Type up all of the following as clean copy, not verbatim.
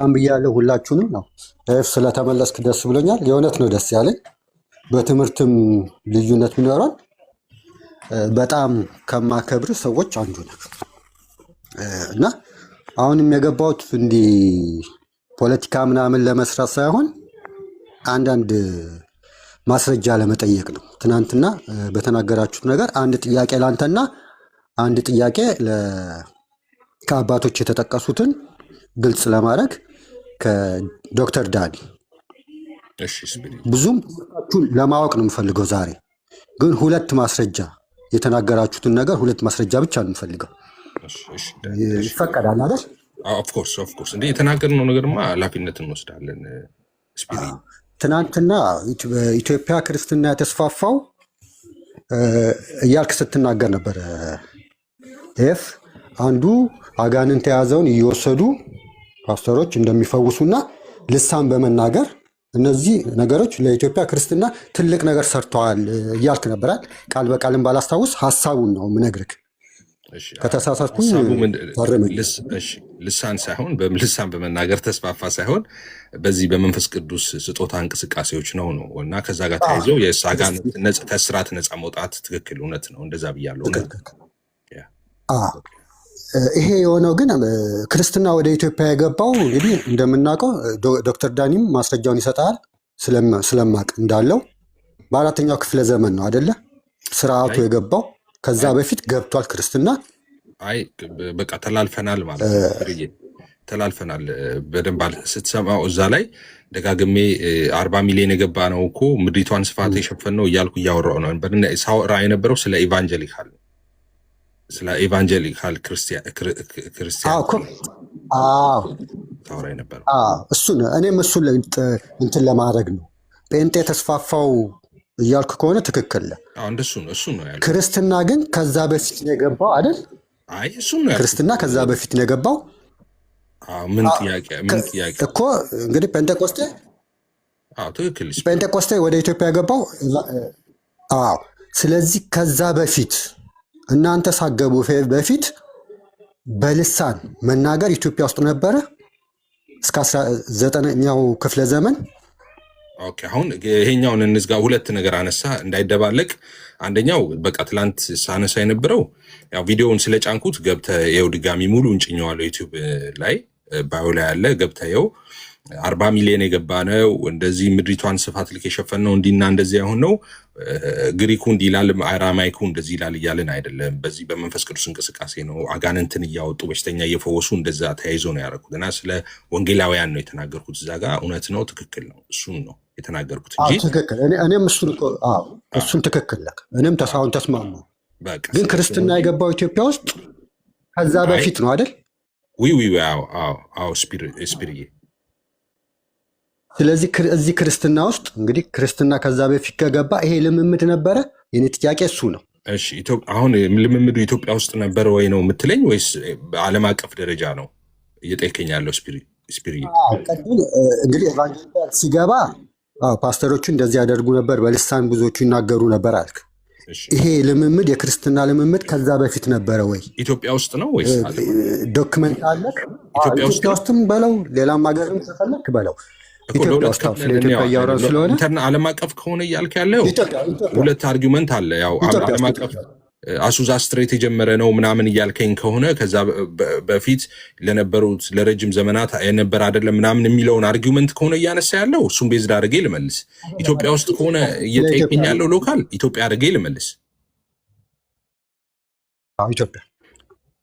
ሰላም ብያለሁ ሁላችሁንም ነው። ስለተመለስክ ደስ ብሎኛል። የእውነት ነው ደስ ያለኝ። በትምህርትም ልዩነት ቢኖረን በጣም ከማከብር ሰዎች አንዱ ነው እና አሁንም የገባሁት እንዲህ ፖለቲካ ምናምን ለመስራት ሳይሆን አንዳንድ ማስረጃ ለመጠየቅ ነው። ትናንትና በተናገራችሁት ነገር አንድ ጥያቄ ላንተና አንድ ጥያቄ ከአባቶች የተጠቀሱትን ግልጽ ለማድረግ ከዶክተር ዳኒ ብዙም ለማወቅ ነው የምፈልገው። ዛሬ ግን ሁለት ማስረጃ የተናገራችሁትን ነገር ሁለት ማስረጃ ብቻ ነው የምፈልገው። ይፈቀዳል አይደል? ኦፍኮርስ እንደ የተናገርነው ነገርማ ኃላፊነት እንወስዳለን። ትናንትና በኢትዮጵያ ክርስትና የተስፋፋው እያልክ ስትናገር ነበረ። አንዱ አጋንንት የያዘውን እየወሰዱ ፓስተሮች እንደሚፈውሱና ልሳን በመናገር እነዚህ ነገሮች ለኢትዮጵያ ክርስትና ትልቅ ነገር ሰርተዋል እያልክ ነበራል። ቃል በቃልም ባላስታውስ ሀሳቡን ነው ምነግርህ። ከተሳሳትኩኝ ልሳን ሳይሆን ልሳን በመናገር ተስፋፋ ሳይሆን በዚህ በመንፈስ ቅዱስ ስጦታ እንቅስቃሴዎች ነው እና ከዛ ጋር ተያይዘው የአጋንንት ከስራት ነፃ መውጣት ትክክል እውነት ነው። እንደዛ ብያለሁ። ይሄ የሆነው ግን ክርስትና ወደ ኢትዮጵያ የገባው እንግዲህ እንደምናውቀው ዶክተር ዳኒም ማስረጃውን ይሰጣል ስለማቅ እንዳለው በአራተኛው ክፍለ ዘመን ነው አደለ ስርዓቱ የገባው። ከዛ በፊት ገብቷል ክርስትና። አይ በቃ ተላልፈናል ማለት ተላልፈናል። በደንብ ስትሰማው እዛ ላይ ደጋግሜ 40 ሚሊዮን የገባ ነው እኮ ምድሪቷን ስፋት የሸፈን ነው እያልኩ እያወራው ነው። ሳወራ የነበረው ስለ ኢቫንጀሊካል ክርስቲያን ታወራ የነበረው እሱን እኔም እሱን እንትን ለማድረግ ነው። ጴንጤ ተስፋፋው እያልኩ ከሆነ ትክክል እንደሱ ነው ያለው። ክርስትና ግን ከዛ በፊት ነው የገባው አይደል? አይ እሱ ነው ያለው። ክርስትና ከዛ በፊት ነው የገባው። ምን ጥያቄ እኮ እንግዲህ ጴንጤቆስጤ ወደ ኢትዮጵያ የገባው ስለዚህ ከዛ በፊት እናንተ ሳገቡ በፊት በልሳን መናገር ኢትዮጵያ ውስጥ ነበረ እስከ 19ኛው ክፍለ ዘመን። ኦኬ አሁን ይሄኛውን እንዝጋ። ሁለት ነገር አነሳ እንዳይደባለቅ። አንደኛው በቃ ትላንት ሳነሳ የነበረው ያው ቪዲዮውን ስለጫንኩት ገብተህ ይኸው ድጋሚ ሙሉ እንጭኘዋለሁ ዩቲዩብ ላይ ባዮ ላይ ያለ ገብተህ ይኸው 40 ሚሊዮን የገባ ነው እንደዚህ ምድሪቷን ስፋት ልክ የሸፈን ነው እንዲና እንደዚህ አሁን ነው ግሪኩ እንዲላል አራማይኩ እንደዚህ ይላል እያልን አይደለም። በዚህ በመንፈስ ቅዱስ እንቅስቃሴ ነው አጋንንትን እያወጡ በሽተኛ እየፈወሱ እንደዛ ተያይዞ ነው ያደረኩት እና ስለ ወንጌላውያን ነው የተናገርኩት። እዛ ጋር እውነት ነው ትክክል ነው እሱን ነው የተናገርኩት እንጂ ትክክል እኔም እሱን ትክክል ነህ። እኔም ተሳውን ተስማሙ። ግን ክርስትና የገባው ኢትዮጵያ ውስጥ ከዛ በፊት ነው አይደል? ስፒሪዬ ስለዚህ እዚህ ክርስትና ውስጥ እንግዲህ ክርስትና ከዛ በፊት ከገባ ይሄ ልምምድ ነበረ። የኔ ጥያቄ እሱ ነው። እሺ አሁን ልምምዱ ኢትዮጵያ ውስጥ ነበረ ወይ ነው የምትለኝ ወይስ በዓለም አቀፍ ደረጃ ነው እየጠየቀኝ ያለው? ስፒሪዬ እንግዲህ ኤቫንጀሊካል ሲገባ ፓስተሮቹ እንደዚህ ያደርጉ ነበር፣ በልሳን ብዙዎቹ ይናገሩ ነበር አልክ። ይሄ ልምምድ የክርስትና ልምምድ ከዛ በፊት ነበረ ወይ? ኢትዮጵያ ውስጥ ነው ወይስ ዶክመንት አለ? ኢትዮጵያ ውስጥም በለው ሌላም ሀገርም ተፈለክ በለው ኢትዮጵያ ውስጥ ኢትዮጵያ እያወራን ስለሆነ ዓለም አቀፍ ከሆነ እያልክ ያለው ሁለት አርጊመንት አለ። ያው ዓለም አቀፍ አሱዛ ስትሬት የጀመረ ነው ምናምን እያልከኝ ከሆነ ከዛ በፊት ለነበሩት ለረጅም ዘመናት የነበረ አይደለም ምናምን የሚለውን አርጊመንት ከሆነ እያነሳ ያለው እሱም ቤዝድ አድርጌ ልመልስ። ኢትዮጵያ ውስጥ ከሆነ እየጠየቀኝ ያለው ሎካል ኢትዮጵያ አድርጌ ልመልስ። ኢትዮጵያ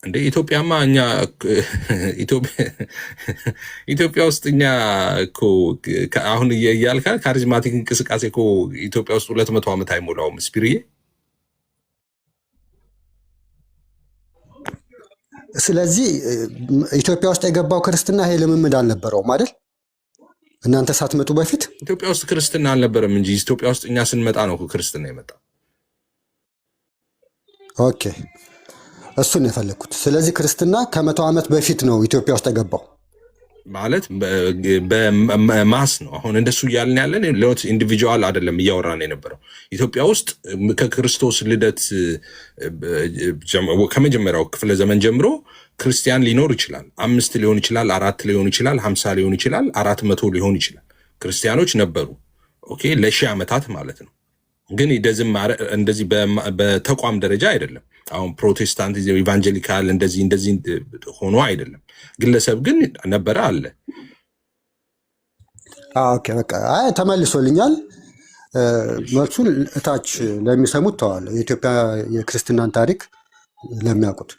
እንደ ኢትዮጵያማ እኛ ኢትዮጵያ ውስጥ እኛ እኮ አሁን እያልካ ካሪዝማቲክ እንቅስቃሴ እኮ ኢትዮጵያ ውስጥ 200 ዓመት አይሞላውም። ስፒሪዬ ስለዚህ ኢትዮጵያ ውስጥ የገባው ክርስትና ይሄ ልምምድ አልነበረውም አይደል? እናንተ ሳትመጡ በፊት ኢትዮጵያ ውስጥ ክርስትና አልነበረም እንጂ ኢትዮጵያ ውስጥ እኛ ስንመጣ ነው ክርስትና የመጣ። ኦኬ እሱን የፈለግኩት። ስለዚህ ክርስትና ከ100 ዓመት በፊት ነው ኢትዮጵያ ውስጥ የገባው። ማለት በማስ ነው። አሁን እንደሱ እያልን ያለን ለት ኢንዲቪጁዋል አይደለም እያወራን የነበረው። ኢትዮጵያ ውስጥ ከክርስቶስ ልደት ከመጀመሪያው ክፍለ ዘመን ጀምሮ ክርስቲያን ሊኖር ይችላል። 5 ሊሆን ይችላል፣ 4 ሊሆን ይችላል፣ 50 ሊሆን ይችላል፣ 400 ሊሆን ይችላል። ክርስቲያኖች ነበሩ። ኦኬ ለ1000 ዓመታት ማለት ነው። ግን እንደዚህ በተቋም ደረጃ አይደለም። አሁን ፕሮቴስታንት ኢቫንጀሊካል እንደዚህ ሆኖ አይደለም። ግለሰብ ግን ነበረ አለ። ኦኬ በቃ ተመልሶልኛል። መልሱን እታች ለሚሰሙት ተዋለ። የኢትዮጵያ የክርስትናን ታሪክ ለሚያውቁት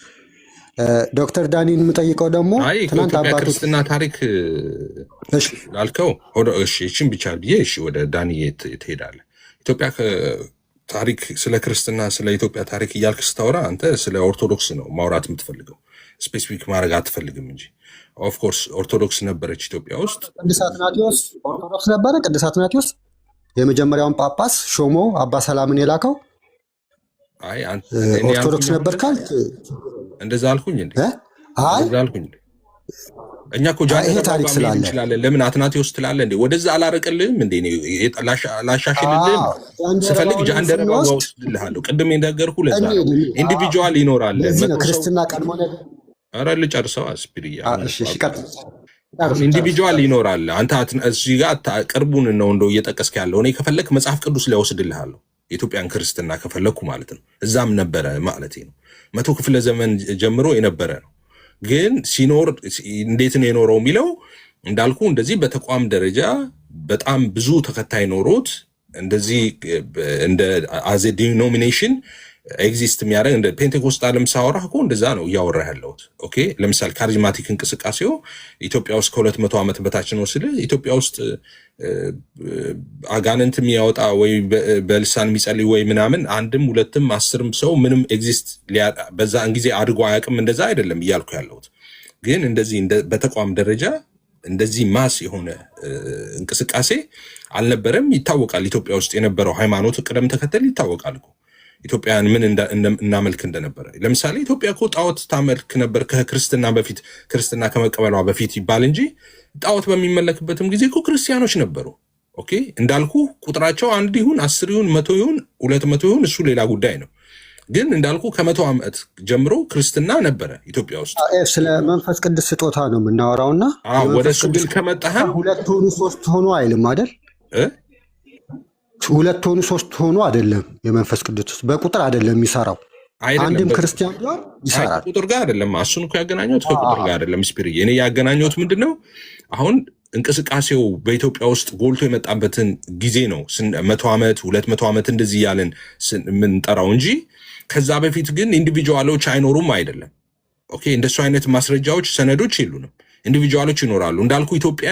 ዶክተር ዳኒን የምጠይቀው ደግሞ ትናንት ኢትዮጵያ ክርስትና ታሪክ ላልከው እሺን ብቻ ብዬ ወደ ዳኒ ትሄዳለህ። ኢትዮጵያ ታሪክ ስለ ክርስትና ስለ ኢትዮጵያ ታሪክ እያልክ ስታወራ አንተ ስለ ኦርቶዶክስ ነው ማውራት የምትፈልገው፣ ስፔሲፊክ ማድረግ አትፈልግም እንጂ ኦፍኮርስ ኦርቶዶክስ ነበረች ኢትዮጵያ ውስጥ። ቅዱስ አትናቴዎስ ኦርቶዶክስ ነበረ። ቅዱስ አትናቴዎስ የመጀመሪያውን ጳጳስ ሾሞ አባ ሰላምን የላከው ኦርቶዶክስ ነበር ካልክ እንደዛ አልኩኝ እንዴ? እንደዛ አልኩኝ እንዴ? እኛ እኮ ጃንደረባ መሄድ እንችላለን። ለምን አትናቴዎስ ትላለህ እንዴ? ወደዛ አላረቅልህም እንዴ? ላሻሽልልህም ስፈልግ ጃንደረባ ወስድልሃለሁ። ቅድም እንደነገርኩህ ለዛ ነው። ኢንዲቪጁዋል ይኖራል። ክርስትና ቀድሞ ነገር ኧረ ልጨርሰው አስፒሪያ ኢንዲቪጁዋል ይኖራል። አንተ እዚህ ጋር ቅርቡን ነው እንደው እየጠቀስክ ያለው። እኔ ከፈለክ መጽሐፍ ቅዱስ ላይ ወስድልሃለሁ። የኢትዮጵያን ክርስትና ከፈለኩ ማለት ነው። እዛም ነበረ ማለት ነው። 100 ክፍለ ዘመን ጀምሮ የነበረ ነው። ግን ሲኖር እንዴት ነው የኖረው የሚለው እንዳልኩ እንደዚህ በተቋም ደረጃ በጣም ብዙ ተከታይ ኖሮት እንደዚህ እንደ አዘ ዲኖሚኔሽን ኤግዚስት የሚያደርግ እንደ ፔንቴኮስታልም ሳወራ እኮ እንደዛ ነው እያወራ ያለሁት። ኦኬ ለምሳሌ ካሪዝማቲክ እንቅስቃሴው ኢትዮጵያ ውስጥ ከ200 ዓመት በታች ነው ስል ኢትዮጵያ ውስጥ አጋንንት የሚያወጣ ወይ በልሳን የሚጸልይ ወይ ምናምን አንድም ሁለትም 10ም ሰው ምንም ኤግዚስት በዛን ጊዜ አድጎ አያውቅም። እንደዛ አይደለም እያልኩ ያለሁት። ግን እንደዚህ በተቋም ደረጃ እንደዚህ ማስ የሆነ እንቅስቃሴ አልነበረም። ይታወቃል። ኢትዮጵያ ውስጥ የነበረው ሃይማኖት ቅደም ተከተል ይታወቃል እኮ ኢትዮጵያን ምን እናመልክ እንደነበረ። ለምሳሌ ኢትዮጵያ እኮ ጣዖት ታመልክ ነበር ከክርስትና በፊት፣ ክርስትና ከመቀበሏ በፊት ይባል እንጂ ጣዖት በሚመለክበትም ጊዜ እኮ ክርስቲያኖች ነበሩ። ኦኬ እንዳልኩ ቁጥራቸው 1 ይሁን 10 ይሁን 100 ይሁን 200 ይሁን እሱ ሌላ ጉዳይ ነው። ግን እንዳልኩ ከ100 ዓመት ጀምሮ ክርስትና ነበረ ኢትዮጵያ ውስጥ። ስለ መንፈስ ቅዱስ ስጦታ ነው የምናወራውና ወደ እሱ ግን ከመጣህ 2 ሆኑ 3 ሆኑ አይልም አይደል? 2 ሆኑ 3 ሆኑ አይደለም። የመንፈስ ቅዱስ በቁጥር አይደለም የሚሰራው። አንድም ክርስቲያን ቢሆን ይሰራል። ቁጥር ጋር አይደለም። እሱን እኮ ያገናኘሁት ከቁጥር ጋር አይደለም። ስፒሪ እኔ ያገናኘሁት ምንድነው አሁን እንቅስቃሴው በኢትዮጵያ ውስጥ ጎልቶ የመጣበትን ጊዜ ነው 100 ዓመት 200 ዓመት እንደዚህ እያለን የምንጠራው እንጂ ከዛ በፊት ግን ኢንዲቪጁዋሎች አይኖሩም አይደለም። ኦኬ እንደሱ አይነት ማስረጃዎች ሰነዶች የሉንም። ኢንዲቪጁዋሎች ይኖራሉ። እንዳልኩ ኢትዮጵያ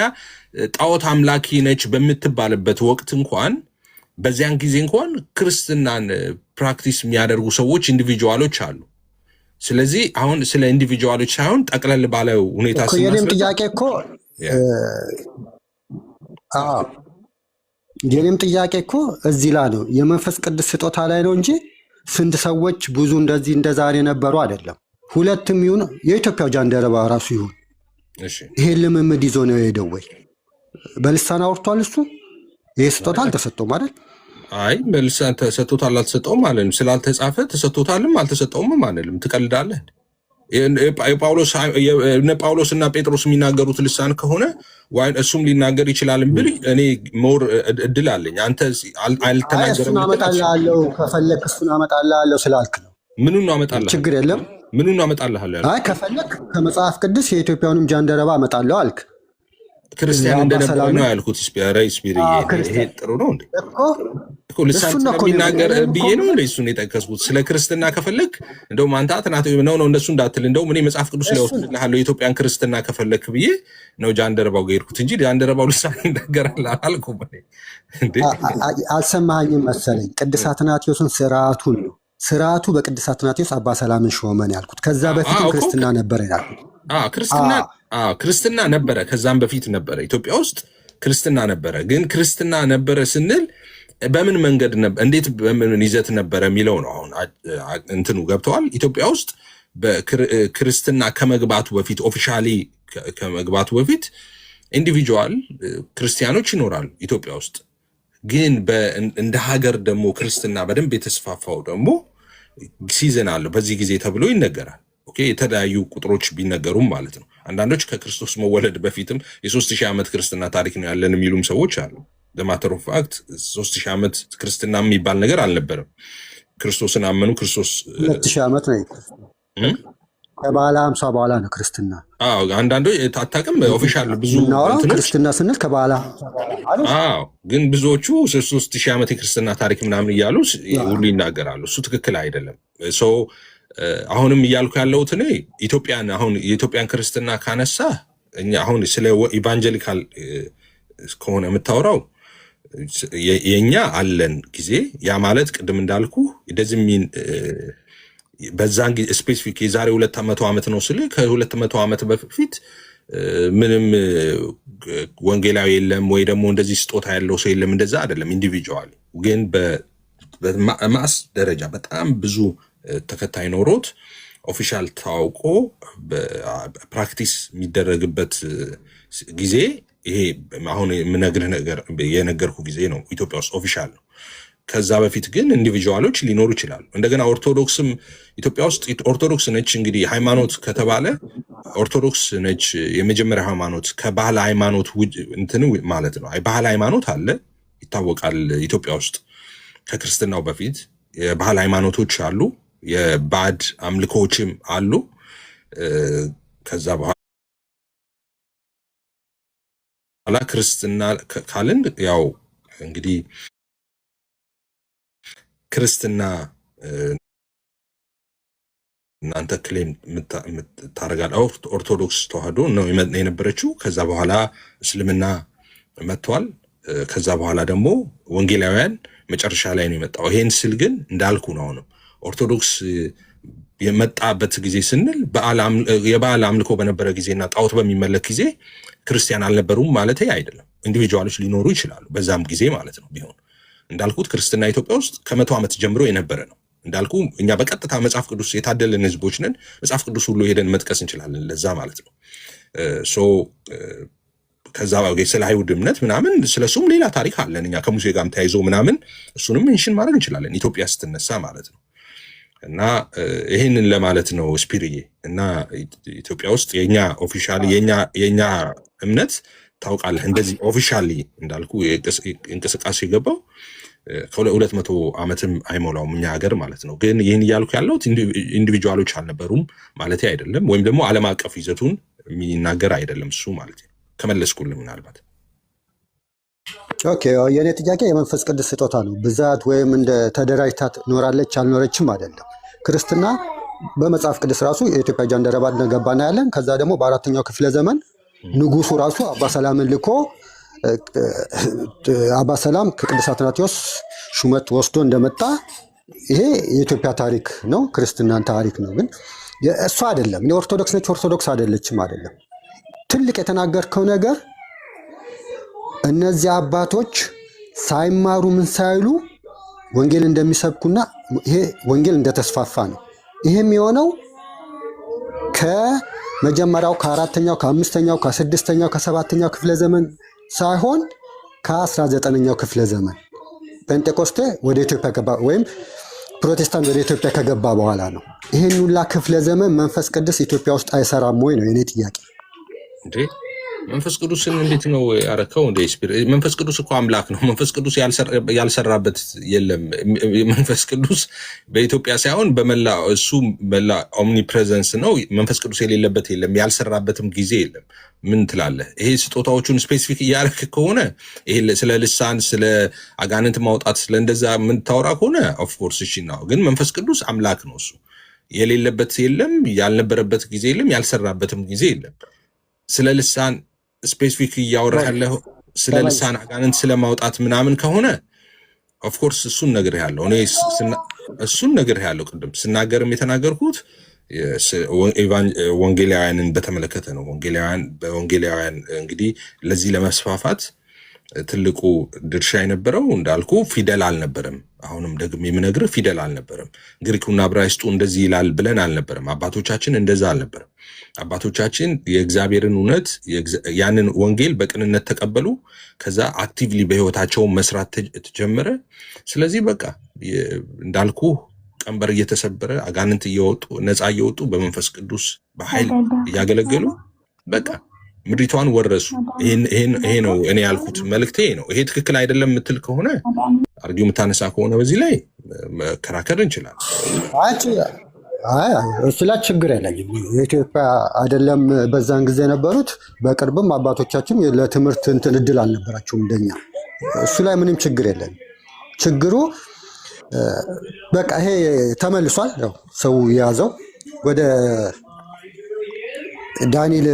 ጣዖት አምላኪ ነች በምትባልበት ወቅት እንኳን በዚያን ጊዜ እንኳን ክርስትናን ፕራክቲስ የሚያደርጉ ሰዎች ኢንዲቪጁዋሎች አሉ። ስለዚህ አሁን ስለ ኢንዲቪጁዋሎች ሳይሆን ጠቅለል ባለ ሁኔታ የኔም ጥያቄ እኮ እዚህ ላይ ነው፣ የመንፈስ ቅዱስ ስጦታ ላይ ነው እንጂ ስንት ሰዎች ብዙ እንደዚህ እንደ ዛሬ ነበሩ አይደለም። 2ም ይሁን የኢትዮጵያው ጃንደረባ ራሱ ይሁን ይሄን ልምምድ ይዞ ነው የሄደው ወይ በልሳን አውርቷል እሱ? ይሄ ስጦታ አልተሰጠውም አይደል? አይ በልሳን ተሰጥቶታል አልተሰጠውም ማለት ነው። ስላልተጻፈ ተሰጥቶታልም አልተሰጠውም አንልም። ትቀልዳለህ። ጳውሎስ እና ጴጥሮስ የሚናገሩት ልሳን ከሆነ እሱም ሊናገር ይችላል ብል እኔ ሞር እድል አለኝ። አንተ አልተናገረም። እሱን አመጣልሃለሁ ከፈለክ እሱን አመጣልሃለሁ ስላልክ ነው። ምኑን ነው አመጣልሃለሁ? ችግር የለም። ምኑን ነው አመጣልሃለሁ? አይ ከፈለክ ከመጽሐፍ ቅዱስ የኢትዮጵያውንም ጃንደረባ አመጣለሁ አልክ። ክርስቲያን እንደነበረ ነው ያልኩት። ስፒሪ ይሄ ጥሩ ነው እንዴ? እኮ ልሳን ስለሚናገር ብዬ ነው እንደ እሱን የጠቀስኩት። ስለ ክርስትና ከፈለክ እንደውም አንተ አትናት ነው እንደሱ እንዳትል፣ እንደውም እኔ መጽሐፍ ቅዱስ ላይ ወስድልሃለሁ የኢትዮጵያን ክርስትና ከፈለክ ብዬ ነው ጃንደረባው ጋር ሄድኩት እንጂ ጃንደረባው ልሳን ይናገራል አላልኩም እንዴ። አልሰማኸኝም መሰለኝ። ቅዱስ አትናቴዎስን ስርዓቱ በቅዱስ አትናቴዎስ አባ ሰላምን ሾመን ያልኩት። ከዛ በፊትም ክርስትና ነበረ ያልኩት። ክርስትና ነበረ፣ ከዛም በፊት ነበረ። ኢትዮጵያ ውስጥ ክርስትና ነበረ። ግን ክርስትና ነበረ ስንል በምን መንገድ እንዴት በምን ይዘት ነበረ የሚለው ነው። አሁን እንትኑ ገብተዋል። ኢትዮጵያ ውስጥ ክርስትና ከመግባቱ በፊት ኦፊሻሊ ከመግባቱ በፊት ኢንዲቪጁዋል ክርስቲያኖች ይኖራሉ ኢትዮጵያ ውስጥ። ግን እንደ ሀገር ደግሞ ክርስትና በደንብ የተስፋፋው ደግሞ ሲዝን አለው በዚህ ጊዜ ተብሎ ይነገራል። ኦኬ የተለያዩ ቁጥሮች ቢነገሩም ማለት ነው። አንዳንዶች ከክርስቶስ መወለድ በፊትም የ3000 ዓመት ክርስትና ታሪክ ነው ያለን የሚሉም ሰዎች አሉ። ማተር ኦፍ ፋክት 3000 ዓመት ክርስትና የሚባል ነገር አልነበረም። ክርስቶስን አመኑ። ክርስቶስ 2000 ዓመት ነው። ከባለ 50 በኋላ ነው ክርስትና። አንዳንዶች አታውቅም። ኦፊሻል ብዙ ክርስትና ስንል ከባለ ግን ብዙዎቹ 3000 ዓመት የክርስትና ታሪክ ምናምን እያሉ ሁሉ ይናገራሉ። እሱ ትክክል አይደለም። አሁንም እያልኩ ያለሁት እኔ አሁን የኢትዮጵያን ክርስትና ካነሳ አሁን ስለ ኢቫንጀሊካል ከሆነ የምታወራው የኛ አለን ጊዜ ያ ማለት ቅድም እንዳልኩ ደዝሚን በዛን ጊዜ ስፔሲፊክ የዛሬ 200 ዓመት ነው ስል ከ200 ዓመት በፊት ምንም ወንጌላዊ የለም ወይ ደግሞ እንደዚህ ስጦታ ያለው ሰው የለም፣ እንደዛ አይደለም። ኢንዲቪጁዋል ግን በማስ ደረጃ በጣም ብዙ ተከታይ ኖሮት ኦፊሻል ታውቆ ፕራክቲስ የሚደረግበት ጊዜ ይሄ አሁን የምነግርህ ነገር የነገርኩ ጊዜ ነው። ኢትዮጵያ ውስጥ ኦፊሻል ነው። ከዛ በፊት ግን ኢንዲቪጁዋሎች ሊኖሩ ይችላሉ። እንደገና ኦርቶዶክስም ኢትዮጵያ ውስጥ ኦርቶዶክስ ነች። እንግዲህ ሃይማኖት ከተባለ ኦርቶዶክስ ነች የመጀመሪያ ሃይማኖት ከባህል ሃይማኖት እንትን ማለት ነው። ባህል ሃይማኖት አለ ይታወቃል። ኢትዮጵያ ውስጥ ከክርስትናው በፊት የባህል ሃይማኖቶች አሉ፣ የባዕድ አምልኮዎችም አሉ። ከዛ በኋላ ክርስትና ካልን ያው እንግዲህ ክርስትና እናንተ ክሌም ታደርጋለህ። ኦርቶዶክስ ተዋህዶ ነው የነበረችው። ከዛ በኋላ እስልምና መጥቷል። ከዛ በኋላ ደግሞ ወንጌላውያን መጨረሻ ላይ ነው የመጣው። ይሄን ስል ግን እንዳልኩ ነው አሁንም ኦርቶዶክስ የመጣበት ጊዜ ስንል የበዓል አምልኮ በነበረ ጊዜና ጣዖት በሚመለክ ጊዜ ክርስቲያን አልነበሩም ማለት አይደለም። ኢንዲቪጁዋሎች ሊኖሩ ይችላሉ በዛም ጊዜ ማለት ነው። ቢሆን እንዳልኩት ክርስትና ኢትዮጵያ ውስጥ ከ100 ዓመት ጀምሮ የነበረ ነው። እንዳልኩ እኛ በቀጥታ መጽሐፍ ቅዱስ የታደለን ህዝቦች ነን። መጽሐፍ ቅዱስ ሁሉ ሄደን መጥቀስ እንችላለን ለዛ ማለት ነው። ከዛ ስለ አይሁድ እምነት ምናምን ስለሱም ሌላ ታሪክ አለን እኛ ከሙሴ ጋርም ተያይዞ ምናምን እሱንም ሜንሽን ማድረግ እንችላለን ኢትዮጵያ ስትነሳ ማለት ነው። እና ይህንን ለማለት ነው ስፒሪዬ። እና ኢትዮጵያ ውስጥ የኛ ኦፊሻሊ የኛ እምነት ታውቃለህ እንደዚህ ኦፊሻሊ እንዳልኩ እንቅስቃሴ የገባው ከ200 ዓመትም አይሞላውም እኛ ሀገር ማለት ነው። ግን ይህን እያልኩ ያለሁት ኢንዲቪጁዋሎች አልነበሩም ማለት አይደለም፣ ወይም ደግሞ ዓለም አቀፍ ይዘቱን የሚናገር አይደለም እሱ ማለት ነው። ከመለስኩልህ ምናልባት ኦኬ። የእኔ ጥያቄ የመንፈስ ቅዱስ ስጦታ ነው። ብዛት ወይም እንደ ተደራጅታ ኖራለች አልኖረችም አይደለም። ክርስትና በመጽሐፍ ቅዱስ ራሱ የኢትዮጵያ ጃንደረባ እንደገባና ያለን። ከዛ ደግሞ በ4ኛው ክፍለ ዘመን ንጉሱ ራሱ አባ ሰላምን ልኮ አባ ሰላም ከቅዱስ አትናቴዎስ ሹመት ወስዶ እንደመጣ ይሄ የኢትዮጵያ ታሪክ ነው፣ ክርስትናን ታሪክ ነው። ግን እሷ አይደለም ኦርቶዶክስ ነች ኦርቶዶክስ አይደለችም አይደለም። ትልቅ የተናገርከው ነገር እነዚህ አባቶች ሳይማሩ ምን ሳይሉ ወንጌል እንደሚሰብኩና ይሄ ወንጌል እንደተስፋፋ ነው። ይሄም የሆነው ከመጀመሪያው ከ4ኛው ከ5ኛው ከ6ኛው ከ7ኛው ክፍለ ዘመን ሳይሆን ከ19ኛው ክፍለ ዘመን ጴንጤቆስቴ ወደ ኢትዮጵያ ገባ ወይም ፕሮቴስታንት ወደ ኢትዮጵያ ከገባ በኋላ ነው። ይሄን ሁላ ክፍለ ዘመን መንፈስ ቅዱስ ኢትዮጵያ ውስጥ አይሰራም ወይ ነው የኔ ጥያቄ። እንዴ መንፈስ ቅዱስን እንዴት ነው ያረከው? እንደ ስፒሪት መንፈስ ቅዱስ እኮ አምላክ ነው። መንፈስ ቅዱስ ያልሰራበት የለም። መንፈስ ቅዱስ በኢትዮጵያ ሳይሆን በመላ እሱ መላ ኦምኒ ፕሬዘንስ ነው። መንፈስ ቅዱስ የሌለበት የለም፣ ያልሰራበትም ጊዜ የለም። ምን ትላለህ? ይሄ ስጦታዎቹን ስፔሲፊክ እያረክ ከሆነ ይሄ ስለ ልሳን ስለ አጋንንት ማውጣት ስለ እንደዛ ምን ታወራ ከሆነ ኦፍኮርስ እሺ ነው። ግን መንፈስ ቅዱስ አምላክ ነው። እሱ የሌለበት የለም፣ ያልነበረበት ጊዜ የለም፣ ያልሰራበትም ጊዜ የለም። ስለ ልሳን ስፔሲፊክ እያወራ ያለው ስለ ልሳን አጋንንት ስለማውጣት ምናምን ከሆነ ኦፍኮርስ እሱን ነገር ያለው እኔ እሱን ነገር ያለው ቅድም ስናገርም የተናገርኩት ወንጌላውያንን በተመለከተ ነው። በወንጌላውያን እንግዲህ ለዚህ ለመስፋፋት ትልቁ ድርሻ የነበረው እንዳልኩ ፊደል አልነበረም። አሁንም ደግሞ የምነግርህ ፊደል አልነበረም። ግሪኩና ዕብራይስጡ እንደዚህ ይላል ብለን አልነበረም። አባቶቻችን እንደዛ አልነበረም። አባቶቻችን የእግዚአብሔርን እውነት ያንን ወንጌል በቅንነት ተቀበሉ። ከዛ አክቲቭሊ በህይወታቸው መስራት ተጀመረ። ስለዚህ በቃ እንዳልኩ ቀንበር እየተሰበረ አጋንንት እየወጡ ነፃ እየወጡ በመንፈስ ቅዱስ በኃይል እያገለገሉ በቃ ምድሪቷን ወረሱ። ይሄ ነው እኔ ያልኩት መልእክቴ ነው። ይሄ ትክክል አይደለም የምትል ከሆነ አርጊው የምታነሳ ከሆነ በዚህ ላይ መከራከር እንችላለን። እሱ ላይ ችግር የለኝም። የኢትዮጵያ አይደለም በዛን ጊዜ የነበሩት በቅርብም አባቶቻችን ለትምህርት እንትን እድል አልነበራቸውም እንደኛ። እሱ ላይ ምንም ችግር የለንም። ችግሩ በቃ ይሄ ተመልሷል። ያው ሰው የያዘው ወደ ዳንኤል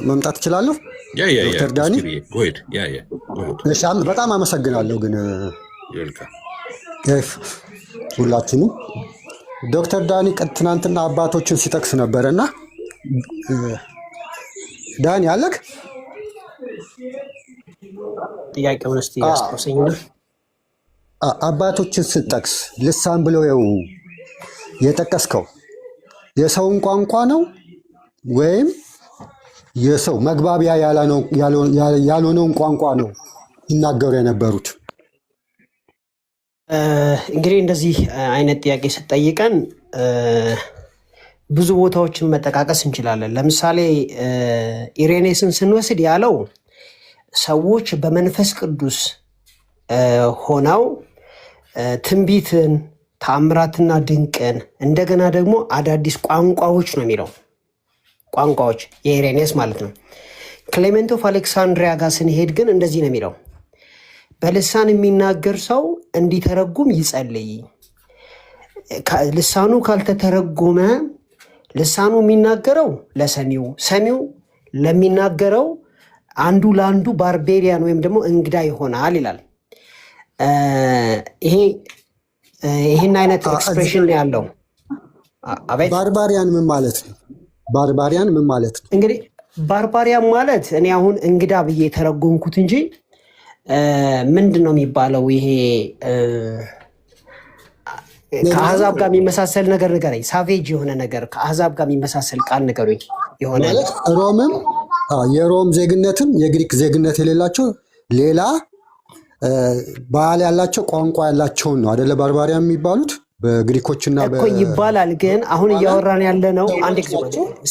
መምጣት እችላለሁ። ዶክተር ዳኒ በጣም አመሰግናለሁ። ግን ሁላችንም ዶክተር ዳኒ ትናንትና አባቶችን ሲጠቅስ ነበረ እና ዳኒ አለክ ጥያቄውን እስቲ ያስታውሰኝ። አባቶችን ስጠቅስ ልሳን ብለው የጠቀስከው የሰውን ቋንቋ ነው ወይም የሰው መግባቢያ ያልሆነውን ቋንቋ ነው ይናገሩ የነበሩት? እንግዲህ እንደዚህ አይነት ጥያቄ ስትጠይቀን ብዙ ቦታዎችን መጠቃቀስ እንችላለን። ለምሳሌ ኢሬኔስን ስንወስድ ያለው ሰዎች በመንፈስ ቅዱስ ሆነው ትንቢትን፣ ተአምራትና ድንቅን እንደገና ደግሞ አዳዲስ ቋንቋዎች ነው የሚለው ቋንቋዎች የኢሬኔስ ማለት ነው። ክሌሜንት ኦፍ አሌክሳንድሪያ ጋር ስንሄድ ግን እንደዚህ ነው የሚለው በልሳን የሚናገር ሰው እንዲተረጉም ይጸልይ። ልሳኑ ካልተተረጎመ ልሳኑ የሚናገረው ለሰሚው፣ ሰሚው ለሚናገረው አንዱ ለአንዱ ባርቤሪያን ወይም ደግሞ እንግዳ ይሆናል ይላል። ይህን አይነት ኤክስፕሬሽን ያለው ባርባሪያን ምን ማለት ነው? ባርባሪያን ምን ማለት ነው? እንግዲህ ባርባሪያን ማለት እኔ አሁን እንግዳ ብዬ የተረጎምኩት እንጂ ምንድን ነው የሚባለው? ይሄ ከአሕዛብ ጋር የሚመሳሰል ነገር ንገረኝ። ሳቬጅ የሆነ ነገር ከአሕዛብ ጋር የሚመሳሰል ቃል ንገሩኝ። የሆነ ሮምም የሮም ዜግነትም የግሪክ ዜግነት የሌላቸው ሌላ ባህል ያላቸው ቋንቋ ያላቸውን ነው አደለ ባርባሪያን የሚባሉት በግሪኮችና እኮ ይባላል። ግን አሁን እያወራን ያለ ነው አንድ ጊዜ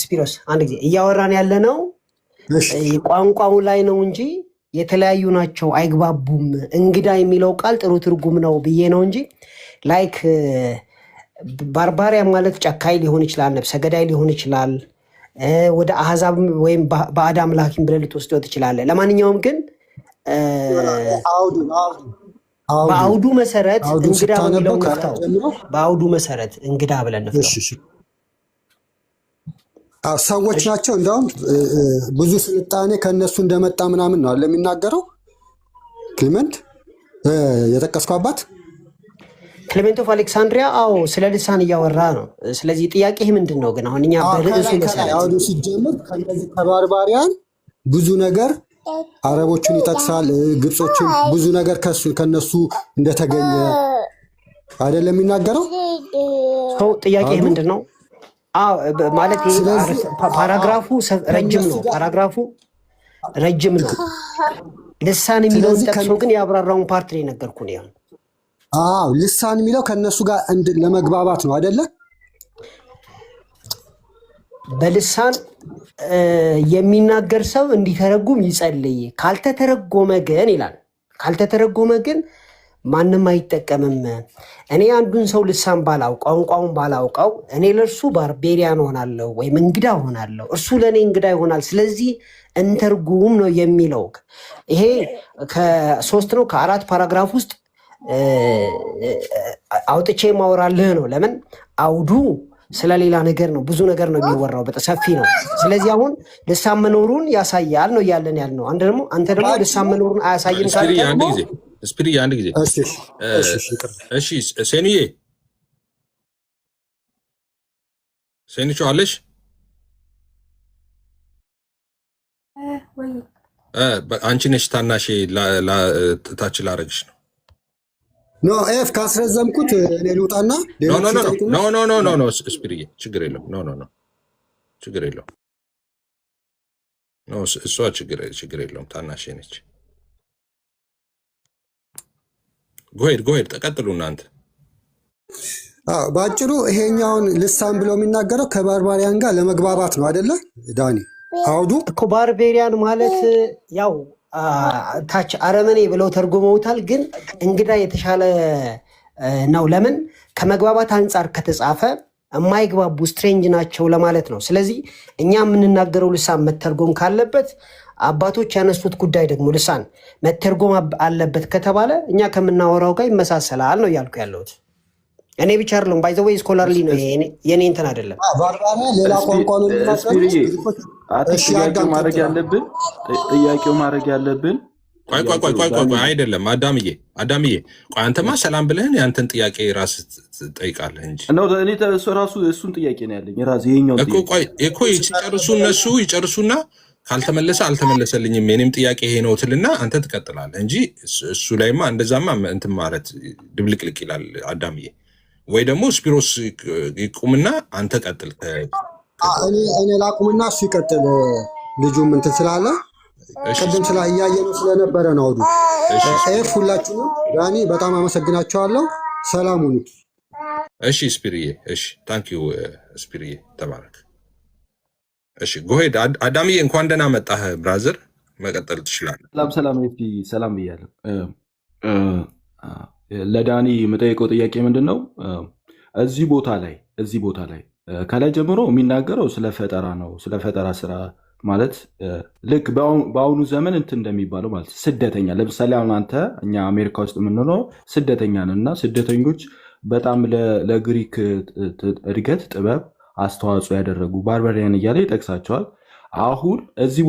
ስፒሮስ አንድ ጊዜ እያወራን ያለ ነው ቋንቋው ላይ ነው እንጂ የተለያዩ ናቸው፣ አይግባቡም። እንግዳ የሚለው ቃል ጥሩ ትርጉም ነው ብዬ ነው እንጂ ላይክ ባርባሪያን ማለት ጨካኝ ሊሆን ይችላል፣ ነፍሰ ገዳይ ሊሆን ይችላል፣ ወደ አሕዛብ ወይም ባዕድ አምላኪም ብለህ ልትወስደው ትችላለህ። ለማንኛውም ግን በአውዱ መሰረት እንግዳ ብለው ነፍታው በአውዱ መሰረት እንግዳ ብለን ነፍታው ሰዎች ናቸው። እንደውም ብዙ ስልጣኔ ከእነሱ እንደመጣ ምናምን ነው አለ የሚናገረው ክሊመንት የጠቀስከው አባት ክሌሜንት ኦፍ አሌክሳንድሪያ። አዎ ስለ ልሳን እያወራ ነው። ስለዚህ ጥያቄ ምንድን ነው ግን አሁን እኛ በርዕሱ መሰረት አውዱ ሲጀምር ከነዚህ ከባርባሪያን ብዙ ነገር አረቦችን ይጠቅሳል፣ ግብጾችን ብዙ ነገር ከነሱ እንደተገኘ አይደለም የሚናገረው። ጥያቄ ምንድን ነው ማለት? ፓራግራፉ ረጅም ነው። ፓራግራፉ ረጅም ነው። ልሳን የሚለውን ጠቅሶ ግን የአብራራውን ፓርት ነው የነገርኩህ ነው። ልሳን የሚለው ከእነሱ ጋር ለመግባባት ነው አይደለ? በልሳን የሚናገር ሰው እንዲተረጉም ይጸልይ። ካልተተረጎመ ግን ይላል፣ ካልተተረጎመ ግን ማንም አይጠቀምም። እኔ አንዱን ሰው ልሳን ባላውቅ ቋንቋውን ባላውቀው እኔ ለእርሱ ባርቤሪያን ሆናለሁ ወይም እንግዳ ሆናለሁ፣ እርሱ ለእኔ እንግዳ ይሆናል። ስለዚህ እንተርጉም ነው የሚለው። ይሄ ከ3 ነው ከ4 ፓራግራፍ ውስጥ አውጥቼ ማወራልህ ነው። ለምን አውዱ ስለሌላ ነገር ነው፣ ብዙ ነገር ነው የሚወራው፣ በጣም ሰፊ ነው። ስለዚህ አሁን ልሳን መኖሩን ያሳያል ነው እያለን ያልነው። አንተ ደግሞ ልሳን መኖሩን አያሳይም ካልክ ስፒሪ አንድ ጊዜ እሺ፣ ሴንዬ ሴንቾ አለሽ አንቺ ነሽ ታናሽ ታች ላረግሽ ነው። ኖ ኤፍ ካስረዘምኩት እኔ ልውጣና ኖ ስፒሪዬ ችግር የለውም። ኖ ችግር የለውም። ኖ እሷ ችግር የለውም። ታናሽ ነች። ጎሄድ ተቀጥሉ እናንተ። በአጭሩ ይሄኛውን ልሳን ብሎ የሚናገረው ከባርባሪያን ጋር ለመግባባት ነው አይደለ ዳኒ? አውዱ እኮ ባርቤሪያን ማለት ያው ታች አረመኔ ብለው ተርጉመውታል። ግን እንግዳ የተሻለ ነው። ለምን? ከመግባባት አንጻር ከተጻፈ የማይግባቡ ስትሬንጅ ናቸው ለማለት ነው። ስለዚህ እኛ የምንናገረው ልሳን መተርጎም ካለበት አባቶች ያነሱት ጉዳይ ደግሞ ልሳን መተርጎም አለበት ከተባለ እኛ ከምናወራው ጋር ይመሳሰላል ነው እያልኩ ያለሁት። እኔ ብቻ አይደለም ባይ ዘ ወይ ስኮላርሊ ነው የኔ እንትን አይደለም። ባርባሪያ ሌላ ቋንቋ ነው የሚናገሩት። ጥያቄው ማድረግ ያለብን ቆይ አይደለም። አዳምዬ ቆይ አንተማ ሰላም ብለህን ያንተን ጥያቄ ራስ ትጠይቃለህ እንጂ እኔ ራሱ እሱን ጥያቄ ነው ያለኝ ራስ ይሄኛው እኮ ሲጨርሱ እነሱ ይጨርሱና ካልተመለሰ አልተመለሰልኝም የኔም ጥያቄ ይሄ ነው ትልና አንተ ትቀጥላለህ እንጂ እሱ ላይማ እንደዛማ እንትን ማለት ድብልቅልቅ ይላል። አዳምዬ ወይ ደግሞ ስፒሮስ ይቁምና አንተ ቀጥል። እኔ ላቁምና እሱ ይቀጥል። ልጁም እንትን ስላለ ቅድም እያየነው ስለነበረ ነው። አውዱ ኤፍ ሁላችሁንም ዳኒ በጣም አመሰግናቸዋለሁ። ሰላም ሁኑ። እሺ ስፒሪዬ፣ እሺ ታንኪዩ ስፒሪዬ፣ ተባረክ። እሺ ጎሄድ አዳምዬ፣ እንኳን ደህና መጣህ ብራዘር፣ መቀጠል ትችላለህ። ሰላም ብያለሁ። ለዳኒ የምጠይቀው ጥያቄ ምንድን ነው? እዚህ ቦታ ላይ ከላይ ጀምሮ የሚናገረው ስለ ፈጠራ ነው። ስለ ፈጠራ ስራ ማለት ልክ በአሁኑ ዘመን እንትን እንደሚባለው ማለት ስደተኛ፣ ለምሳሌ አሁን አንተ እኛ አሜሪካ ውስጥ የምንኖረው ስደተኛ ነን እና ስደተኞች በጣም ለግሪክ እድገት ጥበብ አስተዋጽኦ ያደረጉ ባርባሪያን እያለ ይጠቅሳቸዋል። አሁን እዚህ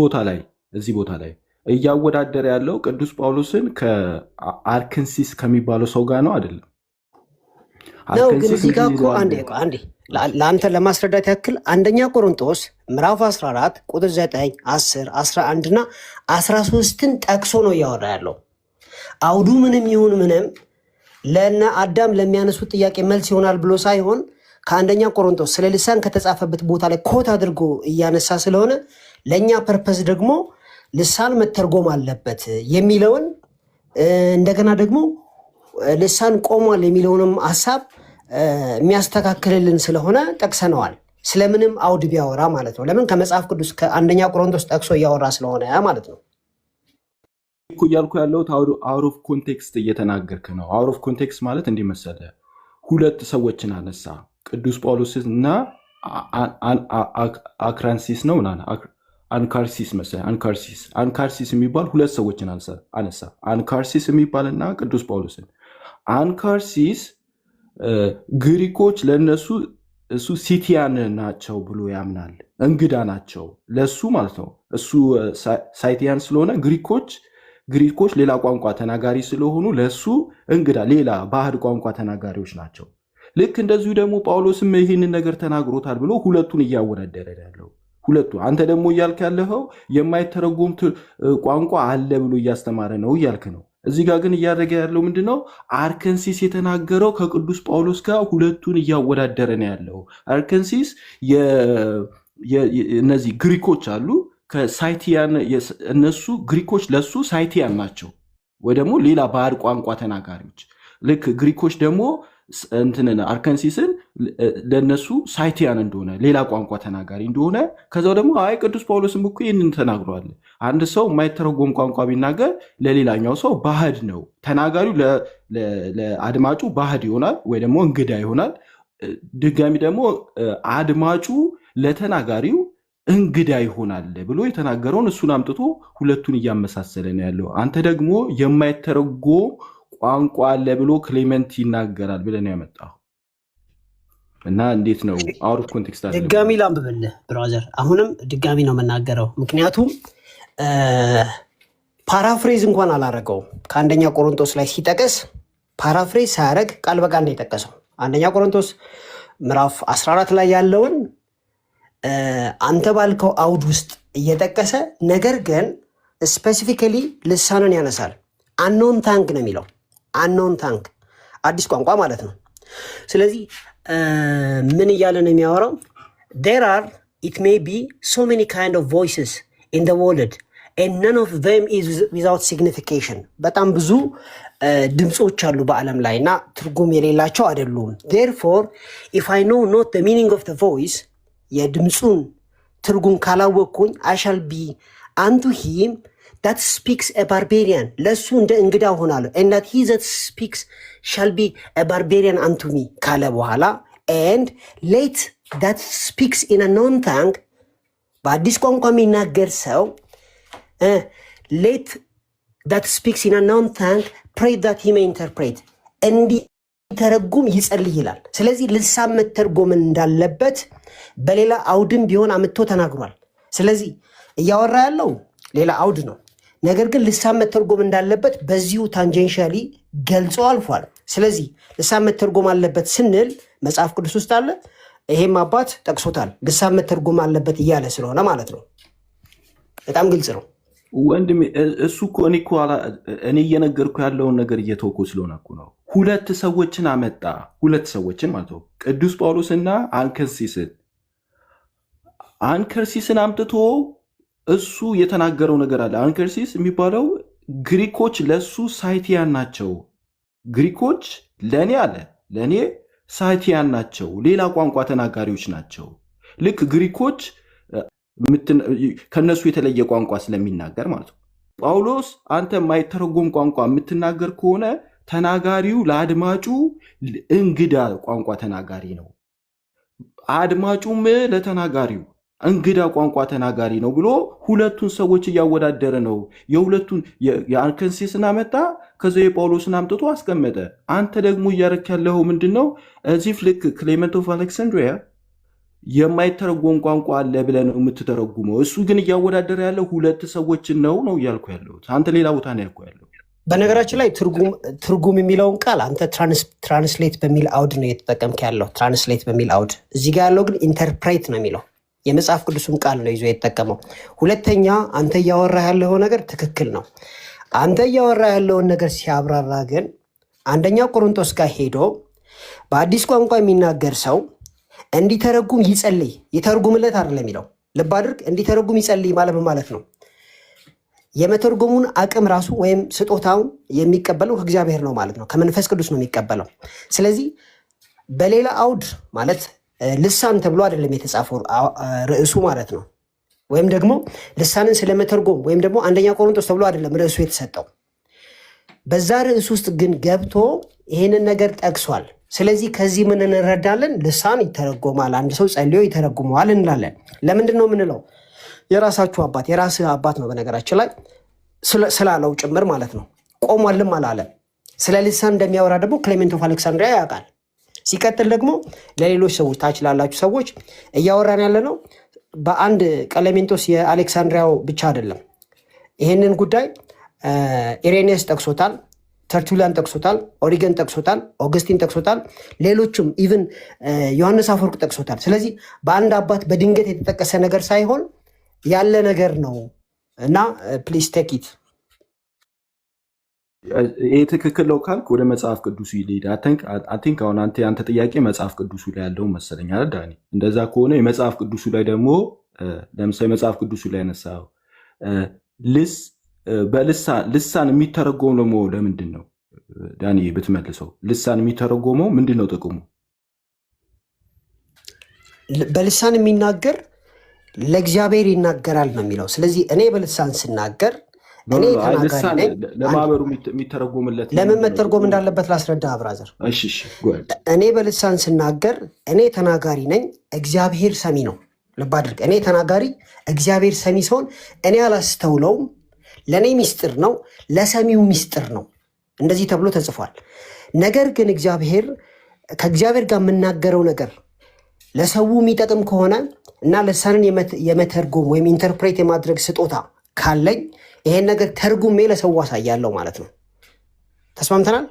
ቦታ ላይ እያወዳደረ ያለው ቅዱስ ጳውሎስን ከአርክንሲስ ከሚባለው ሰው ጋር ነው አይደለም? ነው ግን እዚህ ጋር እኮ አንዴ ለአንተ ለማስረዳት ያክል አንደኛ ቆሮንቶስ ምዕራፍ 14 ቁጥር 9፣ 10፣ 11 እና 13ን ጠቅሶ ነው እያወራ ያለው። አውዱ ምንም ይሁን ምንም ለነ አዳም ለሚያነሱት ጥያቄ መልስ ይሆናል ብሎ ሳይሆን ከአንደኛ ቆሮንቶስ ስለ ልሳን ከተጻፈበት ቦታ ላይ ኮት አድርጎ እያነሳ ስለሆነ ለእኛ ፐርፐስ ደግሞ ልሳን መተርጎም አለበት የሚለውን እንደገና ደግሞ ልሳን ቆሟል የሚለውንም ሀሳብ የሚያስተካክልልን ስለሆነ ጠቅሰነዋል። ስለምንም አውድ ቢያወራ ማለት ነው። ለምን? ከመጽሐፍ ቅዱስ ከአንደኛ ቆሮንቶስ ጠቅሶ እያወራ ስለሆነ ማለት ነው እኮ እያልኩ ያለሁት። አውት ኦፍ ኮንቴክስት እየተናገርክ ነው። አውት ኦፍ ኮንቴክስት ማለት እንዲህ መሰለህ፣ ሁለት ሰዎችን አነሳ፣ ቅዱስ ጳውሎስ እና አክራንሲስ ነው አንካርሲስ መሰለህ። አንካርሲስ የሚባል ሁለት ሰዎችን አነሳ፣ አንካርሲስ የሚባልና ቅዱስ ጳውሎስን። አንካርሲስ ግሪኮች ለእነሱ እሱ ሲቲያን ናቸው ብሎ ያምናል። እንግዳ ናቸው ለሱ ማለት ነው። እሱ ሳይቲያን ስለሆነ ግሪኮች ሌላ ቋንቋ ተናጋሪ ስለሆኑ ለሱ እንግዳ ሌላ ባህድ ቋንቋ ተናጋሪዎች ናቸው። ልክ እንደዚሁ ደግሞ ጳውሎስም ይህንን ነገር ተናግሮታል ብሎ ሁለቱን እያወዳደረ ያለው ሁለቱ። አንተ ደግሞ እያልክ ያለኸው የማይተረጎም ቋንቋ አለ ብሎ እያስተማረ ነው እያልክ ነው። እዚህ ጋር ግን እያደረገ ያለው ምንድነው? አርክንሲስ የተናገረው ከቅዱስ ጳውሎስ ጋር ሁለቱን እያወዳደረ ነው ያለው። አርክንሲስ እነዚህ ግሪኮች አሉ ከሳይቲያን፣ እነሱ ግሪኮች ለሱ ሳይቲያን ናቸው ወይ ደግሞ ሌላ ባህር ቋንቋ ተናጋሪዎች። ልክ ግሪኮች ደግሞ እንትንን አርክንሲስን ለነሱ ሳይቲያን እንደሆነ ሌላ ቋንቋ ተናጋሪ እንደሆነ፣ ከዛው ደግሞ አይ ቅዱስ ጳውሎስም እኮ ይህንን ተናግሯል። አንድ ሰው የማይተረጎም ቋንቋ ቢናገር ለሌላኛው ሰው ባህድ ነው፣ ተናጋሪው ለአድማጩ ባህድ ይሆናል ወይ ደግሞ እንግዳ ይሆናል። ድጋሚ ደግሞ አድማጩ ለተናጋሪው እንግዳ ይሆናል ብሎ የተናገረውን እሱን አምጥቶ ሁለቱን እያመሳሰለ ነው ያለው። አንተ ደግሞ የማይተረጎም ቋንቋ አለ ብሎ ክሌመንት ይናገራል ብለን ያመጣው እና እንዴት ነው አውት ኦፍ ኮንቴክስት አለ። ድጋሚ ላንብብልህ ብራዘር፣ አሁንም ድጋሚ ነው የምናገረው፣ ምክንያቱም ፓራፍሬዝ እንኳን አላረገውም። ከአንደኛ ቆሮንቶስ ላይ ሲጠቀስ ፓራፍሬዝ ሳያደርግ ቃል በቃል ነው የጠቀሰው። አንደኛ ቆሮንቶስ ምዕራፍ 14 ላይ ያለውን አንተ ባልከው አውድ ውስጥ እየጠቀሰ ነገር ግን ስፔሲፊካሊ ልሳንን ያነሳል። አንኖን ታንክ ነው የሚለው። አንኖን ታንክ አዲስ ቋንቋ ማለት ነው። ስለዚህ ምን እያለ ነው የሚያወራው? there are it may be so many kind of voices in the world and none of them is without signification. በጣም ብዙ ድምጾች አሉ በአለም ላይ እና ትርጉም የሌላቸው አይደሉም። therefore if I know not the meaning of the voice የድምጹን ትርጉም ካላወቅኩኝ I shall be unto him that speaks a barbarian ለሱ እንደ እንግዳ ሆናለሁ and that he that speaks shall be a barbarian unto me ካለ በኋላ and let that speaks in a known tongue በአዲስ ቋንቋ የሚናገር ሰው let that speaks in a known tongue pray that he may interpret እንዲተረጉም ይጸልይ ይላል። ስለዚህ ልሳን መተርጎም እንዳለበት በሌላ አውድም ቢሆን አምጥቶ ተናግሯል። ስለዚህ እያወራ ያለው ሌላ አውድ ነው። ነገር ግን ልሳን መተርጎም እንዳለበት በዚሁ ታንጀንሻሊ ገልጾ አልፏል። ስለዚህ ልሳን መተርጎም አለበት ስንል መጽሐፍ ቅዱስ ውስጥ አለ። ይሄም አባት ጠቅሶታል። ልሳን መተርጎም አለበት እያለ ስለሆነ ማለት ነው። በጣም ግልጽ ነው ወንድሜ። እሱ እኮ እኔ እየነገርኩ ያለውን ነገር እየተወኩ ስለሆነ እኮ ነው። ሁለት ሰዎችን አመጣ። ሁለት ሰዎችን ማለት ነው፣ ቅዱስ ጳውሎስና አንከርሲስን አምጥቶ እሱ የተናገረው ነገር አለ። አንከርሲስ የሚባለው ግሪኮች ለሱ ሳይቲያን ናቸው። ግሪኮች ለእኔ ሳይቲያን ናቸው፣ ሌላ ቋንቋ ተናጋሪዎች ናቸው። ልክ ግሪኮች ከነሱ የተለየ ቋንቋ ስለሚናገር ማለት ነው። ጳውሎስ አንተ የማይተረጎም ቋንቋ የምትናገር ከሆነ ተናጋሪው ለአድማጩ እንግዳ ቋንቋ ተናጋሪ ነው፣ አድማጩም ለተናጋሪው እንግዳ ቋንቋ ተናጋሪ ነው ብሎ ሁለቱን ሰዎች እያወዳደረ ነው። የሁለቱን የአንከርሲስን አመጣ፣ ከዚ የጳውሎስን አምጥቶ አስቀመጠ። አንተ ደግሞ እያረክ ያለው ምንድነው? እዚህ ልክ ክሌመንት ኦፍ አሌክሳንድሪያ የማይተረጎም ቋንቋ አለ ብለህ ነው የምትተረጉመው። እሱ ግን እያወዳደረ ያለው ሁለት ሰዎችን ነው እያልኩ ያለሁት። አንተ ሌላ ቦታ ነው ያልኩ ያለው። በነገራችን ላይ ትርጉም የሚለውን ቃል አንተ ትራንስሌት በሚል አውድ ነው እየተጠቀምክ ያለው። ትራንስሌት በሚል አውድ፣ እዚህ ጋር ያለው ግን ኢንተርፕሬት ነው የሚለው። የመጽሐፍ ቅዱስም ቃል ነው ይዞ የተጠቀመው። ሁለተኛ አንተ እያወራ ያለው ነገር ትክክል ነው። አንተ እያወራ ያለውን ነገር ሲያብራራ ግን አንደኛ ቆሮንቶስ ጋር ሄዶ በአዲስ ቋንቋ የሚናገር ሰው እንዲተረጉም ይጸልይ፣ ይተርጉምለት አይደለም የሚለው። ልብ አድርግ። እንዲተረጉም ይጸልይ ማለት ነው። የመተርጎሙን አቅም ራሱ ወይም ስጦታውን የሚቀበለው ከእግዚአብሔር ነው ማለት ነው። ከመንፈስ ቅዱስ ነው የሚቀበለው። ስለዚህ በሌላ አውድ ማለት ልሳን ተብሎ አይደለም የተጻፈው ርዕሱ ማለት ነው። ወይም ደግሞ ልሳንን ስለመተርጎም ወይም ደግሞ አንደኛ ቆሮንቶስ ተብሎ አይደለም ርዕሱ የተሰጠው። በዛ ርዕስ ውስጥ ግን ገብቶ ይህንን ነገር ጠቅሷል። ስለዚህ ከዚህ ምን እንረዳለን? ልሳን ይተረጎማል፣ አንድ ሰው ጸልዮ ይተረጉመዋል እንላለን። ለምንድን ነው የምንለው? የራሳችሁ አባት የራስህ አባት ነው በነገራችን ላይ ስላለው ጭምር ማለት ነው። ቆሟልም አላለም። ስለ ልሳን እንደሚያወራ ደግሞ ክሌሜንት ኦፍ አሌክሳንድሪያ ያውቃል። ሲቀጥል ደግሞ ለሌሎች ሰዎች ታች ላላችሁ ሰዎች እያወራን ያለ ነው በአንድ ቀሌሜንጦስ የአሌክሳንድሪያው ብቻ አይደለም። ይህንን ጉዳይ ኢሬኔስ ጠቅሶታል፣ ተርቱሊያን ጠቅሶታል፣ ኦሪገን ጠቅሶታል፣ ኦገስቲን ጠቅሶታል፣ ሌሎችም ኢቭን ዮሐንስ አፈወርቅ ጠቅሶታል። ስለዚህ በአንድ አባት በድንገት የተጠቀሰ ነገር ሳይሆን ያለ ነገር ነው እና ፕሊዝ ቴክ ኢት። ይህ ትክክል ነው ካልክ ወደ መጽሐፍ ቅዱሱ ይሄድ። አንቲንክ አሁን አንተ ጥያቄ መጽሐፍ ቅዱሱ ላይ ያለው መሰለኝ አይደል ዳኒ? እንደዛ ከሆነ የመጽሐፍ ቅዱሱ ላይ ደግሞ ለምሳሌ መጽሐፍ ቅዱሱ ላይ ያነሳው ልሳን የሚተረጎም ደግሞ ለምንድን ነው ዳኒ ብትመልሰው? ልሳን የሚተረጎመው ምንድን ነው ጥቅሙ? በልሳን የሚናገር ለእግዚአብሔር ይናገራል ነው የሚለው። ስለዚህ እኔ በልሳን ስናገር እኔ ተናጋሪ ነኝ። ለማህበሩ የሚተረጎምለት ለምን መተርጎም እንዳለበት ላስረዳ ብራዘር። እኔ በልሳን ስናገር እኔ ተናጋሪ ነኝ፣ እግዚአብሔር ሰሚ ነው። ልብ አድርግ። እኔ ተናጋሪ እግዚአብሔር ሰሚ ሲሆን እኔ አላስተውለውም፣ ለእኔ ሚስጥር ነው፣ ለሰሚው ሚስጥር ነው። እንደዚህ ተብሎ ተጽፏል። ነገር ግን ከእግዚአብሔር ጋር የምናገረው ነገር ለሰው የሚጠቅም ከሆነ እና ልሳንን የመተርጎም ወይም ኢንተርፕሬት የማድረግ ስጦታ ካለኝ ይሄን ነገር ተርጉሜ ለሰው አሳያለሁ ማለት ነው። ተስማምተናል?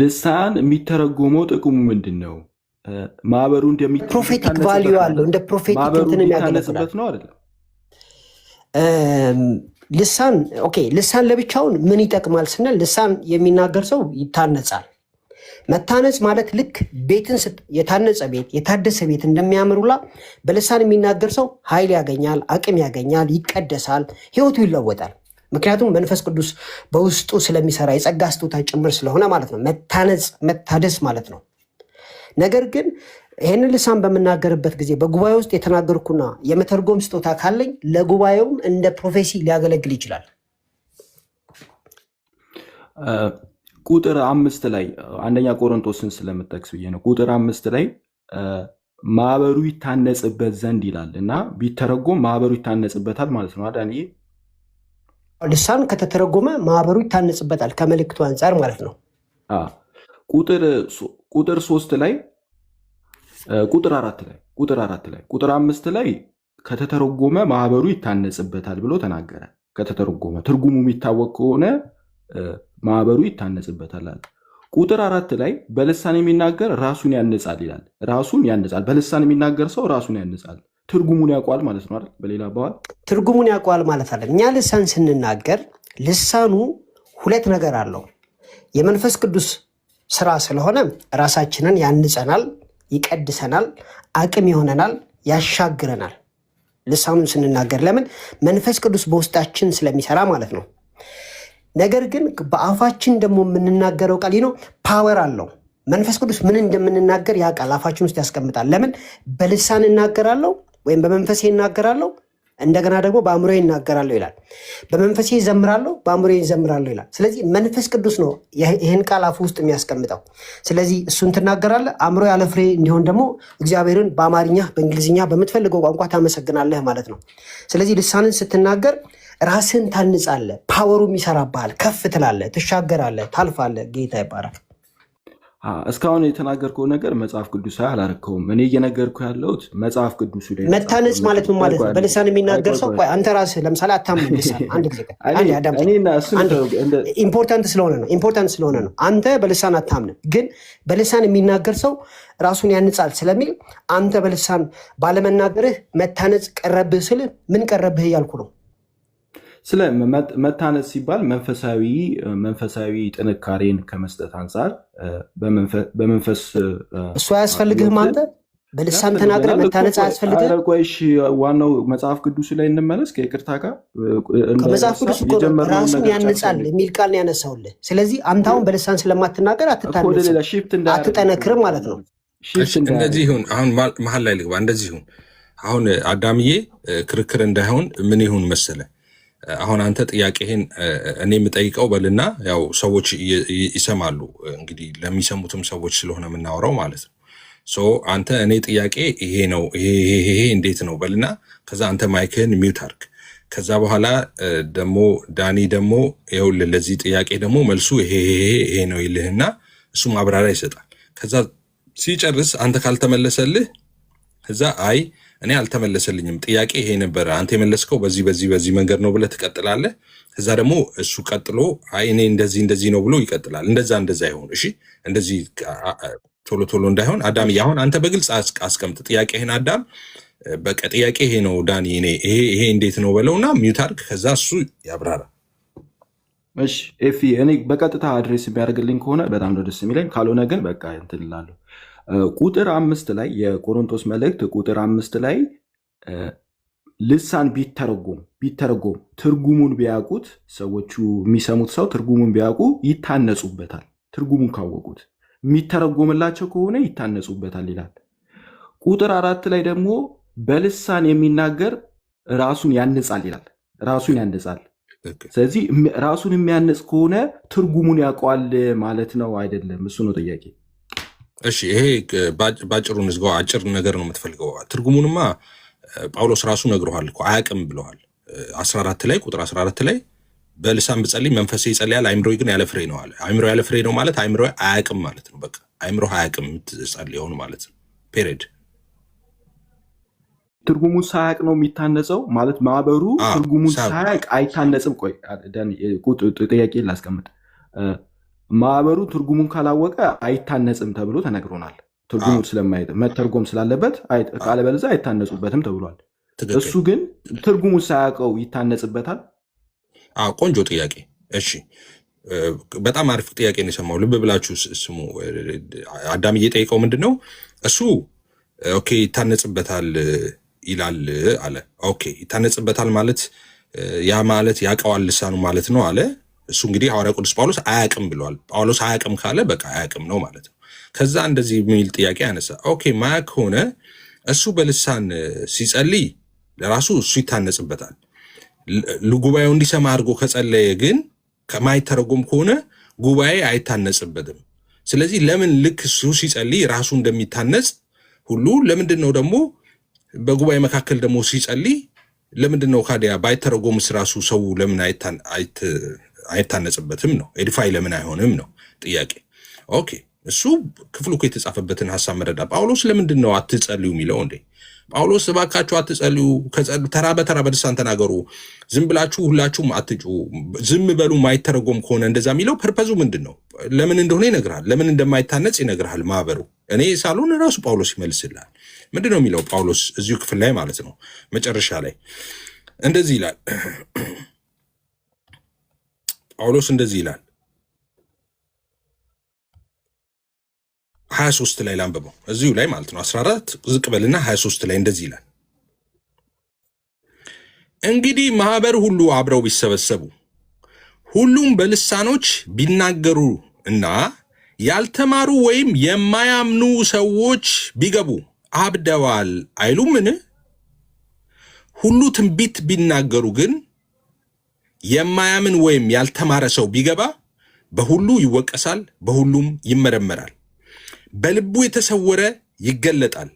ልሳን የሚተረጎመው ጥቅሙ ምንድን ነው? ማህበሩ ፕሮፌቲክ ቫልዩ አለው። እንደ ፕሮፌቲክ እንትን የሚያገለግለው ነው አይደለም? ልሳን ኦኬ፣ ልሳን ለብቻውን ምን ይጠቅማል ስንል ልሳን የሚናገር ሰው ይታነጻል። መታነጽ ማለት ልክ ቤትን የታነጸ ቤት የታደሰ ቤት እንደሚያምሩላ በልሳን የሚናገር ሰው ኃይል ያገኛል፣ አቅም ያገኛል፣ ይቀደሳል፣ ህይወቱ ይለወጣል። ምክንያቱም መንፈስ ቅዱስ በውስጡ ስለሚሰራ የጸጋ ስጦታ ጭምር ስለሆነ ማለት ነው። መታነጽ መታደስ ማለት ነው። ነገር ግን ይህንን ልሳን በምናገርበት ጊዜ በጉባኤ ውስጥ የተናገርኩና የመተርጎም ስጦታ ካለኝ ለጉባኤውም እንደ ፕሮፌሲ ሊያገለግል ይችላል። ቁጥር 5 ላይ አንደኛ ቆሮንቶስን ስለምጠቅስ ብዬ ነው። ቁጥር 5 ላይ ማህበሩ ይታነጽበት ዘንድ ይላል እና ቢተረጎም ማህበሩ ይታነጽበታል ማለት ነው። አዳንዬ ልሳን ከተተረጎመ ማህበሩ ይታነጽበታል ከመልእክቱ አንጻር ማለት ነው። ቁጥር 3 ላይ ቁጥር 4 ላይ ቁጥር 5 ላይ ከተተረጎመ ማህበሩ ይታነጽበታል ብሎ ተናገረ። ከተተረጎመ ትርጉሙ የሚታወቅ ከሆነ ማህበሩ ይታነጽበታል አለ። ቁጥር 4 ላይ በልሳን የሚናገር ራሱን ያነጻል ይላል። ራሱን ያነጻል። በልሳን የሚናገር ሰው ራሱን ያነጻል። ትርጉሙን ያውቋል ማለት ነው አይደል? በሌላ አባባል ትርጉሙን ያውቋል ማለት አለ። እኛ ልሳን ስንናገር ልሳኑ ሁለት ነገር አለው። የመንፈስ ቅዱስ ስራ ስለሆነ ራሳችንን ያንጸናል፣ ይቀድሰናል፣ አቅም ይሆነናል፣ ያሻግረናል። ልሳኑን ስንናገር ለምን? መንፈስ ቅዱስ በውስጣችን ስለሚሰራ ማለት ነው። ነገር ግን በአፋችን ደግሞ የምንናገረው ቃል ነው ፓወር አለው። መንፈስ ቅዱስ ምን እንደምንናገር ያ ቃል አፋችን ውስጥ ያስቀምጣል። ለምን? በልሳን እናገራለሁ ወይም በመንፈሴ እናገራለሁ፣ እንደገና ደግሞ በአእምሮ ይናገራለሁ ይላል። በመንፈሴ ይዘምራለሁ፣ በአእምሮ ይዘምራለሁ ይላል። ስለዚህ መንፈስ ቅዱስ ነው ይህን ቃል አፉ ውስጥ የሚያስቀምጠው። ስለዚህ እሱን ትናገራለህ። አእምሮ ያለ ፍሬ እንዲሆን ደግሞ እግዚአብሔርን በአማርኛ በእንግሊዝኛ በምትፈልገው ቋንቋ ታመሰግናለህ ማለት ነው። ስለዚህ ልሳንን ስትናገር ራስን ታንጻለህ፣ ፓወሩም ይሰራብሃል፣ ከፍ ትላለህ፣ ትሻገራለህ፣ ታልፋለህ። ጌታ ይባረክ። እስካሁን የተናገርከው ነገር መጽሐፍ ቅዱሳዊ አላረከውም። እኔ እየነገርኩ ያለሁት መጽሐፍ ቅዱስ ላይ መታነጽ ማለት ምን ማለት ነው? በልሳን የሚናገር ሰው አንተ ራስህ ለምሳሌ አታምንም። ልሳን አንድ ጊዜ ኢምፖርታንት ስለሆነ ነው። አንተ በልሳን አታምንም፣ ግን በልሳን የሚናገር ሰው ራሱን ያንጻል ስለሚል አንተ በልሳን ባለመናገርህ መታነጽ ቀረብህ ስልህ ምን ቀረብህ እያልኩ ነው። ስለ መታነጽ ሲባል መንፈሳዊ ጥንካሬን ከመስጠት አንጻር በመንፈስ እሱ አያስፈልግህም። አንተ በልሳን ተናግረህ መታነጽ አያስፈልግህም። ቆይሽ ዋናው መጽሐፍ ቅዱስ ላይ እንመለስ። ከይቅርታ ጋር ከመጽሐፍ ቅዱስ ራሱን ያንጻል የሚል ቃል ነው ያነሳውልህ። ስለዚህ አንተ አሁን በልሳን ስለማትናገር አትጠነክርም ማለት ነው። እንደዚህ ይሁን። አሁን መሀል ላይ ልግባ። እንደዚህ ይሁን። አሁን አዳምዬ ክርክር እንዳይሆን ምን ይሁን መሰለ፣ አሁን አንተ ጥያቄህን እኔ የምጠይቀው በልና ያው ሰዎች ይሰማሉ። እንግዲህ ለሚሰሙትም ሰዎች ስለሆነ የምናወራው ማለት ነው። አንተ እኔ ጥያቄ ይሄ ነው ይሄ እንዴት ነው በልና ከዛ አንተ ማይክህን ሚውት አድርግ። ከዛ በኋላ ደግሞ ዳኒ ደግሞ ይኸውልህ ለዚህ ጥያቄ ደግሞ መልሱ ይሄ ነው ይልህና እሱ ማብራሪያ ይሰጣል። ከዛ ሲጨርስ አንተ ካልተመለሰልህ ከዛ አይ እኔ አልተመለሰልኝም ጥያቄ ይሄ ነበረ አንተ የመለስከው በዚህ መንገድ ነው ብለህ ትቀጥላለህ። ከዛ ደግሞ እሱ ቀጥሎ አይ እኔ እንደዚህ ነው ብሎ ይቀጥላል። እንደዛ ይሆን። እሺ እንደዚህ ቶሎ እንዳይሆን አዳም አሁን አንተ በግልጽ አስቀምጥ ጥያቄህን። አዳም በቃ ጥያቄ ይሄ ነው ዳኒ እኔ ይሄ እንዴት ነው በለውና ሚውት አድርግ። ከዛ እሱ ያብራራ። እሺ ኤፊ እኔ በቀጥታ አድሬስ የሚያደርግልኝ ከሆነ በጣም ነው ደስ የሚለኝ። ካልሆነ ግን በቃ እንትን እላለሁ። ቁጥር 5 ላይ የቆሮንቶስ መልእክት ቁጥር 5 ላይ ልሳን ቢተረጎም ትርጉሙን ቢያውቁት ሰዎቹ የሚሰሙት ሰው ትርጉሙን ቢያውቁ ይታነጹበታል። ትርጉሙን ካወቁት የሚተረጎምላቸው ከሆነ ይታነጹበታል ይላል። ቁጥር 4 ላይ ደግሞ በልሳን የሚናገር ራሱን ያንጻል ይላል። ራሱን ያንጻል። ስለዚህ ራሱን የሚያንጽ ከሆነ ትርጉሙን ያውቀዋል ማለት ነው አይደለም? እሱ ነው ጥያቄ። እሺ ይሄ ባጭሩ ንዝጋው። አጭር ነገር ነው የምትፈልገው። ትርጉሙንማ ጳውሎስ ራሱ ነግሮሃል እኮ አያውቅም ብለዋል። 14 ላይ ቁጥር 14 ላይ በልሳን ብጸልይ መንፈሴ ይጸልያል አይምሮ ግን ያለ ፍሬ ነው አለ። አይምሮ ያለ ፍሬ ነው ማለት አይምሮ አያውቅም ማለት ነው። በቃ አይምሮ አያውቅም የምትጸልየውን ማለት ነው። ፔሬድ። ትርጉሙን ሳያውቅ ነው የሚታነጸው ማለት ማህበሩ ትርጉሙን ሳያውቅ አይታነጽም። ቆይ ጥያቄ ላስቀምጥ። ማህበሩ ትርጉሙን ካላወቀ አይታነጽም ተብሎ ተነግሮናል። ትርጉሙ መተርጎም ስላለበት ካለበለዚያ አይታነጹበትም ተብሏል። ትክክል። እሱ ግን ትርጉሙ ሳያውቀው ይታነጽበታል። ቆንጆ ጥያቄ። እሺ በጣም አሪፍ ጥያቄ ነው የሰማው። ልብ ብላችሁ ስሙ። አዳም እየጠየቀው ምንድን ነው እሱ? ኦኬ ይታነጽበታል ይላል አለ። ኦኬ ይታነጽበታል ማለት ያ ማለት ያውቀዋል ልሳኑ ማለት ነው አለ። እሱ እንግዲህ ሐዋርያ ቅዱስ ጳውሎስ አያውቅም ብለዋል። ጳውሎስ አያውቅም ካለ በቃ አያውቅም ነው ማለት ነው። ከዛ እንደዚህ የሚል ጥያቄ ያነሳ። ኦኬ ማያውቅ ከሆነ እሱ በልሳን ሲጸልይ ለራሱ እሱ ይታነጽበታል። ጉባኤው እንዲሰማ አድርጎ ከጸለየ ግን ከማይተረጎም ከሆነ ጉባኤ አይታነጽበትም። ስለዚህ ለምን ልክ እሱ ሲጸልይ ራሱ እንደሚታነጽ ሁሉ ለምንድን ነው ደግሞ በጉባኤ መካከል ደግሞ ሲጸልይ ለምንድን ነው ካዲያ ባይተረጎምስ ራሱ ሰው ለምን አይታነጽበትም ነው? ኤዲፋይ ለምን አይሆንም ነው ጥያቄ። ኦኬ እሱ ክፍሉ እኮ የተጻፈበትን ሀሳብ መረዳ። ጳውሎስ ለምንድን ነው አትጸልዩ የሚለው እንዴ? ጳውሎስ እባካችሁ አትጸልዩ፣ ተራ በተራ በልሳን ተናገሩ፣ ዝም ብላችሁ ሁላችሁም አትጩ፣ ዝም በሉ ማይተረጎም ከሆነ እንደዛ የሚለው ፐርፐዙ ምንድን ነው? ለምን እንደሆነ ይነግርሃል። ለምን እንደማይታነጽ ይነግርሃል ማህበሩ። እኔ ሳልሆን ራሱ ጳውሎስ ይመልስልሃል። ምንድን ነው የሚለው ጳውሎስ እዚሁ ክፍል ላይ ማለት ነው መጨረሻ ላይ እንደዚህ ይላል። ጳውሎስ እንደዚህ ይላል 23 ላይ ላንብበው፣ እዚሁ ላይ ማለት ነው 14 ዝቅ በልና 23 ላይ እንደዚህ ይላል። እንግዲህ ማህበር ሁሉ አብረው ቢሰበሰቡ ሁሉም በልሳኖች ቢናገሩ እና ያልተማሩ ወይም የማያምኑ ሰዎች ቢገቡ አብደዋል አይሉምን? ሁሉ ትንቢት ቢናገሩ ግን የማያምን ወይም ያልተማረ ሰው ቢገባ በሁሉ ይወቀሳል፣ በሁሉም ይመረመራል። በልቡ የተሰወረ ይገለጣል።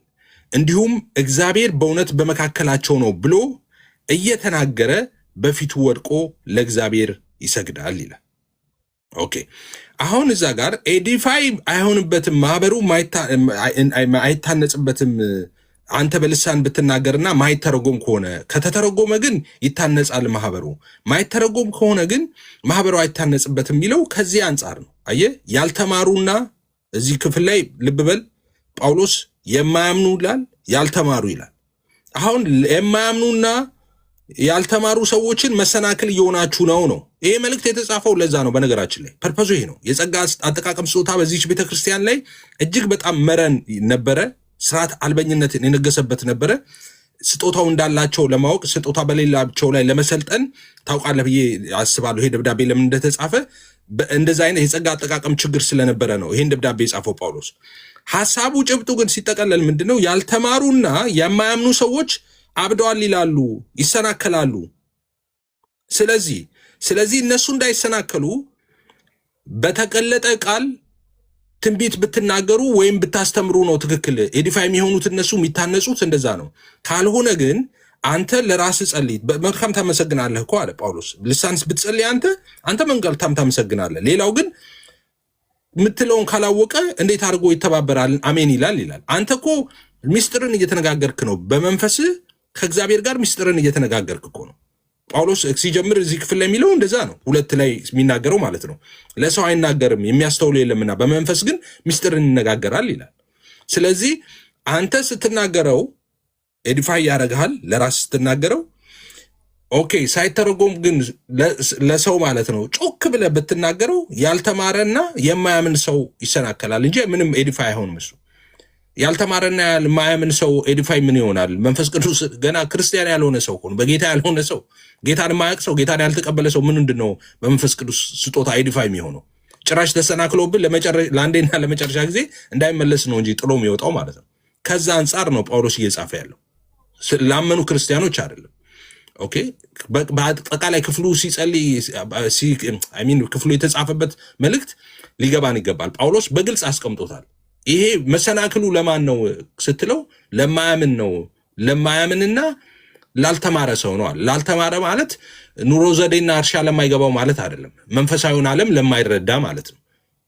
እንዲሁም እግዚአብሔር በእውነት በመካከላቸው ነው ብሎ እየተናገረ በፊቱ ወድቆ ለእግዚአብሔር ይሰግዳል ይላል። ኦኬ አሁን እዛ ጋር ኤዲፋይ አይሆንበትም፣ ማህበሩ አይታነጽበትም። አንተ በልሳን ብትናገርና ማይተረጎም ከሆነ ከተተረጎመ ግን ይታነጻል ማህበሩ። ማይተረጎም ከሆነ ግን ማህበሩ አይታነጽበትም የሚለው ከዚህ አንጻር ነው። አየህ ያልተማሩና እዚህ ክፍል ላይ ልብ በል ጳውሎስ የማያምኑ ይላል፣ ያልተማሩ ይላል። አሁን የማያምኑና ያልተማሩ ሰዎችን መሰናክል እየሆናችሁ ነው። ይሄ መልእክት የተጻፈው ለዛ ነው። በነገራችን ላይ ፐርፐዙ ይሄ ነው። የጸጋ አጠቃቀም ስጦታ በዚህች ቤተክርስቲያን ላይ እጅግ በጣም መረን ነበረ። ስርዓት አልበኝነትን የነገሰበት ነበረ። ስጦታው እንዳላቸው ለማወቅ ስጦታ በሌላቸው ላይ ለመሰልጠን ታውቃለህ ብዬ አስባለሁ። ይሄ ደብዳቤ ለምን እንደተጻፈ እንደዛ አይነት የጸጋ አጠቃቀም ችግር ስለነበረ ነው ይሄን ደብዳቤ የጻፈው ጳውሎስ። ሐሳቡ ጭብጡ ግን ሲጠቀለል ምንድነው? ያልተማሩና የማያምኑ ሰዎች አብደዋል ይላሉ፣ ይሰናከላሉ። ስለዚህ እነሱ እንዳይሰናከሉ በተቀለጠ ቃል ትንቢት ብትናገሩ ወይም ብታስተምሩ ነው ትክክል። ኤዲፋይ የሚሆኑት እነሱ የሚታነጹት እንደዛ ነው። ካልሆነ ግን አንተ ለራስህ ጸልይ። መልካም ታመሰግናለህ እኮ አለ ጳውሎስ። ልሳንስ ብትጸልይ አንተ መልካም ታመሰግናለህ። ሌላው ግን የምትለውን ካላወቀ እንዴት አድርጎ ይተባበራል? አሜን ይላል። አንተ እኮ ሚስጥርን እየተነጋገርክ ነው። በመንፈስህ ከእግዚአብሔር ጋር ሚስጥርን እየተነጋገርክ እኮ ነው። ጳውሎስ ሲጀምር እዚህ ክፍል ላይ የሚለው እንደዛ ነው። 2 ላይ የሚናገረው ማለት ነው። ለሰው አይናገርም የሚያስተውሉ የለምና በመንፈስ ግን ሚስጥርን ይነጋገራል ይላል። ስለዚህ አንተ ስትናገረው ኤዲፋይ ያደርግሃል፣ ለራስ ስትናገረው ኦኬ። ሳይተረጎም ግን ለሰው ማለት ነው ጮክ ብለህ ብትናገረው ያልተማረና የማያምን ሰው ይሰናከላል እንጂ ምንም ኤዲፋይ አይሆንም እሱ። ያልተማረና የማያምን ሰው ኤዲፋይ ምን ይሆናል? መንፈስ ቅዱስ ገና ክርስቲያን ያልሆነ ሰው ሆኖ በጌታ ያልሆነ ሰው፣ ጌታን የማያውቅ ሰው፣ ጌታን ያልተቀበለ ሰው ምንድን ነው በመንፈስ ቅዱስ ስጦታ ኤዲፋይ የሚሆነው? ጭራሽ ተሰናክሎብን ለአንዴና ለመጨረሻ ጊዜ እንዳይመለስ ነው እንጂ ጥሎ የሚወጣው ማለት ነው። ከዛ አንጻር ነው ጳውሎስ እየጻፈ ያለው፣ ላመኑ ክርስቲያኖች አይደለም። ኦኬ በአጠቃላይ ክፍሉ ሲጸልይ ክፍሉ የተጻፈበት መልእክት ሊገባን ይገባል። ጳውሎስ በግልጽ አስቀምጦታል። ይሄ መሰናክሉ ለማን ነው ስትለው ለማያምን ነው። ለማያምንና ላልተማረ ሰው ነው። ላልተማረ ማለት ኑሮ ዘዴና እርሻ ለማይገባው ማለት አይደለም። መንፈሳዊውን ዓለም ለማይረዳ ማለት ነው።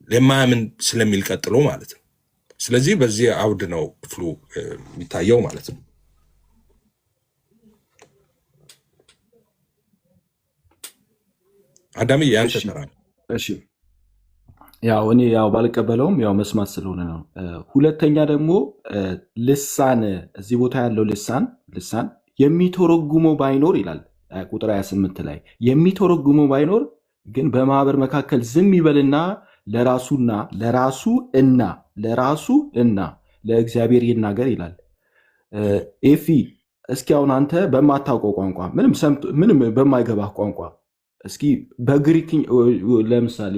ለማያምን ስለሚል ቀጥሎ ማለት ነው። ስለዚህ በዚህ አውድ ነው ክፍሉ የሚታየው ማለት ነው። አዳምዬ ያንተ ተራ ነው። እሺ ያው እኔ ባልቀበለውም መስማት ስለሆነ ነው። ሁለተኛ ደግሞ ልሳን እዚህ ቦታ ያለው ልሳን የሚተረጉመው ባይኖር ይላል ቁጥር 28 ላይ የሚተረጉመው ባይኖር ግን በማህበር መካከል ዝም ይበልና ለራሱ እና ለእግዚአብሔር ይናገር ይላል። ኤፊ እስኪ አሁን አንተ በማታውቀው ቋንቋ ምንም በማይገባህ ቋንቋ እስኪ በግሪክ ለምሳሌ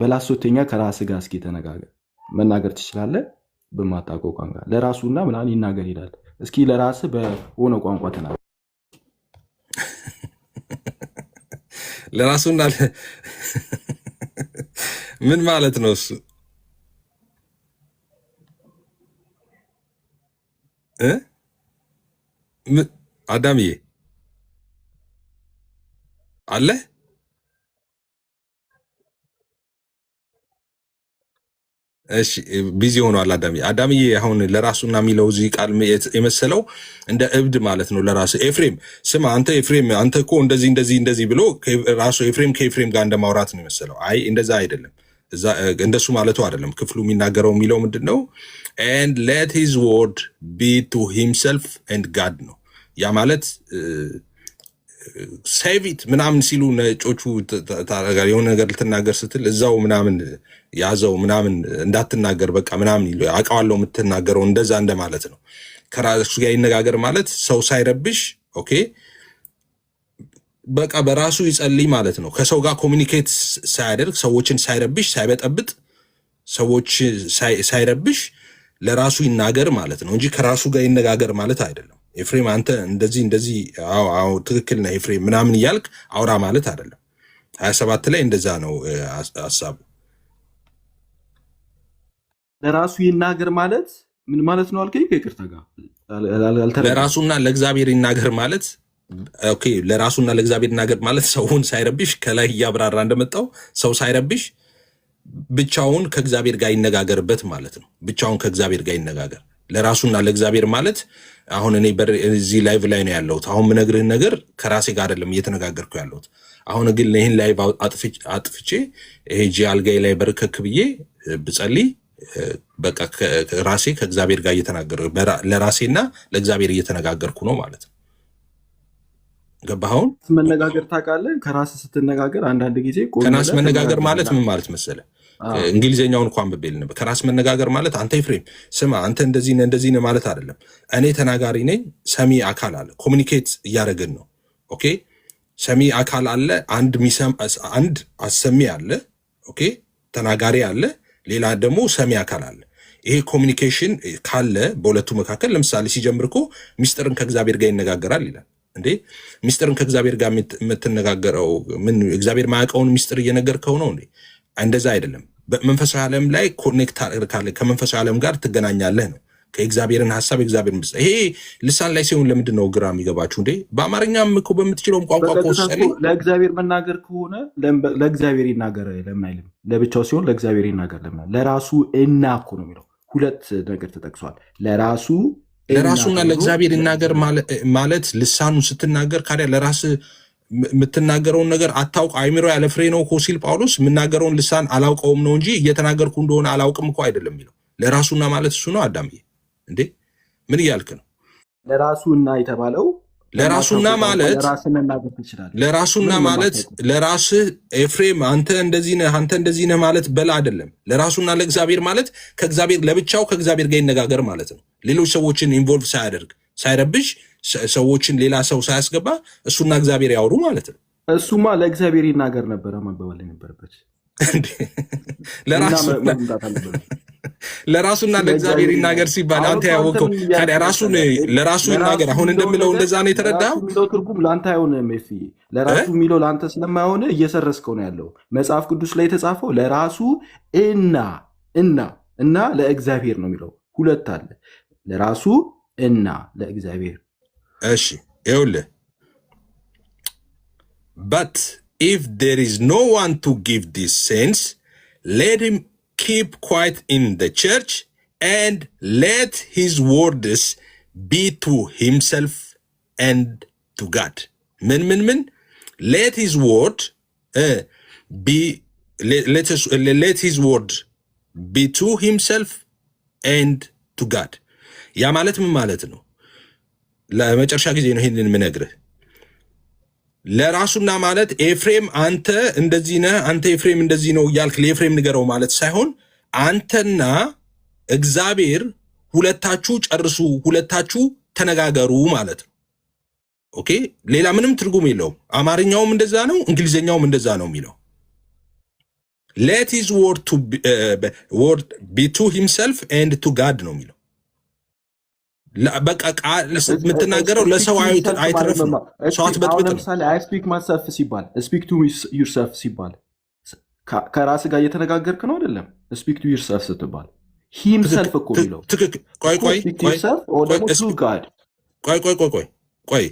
በላሶቴኛ ከራስ ጋር እስኪ መናገር ትችላለህ? በማታውቀው ቋንቋ ለራሱና ምናምን ይናገር ይላል። እስኪ ለራስ በሆነ ቋንቋ ተናገር። ለራሱና ምን ማለት ነው እሱ? አዳምዬ አለ? እሺ ቢዚ ሆኗል አዳምዬ። አሁን ለራሱና የሚለው እዚህ ቃል የመሰለው እንደ እብድ ማለት ነው። ለራሱ ኤፍሬም ስማ፣ አንተ እኮ እንደዚህ ብሎ ራሱ ኤፍሬም ከኤፍሬም ጋር እንደማውራት ነው የመሰለው። አይ እንደዛ አይደለም፣ እንደሱ ማለቱ አይደለም። ክፍሉ የሚናገረው የሚለው ምንድን ነው? and let his word be to himself and God ነው። ያ ማለት ሴቪት ምናምን ሲሉ ነጮቹ የሆነ ነገር ልትናገር ስትል እዛው ምናምን ያዘው ምናምን እንዳትናገር በቃ ምናምን ይሉ አውቀዋለሁ የምትናገረው እንደዛ እንደማለት ነው። ከራሱ ጋር ይነጋገር ማለት ሰው ሳይረብሽ ኦኬ በቃ በራሱ ይጸልይ ማለት ነው። ከሰው ጋር ኮሚኒኬት ሳያደርግ ሰዎችን ሳይረብሽ ሳይበጠብጥ ሰዎች ሳይረብሽ ለራሱ ይናገር ማለት ነው እንጂ ከራሱ ጋር ይነጋገር ማለት አይደለም። ኤፍሬም አንተ እንደዚህ አዎ ትክክል ነህ ኤፍሬም ምናምን እያልክ አውራ ማለት አይደለም። 27 ላይ እንደዛ ነው ሐሳቡ። ለራሱ ይናገር ማለት ምን ማለት ነው አልከኝ? ከይቅርታ ጋር ለራሱና ለእግዚአብሔር ይናገር ማለት ኦኬ፣ ለራሱና ለእግዚአብሔር ይናገር ማለት ሰውን ሳይረብሽ ከላይ እያብራራ እንደመጣው ሰው ሳይረብሽ ብቻውን ከእግዚአብሔር ጋር ይነጋገርበት ማለት ነው። ብቻውን ከእግዚአብሔር ጋር ይነጋገር። ለራሱና ለእግዚአብሔር ማለት አሁን እኔ እዚህ ላይቭ ላይ ነው ያለሁት። አሁን ምነግርህን ነገር ከራሴ ጋር አይደለም እየተነጋገርኩ ያለሁት። አሁን ግን ይህን ላይቭ አጥፍቼ ሄጄ አልጋዬ ላይ በርከክ ብዬ ብጸልይ በቃ ራሴ ከእግዚአብሔር ጋር እየተናገርኩ ለራሴና ለእግዚአብሔር እየተነጋገርኩ ነው ማለት ነው። ገባህ? አሁን መነጋገር ታውቃለህ። ከራስ ስትነጋገር አንዳንድ ጊዜ ከራስ መነጋገር ማለት ምን ማለት መሰለህ? እንግሊዝኛውን እንኳን ብቤል ነበር። ከራስ መነጋገር ማለት አንተ ኤፍሬም ስማ፣ አንተ እንደዚህ ነህ ማለት አይደለም። እኔ ተናጋሪ ነኝ፣ ሰሚ አካል አለ፣ ኮሚኒኬት እያደረግን ነው። ኦኬ፣ ሰሚ አካል አለ፣ አንድ አሰሚ አለ፣ ኦኬ፣ ተናጋሪ አለ፣ ሌላ ደግሞ ሰሚ አካል አለ። ይሄ ኮሚኒኬሽን ካለ በሁለቱ መካከል ለምሳሌ ሲጀምር እኮ ሚስጥርን ከእግዚአብሔር ጋር ይነጋገራል ይላል። እንዴ ሚስጥርን ከእግዚአብሔር ጋር የምትነጋገረው ምን እግዚአብሔር ማያውቀውን ሚስጥር እየነገርከው ነው እንዴ? እንደዛ አይደለም። በመንፈሳዊ ዓለም ላይ ኮኔክት አድርጋለህ፣ ከመንፈሳዊ ዓለም ጋር ትገናኛለህ ነው። ከእግዚአብሔርን ሐሳብ እግዚአብሔርን ምስጢር። ይሄ ልሳን ላይ ሲሆን ለምንድን ነው ግራ የሚገባችሁ እንዴ? በአማርኛም እኮ በምትችለውም ቋንቋ ለእግዚአብሔር መናገር ከሆነ ለእግዚአብሔር ይናገር ለምን አይልም? ለብቻው ሲሆን ለእግዚአብሔር ይናገር ለምን? ለራሱ እና እኮ ነው የሚለው። ሁለት ነገር ተጠቅሷል። ለራሱና ለእግዚአብሔር ይናገር ማለት ልሳኑ ስትናገር ካዲያ ለራስ የምትናገረውን ነገር አታውቅ አይምሮ ያለ ፍሬ ነው እኮ ሲል ጳውሎስ የምናገረውን ልሳን አላውቀውም ነው እንጂ እየተናገርኩ እንደሆነ አላውቅም እኮ አይደለም የሚለው። ለራሱና ማለት እሱ ነው። አዳምዬ እንዴ ምን እያልክ ነው? ለራሱና የተባለው ለራሱና ማለት ለራስህ ኤፍሬም አንተ እንደዚህ ነህ ማለት በላ አይደለም። ለራሱና ለእግዚአብሔር ማለት ከእግዚአብሔር ለብቻው ከእግዚአብሔር ጋር ይነጋገር ማለት ነው። ሌሎች ሰዎችን ኢንቮልቭ ሳያደርግ ሳይረብሽ ሰዎችን ሌላ ሰው ሳያስገባ እሱና እግዚአብሔር ያወሩ ማለት ነው። እሱማ ለእግዚአብሔር ይናገር ነበረ መባል ነበረበት። ለራሱና ለእግዚአብሔር ይናገር ሲባል አንተ ያወቀው ታዲያ ለራሱ ይናገር። አሁን እንደምለው እንደዛ ነው የተረዳኸው? የሚለው ትርጉም ለአንተ አይሆንም። ለራሱ የሚለው ለአንተ ስለማይሆን እየሰረስከው ነው ያለው። መጽሐፍ ቅዱስ ላይ የተጻፈው ለራሱ እና ለእግዚአብሔር ነው የሚለው። ሁለት አለ፣ ለራሱ እና ለእግዚአብሔር። እሺ ይኸውልህ but if there is no one to give this sense, let him keep quiet in the church and let his words be to himself and to God. ምን let his word be let his word be to himself and to God. ያ ማለት ምን ማለት ነው? ለመጨረሻ ጊዜ ነው ይሄንን የምነግርህ። ለራሱና ማለት ኤፍሬም አንተ እንደዚህ ነህ፣ አንተ ኤፍሬም እንደዚህ ነው እያልክ ለኤፍሬም ንገረው ማለት ሳይሆን አንተና እግዚአብሔር ሁለታችሁ ጨርሱ፣ ሁለታችሁ ተነጋገሩ ማለት ነው። ኦኬ፣ ሌላ ምንም ትርጉም የለውም። አማርኛውም እንደዛ ነው፣ እንግሊዝኛውም እንደዛ ነው የሚለው let his word be to himself and to God ነው የሚለው። በቃ ቃል የምትናገረው ለሰው አይተረፍም። ሰው አትበጥብጥ። ለምሳሌ I speak myself ሲባል speak to yourself ሲባል ከራስ ጋር እየተነጋገርክ ነው አይደለም? speak to yourself ስትባል himself እኮ የሚለው ትክክል። ቆይ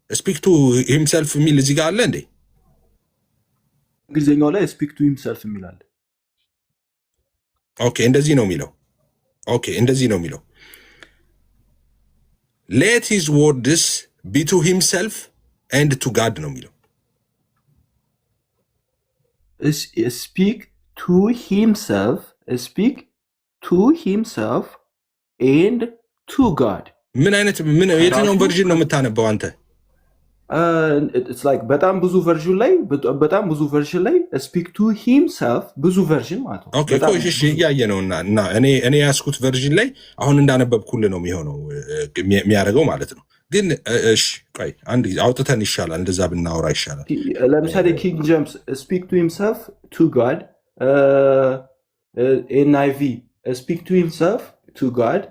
speak to himself የሚል እዚህ ጋር አለ እንዴ? እንግሊዝኛው ላይ speak to himself የሚል አለ። ኦኬ፣ እንደዚህ ነው የሚለው። ኦኬ፣ እንደዚህ ነው የሚለው let his words be to himself and to God ነው የሚለው። speak to himself and to God። ምን አይነት የትኛውን ቨርዥን ነው የምታነበው አንተ? it's like በጣም ብዙ ቨርዥን ላይ speak to himself ብዙ ቨርዥን ማለት ነው። ኦኬ እሺ፣ እያየ ነውና እኔ ያስኩት ቨርዥን ላይ አሁን እንዳነበብኩልህ ነው የሚሆነው የሚያደርገው ማለት ነው። ግን እሺ ቆይ አንድ ጊዜ አውጥተን ይሻላል፣ እንደዛ ብናወራ ይሻላል። ለምሳሌ ኪንግ ጄምስ speak to himself to God፣ NIV speak to himself to God፣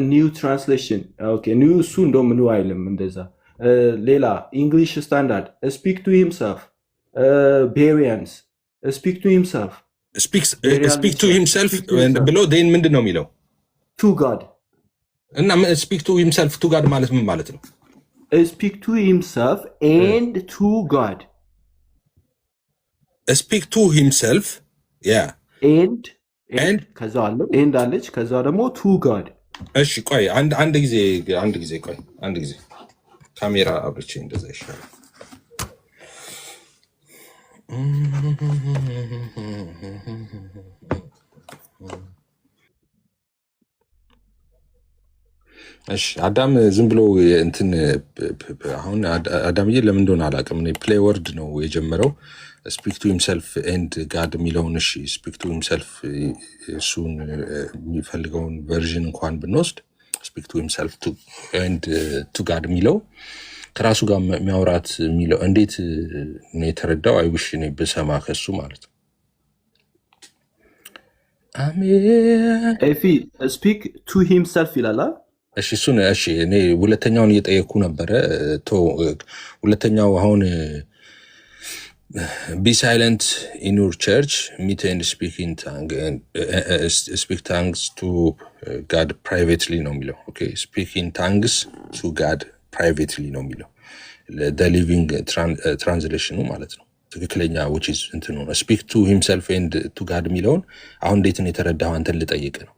new translation ኦኬ new እሱ እንደውም ምን አይልም እንደዛ። ሌላ ኢንግሊሽ ስታንዳርድ speak to himself፣ ቤሪያንስ speak to himself ብሎ ዴን ምንድን ነው የሚለው? to God። እና speak to himself to God ማለት ምን ማለት ነው? speak to himself and to God። speak to himself and ከዛ አለው and አለች፣ ከዛ ደግሞ to God። እሺ ቆይ አንድ ጊዜ ቆይ አንድ ጊዜ ካሜራ አብርቼ እንደዛ ይሻላል። እሺ አዳም ዝም ብሎ እንትን አሁን አዳምዬ ለምን እንደሆነ አላውቅም። ፕሌይ ወርድ ነው የጀመረው ስፒክ ቱ ሂምሰልፍ ኤንድ ጋድ የሚለውን። እሺ ስፒክ ቱ ሂምሰልፍ እሱን የሚፈልገውን ቨርዥን እንኳን ብንወስድ ስፒክ ቱ ሂምሰልፍ ኤንድ ቱ ጋድ የሚለው ከራሱ ጋር የሚያወራት የሚለው እንዴት ነው የተረዳው? አይውሽ እኔ ብሰማ ከሱ ማለት ነው። አሜን። ኤፊ ስፒክ ቱ ሂምሰልፍ ይላል። እሺ እሱን እሺ፣ እኔ ሁለተኛውን እየጠየኩ ነበረ። ሁለተኛው አሁን be silent in your church, meet and speak in tongue and speak tongues to God privately ነው የሚለው። ኦኬ speak in tongues to God privately ነው የሚለው the living translation ማለት ነው ትክክለኛ which is እንትኑ ነው። speak to himself and to God የሚለውን አሁን እንዴት ነው የተረዳኸው? አንተን ልጠይቅ ነው።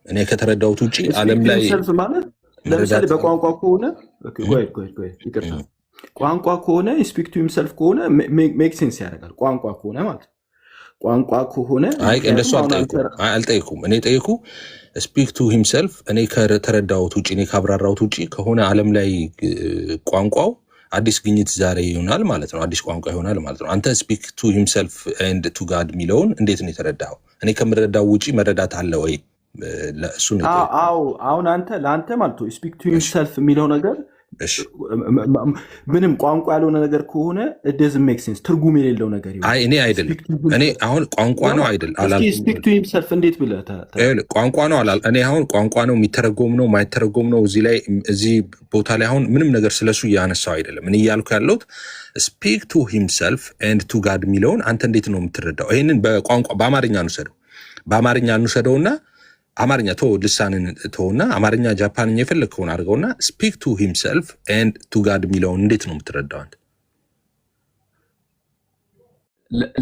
እኔ ከተረዳሁት ውጪ ዓለም ላይ ማለት ለምሳሌ በቋንቋ ከሆነ ይቅርታ ቋንቋ ከሆነ ስፒክ ቱ ሂምሰልፍ ከሆነ ሜክ ሴንስ ያደርጋል። ቋንቋ ከሆነ ማለት ቋንቋ ከሆነ እንደሱ አልጠይኩም። እኔ ጠይቁ ስፒክ ቱ ሂምሰልፍ እኔ ከተረዳሁት ውጪ እኔ ካብራራሁት ውጪ ከሆነ ዓለም ላይ ቋንቋው አዲስ ግኝት ዛሬ ይሆናል ማለት ነው። አዲስ ቋንቋ ይሆናል ማለት ነው። አንተ ስፒክ ቱ ሂምሰልፍ ኤንድ ቱ ጋድ የሚለውን እንዴት ነው የተረዳኸው? እኔ ከምረዳው ውጪ መረዳት አለ ወይ? ለእሱ ነው። አሁን አንተ ለአንተ ማለት ነው ስፒክ ቱ ሂምሰልፍ የሚለው ነገር ምንም ቋንቋ ያልሆነ ነገር ከሆነ doesn't make sense፣ ትርጉም የሌለው ነገር ይሆናል። እኔ አይደለም እኔ አሁን ቋንቋ ነው አይደል አላልኩም። ስፒክ ቱ ሂምሰልፍ እንዴት ብለህ ቋንቋ ነው አላል። እኔ አሁን ቋንቋ ነው የሚተረጎም ነው ማይተረጎም ነው እዚህ ቦታ ላይ አሁን ምንም ነገር ስለሱ እያነሳው አይደለም። እኔ እያልኩ ያለሁት ስፒክ ቱ ሂምሰልፍ ኤንድ ቱ ጋድ የሚለውን አንተ እንዴት ነው የምትረዳው? ይህንን በቋንቋ በአማርኛ እንውሰደውና አማርኛ ልሳንን ተውና አማርኛ ጃፓንኛ የፈለግከውን አድርገውና ስፒክ ቱ ሂምሰልፍ ኤንድ ቱ ጋድ የሚለውን እንዴት ነው የምትረዳው አንተ?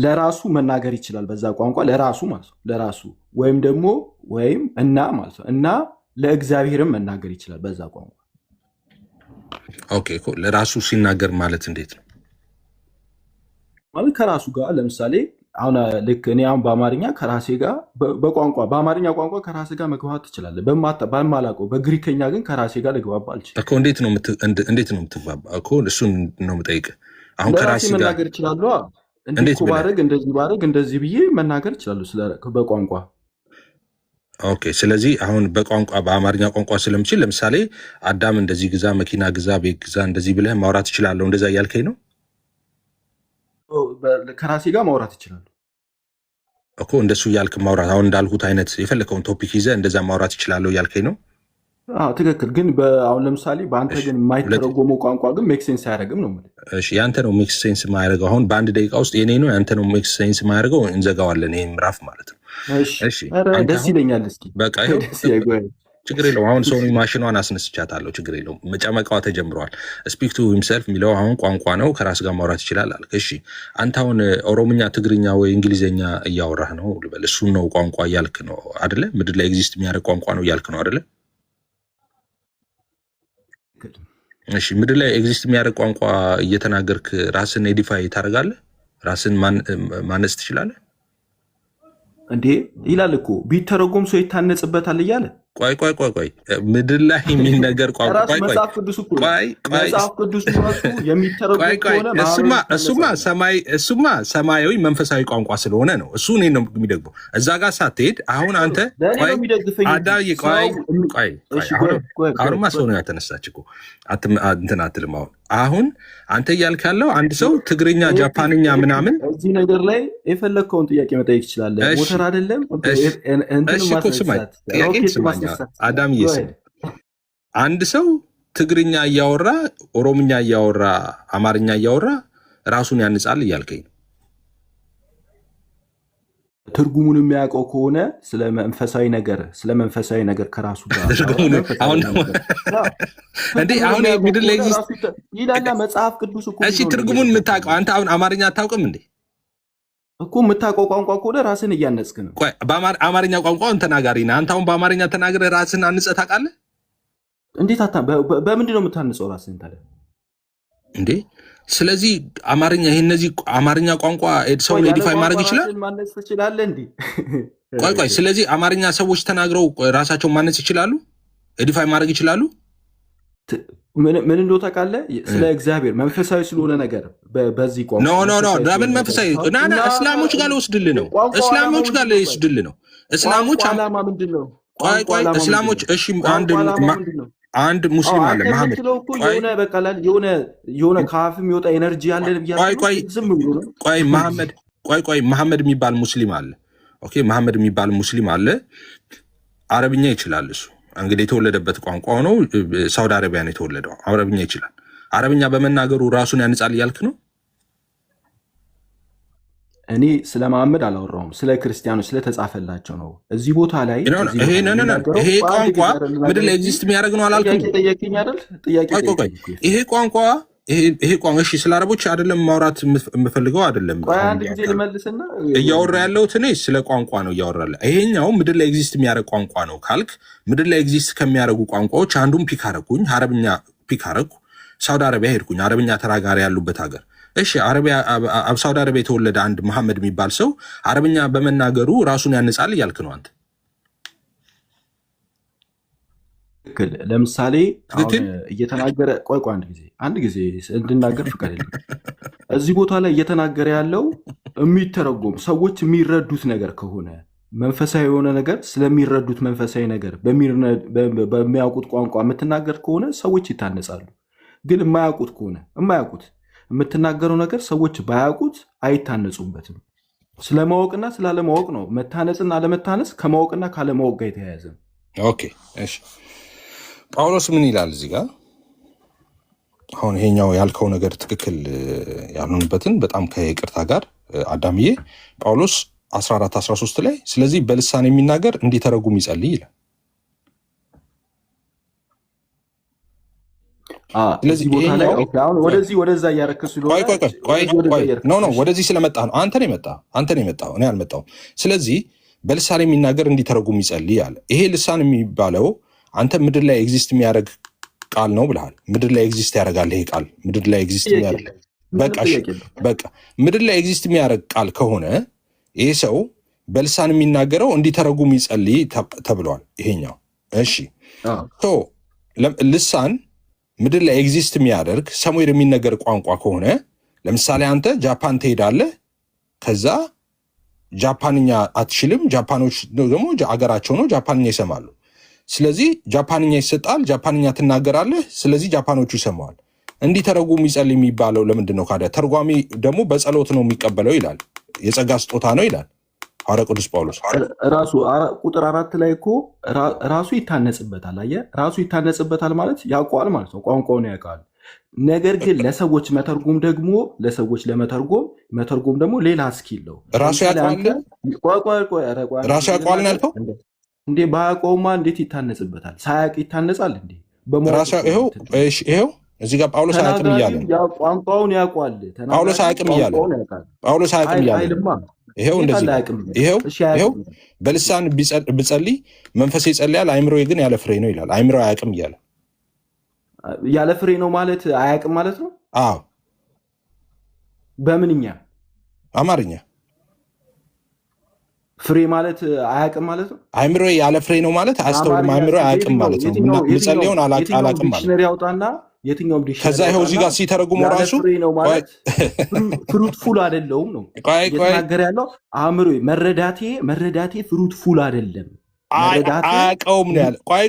ለራሱ መናገር ይችላል በዛ ቋንቋ ለራሱ ማለት ነው። ለራሱ ወይም እና ማለት ነው እና ለእግዚአብሔርም መናገር ይችላል በዛ ቋንቋ። ኦኬ ለራሱ ሲናገር ማለት እንዴት ነው? ማለት ከራሱ ጋር ለምሳሌ አሁን ልክ እኔ አሁን በአማርኛ ከራሴ ጋር በቋንቋ በአማርኛ ቋንቋ ከራሴ ጋር መግባባት ትችላለህ። በማላውቀው በግሪከኛ ግን ከራሴ ጋር ልግባባ አልችልም እኮ። እንዴት ነው የምትግባባ እኮ? እሱን ነው የምጠይቅህ። አሁን ለራሴ ከራስህ ጋር መናገር እችላለሁ። እንዲህ እንዴት እኮ ብለህ? ባደርግ እንደዚህ ባደርግ እንደዚህ ብዬ መናገር እችላለሁ በቋንቋ። ኦኬ። ስለዚህ አሁን በቋንቋ በአማርኛ ቋንቋ ስለምችል ለምሳሌ አዳም እንደዚህ ግዛ፣ መኪና ግዛ፣ ቤት ግዛ እንደዚህ ብለህ ማውራት እችላለሁ። እንደዛ እያልከኝ ነው ከራሴ ጋር ማውራት እችላለሁ እኮ። እንደሱ እያልክ ማውራት አሁን እንዳልኩት አይነት የፈለከውን ቶፒክ ይዘህ እንደዛ ማውራት እችላለሁ እያልከኝ ነው። ትክክል። ግን አሁን ለምሳሌ በአንተ ግን የማይተረጎመው ቋንቋ ግን ሜክ ሴንስ አያደርግም ነው የምልህ። እሺ፣ ያንተ ነው ሜክ ሴንስ የማያደርገው። አሁን በአንድ ደቂቃ ውስጥ የኔ ነው ያንተ ነው ሜክ ሴንስ የማያደርገው። እንዘጋዋለን ይሄን ምዕራፍ ማለት ነው። እሺ፣ ደስ ይለኛል። እስኪ በቃ ይኸው ችግር የለውም። አሁን ሰው ማሽኗን አስነስቻታለሁ። ችግር የለውም። መጨመቃዋ ተጀምረዋል። ስፒክ ቱ ሂምሰልፍ የሚለው አሁን ቋንቋ ነው። ከራስ ጋር ማውራት ይችላል አልክ። እሺ፣ አንተ አሁን ኦሮምኛ፣ ትግርኛ ወይ እንግሊዝኛ እያወራህ ነው ልበል። እሱን ነው ቋንቋ እያልክ ነው አደለ? ምድር ላይ ኤግዚስት የሚያደርግ ቋንቋ ነው እያልክ ነው አደለ? እሺ፣ ምድር ላይ ኤግዚስት የሚያደርግ ቋንቋ እየተናገርክ ራስን ኤዲፋይ ታደርጋለህ? ራስን ማነጽ ትችላለህ እንዴ? ይላል እኮ ቢተረጎም ሰው ይታነጽበታል እያለ። ቆይ ምድር ላይ የሚነገር ቋንቋ መጽሐፍ ቅዱስ እኮ መጽሐፍ ቅዱስ ራሱ የሚተረጎም ከሆነ እሱማ ሰማያዊ መንፈሳዊ ቋንቋ ስለሆነ ነው። እሱ እኔ ነው የሚደግፈው። እዛ ጋር ሳትሄድ አሁን አንተ አሁንማ ሰው ነው ያተነሳች እኮ እንትን አትልም። አሁን አንተ እያልክ ያለው አንድ ሰው ትግርኛ፣ ጃፓንኛ ምናምን እዚህ ነገር ላይ የፈለግከውን ጥያቄ መጠየቅ ይችላለህ። ሞተር አይደለም ጥያቄ አዳም እየሰ አንድ ሰው ትግርኛ እያወራ ኦሮምኛ እያወራ አማርኛ እያወራ ራሱን ያንጻል እያልከኝ ነው። ትርጉሙን የሚያውቀው ከሆነ ስለ መንፈሳዊ ነገር ከራሱ ጋር አሁን ምድር ላይ ይላል መጽሐፍ ቅዱስ እኮ። እሺ፣ ትርጉሙን የምታውቀው አንተ አሁን አማርኛ አታውቅም እንዴ? እኮ የምታውቀው ቋንቋ ከሆነ ራስን እያነጽክ ነው። አማርኛ ቋንቋውን ተናጋሪ ነህ አንተ። አሁን በአማርኛ ተናግረህ ራስን አንጸህ ታውቃለህ? እንዴት በምንድን ነው የምታንጸው ራስን ታዲያ እንዴ? ስለዚህ አማርኛ እነዚህ አማርኛ ቋንቋ ሰውን ኤዲፋይ ማድረግ ይችላል። ማነጽ ትችላለህ እንዴ? ቆይ ስለዚህ አማርኛ ሰዎች ተናግረው ራሳቸውን ማነጽ ይችላሉ፣ ኤዲፋይ ማድረግ ይችላሉ። ምን እንደው ታውቃለህ? ስለ እግዚአብሔር መንፈሳዊ ስለሆነ ነገር በዚህ ቋንቋ ኖ ለምን መንፈሳዊ እስላሞች ጋር ልወስድልህ ነው። እስላሞች ዓላማ ምንድን ነው? ቆይ እስላሞች እሺ፣ አንድ ሙስሊም አለ መሐመድ። የሆነ ከአፍ የሚወጣ ኤነርጂ አለ። ቆይ መሐመድ የሚባል ሙስሊም አለ። ኦኬ፣ መሐመድ የሚባል ሙስሊም አለ። አረብኛ ይችላል እሱ። እንግዲህ የተወለደበት ቋንቋ ነው። ሳውዲ አረቢያ ነው የተወለደው። አረብኛ ይችላል። አረብኛ በመናገሩ ራሱን ያንጻል እያልክ ነው? እኔ ስለ መሐመድ አላወራሁም፣ ስለ ክርስቲያኖች ስለተጻፈላቸው ነው። እዚህ ቦታ ላይ ይሄ ቋንቋ ምድር ላይ ኤግዚስት የሚያደርግ ነው አላልኩም? ይሄ ቋንቋ እሺ፣ ስለ አረቦች አይደለም ማውራት የምፈልገው አይደለም። አንድ ጊዜ ልመልስና እያወራ ያለሁት እኔ ስለ ቋንቋ ነው እያወራለ። ይሄኛው ምድር ላይ ኤግዚስት የሚያደርግ ቋንቋ ነው ካልክ ምድር ላይ ኤግዚስት ከሚያደርጉ ቋንቋዎች አንዱን ፒክ አረኩኝ። አረብኛ ፒክ አረኩ። ሳውዲ አረቢያ ሄድኩኝ፣ አረብኛ ተናጋሪ ያሉበት ሀገር። እሺ፣ ሳውዲ አረቢያ የተወለደ አንድ መሐመድ የሚባል ሰው አረብኛ በመናገሩ ራሱን ያንጻል እያልክ ነው አንተ? ለምሳሌ እየተናገረ አንድ ጊዜ እንድናገር ፍቀድልኝ። እዚህ ቦታ ላይ እየተናገረ ያለው የሚተረጎም ሰዎች የሚረዱት ነገር ከሆነ መንፈሳዊ የሆነ ነገር ስለሚረዱት መንፈሳዊ ነገር በሚያውቁት ቋንቋ የምትናገር ከሆነ ሰዎች ይታነጻሉ። ግን የማያውቁት የምትናገረው ነገር ሰዎች ባያውቁት አይታነጹበትም። ስለማወቅና ስላለማወቅ ነው። መታነጽና አለመታነጽ ከማወቅና ካለማወቅ ጋር የተያያዘ ነው። ኦኬ፣ እሺ። ጳውሎስ ምን ይላል እዚህ ጋር? አሁን ይሄኛው ያልከው ነገር ትክክል ያልሆንበትን በጣም ከይቅርታ ጋር አዳምዬ፣ ጳውሎስ 14:13 ላይ ስለዚህ በልሳን የሚናገር እንዲተረጉም ይጸልይ ይላል። ስለዚህ ቦታ ላይ ወደዛ እያረከሱ ወደዚህ ስለመጣ ነው። አንተ ነው የመጣው፣ እኔ አልመጣሁም። ስለዚህ በልሳን የሚናገር እንዲተረጉም ይጸልይ አለ። ይሄ ልሳን የሚባለው አንተ ምድር ላይ ኤግዚስት የሚያደርግ ቃል ነው ብለሃል። ምድር ላይ ኤግዚስት ያደርጋል ይሄ ቃል ምድር ላይ ኤግዚስት የሚያደርግ በቃ ምድር ላይ ኤግዚስት የሚያደርግ ቃል ከሆነ ይሄ ሰው በልሳን የሚናገረው እንዲተረጉም ይጸልይ ተብሏል። ይሄኛው እሺ ልሳን ምድር ላይ ኤግዚስት የሚያደርግ ሰሙዌር የሚነገር ቋንቋ ከሆነ ለምሳሌ አንተ ጃፓን ትሄዳለህ፣ ከዛ ጃፓንኛ አትችልም፣ ጃፓኖች ደግሞ አገራቸው ነው፣ ጃፓንኛ ይሰማሉ። ስለዚህ ጃፓንኛ ይሰጣል፣ ጃፓንኛ ትናገራለህ፣ ስለዚህ ጃፓኖቹ ይሰማዋል። እንዲተረጉም ይጸልይ የሚባለው ለምንድን ነው? ካዲያ ተርጓሚ ደግሞ በጸሎት ነው የሚቀበለው ይላል፣ የጸጋ ስጦታ ነው ይላል ሐዋርያ ቅዱስ ጳውሎስ። ራሱ ቁጥር 4 ላይ እኮ ራሱ ይታነጽበታል። አየህ፣ ራሱ ይታነጽበታል ማለት ያውቀዋል ማለት ነው፣ ቋንቋውን ያውቃል። ነገር ግን ለሰዎች መተርጎም ደግሞ መተርጎም ደግሞ ሌላ ስኪል ነው። ራሱ ያውቀዋል ያልከው እንዴ? ባያውቀውማ እንዴት ይታነጽበታል? ሳያውቅ ይታነጻል እንዴ? ይኸው እዚህ ጋር ጳውሎስ አያውቅም እያለ ቋንቋውን ያውቋል። ጳውሎስ አያውቅም እያለ ይኸው እንደዚህ ይኸው በልሳን ብጸልይ መንፈሴ ይጸልያል፣ አይምሮዬ ግን ያለ ፍሬ ነው ይላል። አይምሮ አያውቅም እያለ ያለ ፍሬ ነው ማለት አያውቅም ማለት ነው። አዎ በምንኛ አማርኛ ፍሬ ማለት አያውቅም ማለት ነው። አይምሮ ያለ ፍሬ ነው ማለት አያስተውልም፣ አይምሮ አያውቅም ማለት ነው። ምጸልየውን አላውቅም ማለት ዲክሽነሪ ያውጣና የትኛውም ዲክሽነሪ ከዛ ይኸው እዚህ ጋር ሲተረጉመው ራሱ ፍሩትፉል አይደለውም ነው የተናገረ ያለው። አእምሮ መረዳቴ ፍሩትፉል አይደለም፣ አያውቀውም ነው ያለ። ቆይ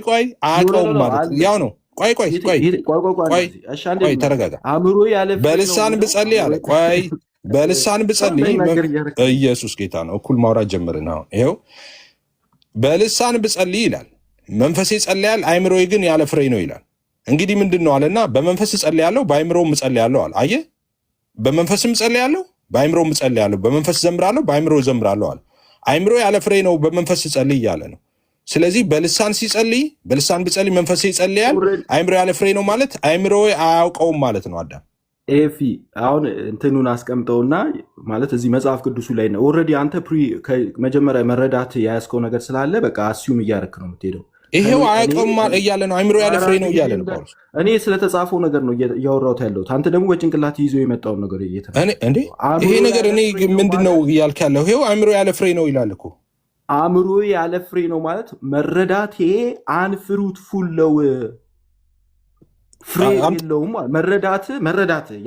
አያውቀውም ማለት ያው ነው። ቆይ ተረጋጋ። አእምሮ ያለ በልሳን ብጸልይ አለ። ቆይ በልሳን ብጸልይ ኢየሱስ ጌታ ነው። እኩል ማውራት ጀመርን። አሁን ይኸው በልሳን ብጸልይ ይላል፣ መንፈሴ ይጸልያል፣ አይምሮዬ ግን ያለ ፍሬ ነው ይላል። እንግዲህ ምንድን ነው አለና በመንፈስ እጸልያለሁ፣ በአይምሮም እጸልያለሁ አለ። አየህ፣ በመንፈስም እጸልያለሁ፣ በአይምሮም እጸልያለሁ፣ በመንፈስ እዘምራለሁ፣ በአይምሮ እዘምራለሁ አለ። አይምሮ ያለ ፍሬ ነው፣ በመንፈስ እጸልይ እያለ ነው። ስለዚህ በልሳን ብጸልይ መንፈሴ ይጸልያል፣ አይምሮ ያለ ፍሬ ነው ማለት አይምሮ አያውቀውም ማለት ነው። አዳም ኤፊ አሁን እንትኑን አስቀምጠውና ማለት እዚህ መጽሐፍ ቅዱሱ ላይ ነው። ኦልሬዲ አንተ መጀመሪያ መረዳት የያዝከው ነገር ስላለ በቃ አስዩም እያደረክ ነው የምትሄደው። ይሄው አያውቀውም እያለ ነው፣ አይምሮ ያለ ፍሬ ነው እያለ ነው ጳውሎስ። እኔ ስለተጻፈው ነገር ነው እያወራሁት ያለሁት። አንተ ደግሞ በጭንቅላት ይዞ የመጣውን ነገር ይሄ ነገር እኔ ምንድን ነው እያልክ ያለው? ይሄው አይምሮ ያለ ፍሬ ነው ይላል እኮ። አእምሮ ያለ ፍሬ ነው ማለት መረዳቴ አንፍሩትፉል ነው፣ ፍሬ የለውም። መረዳት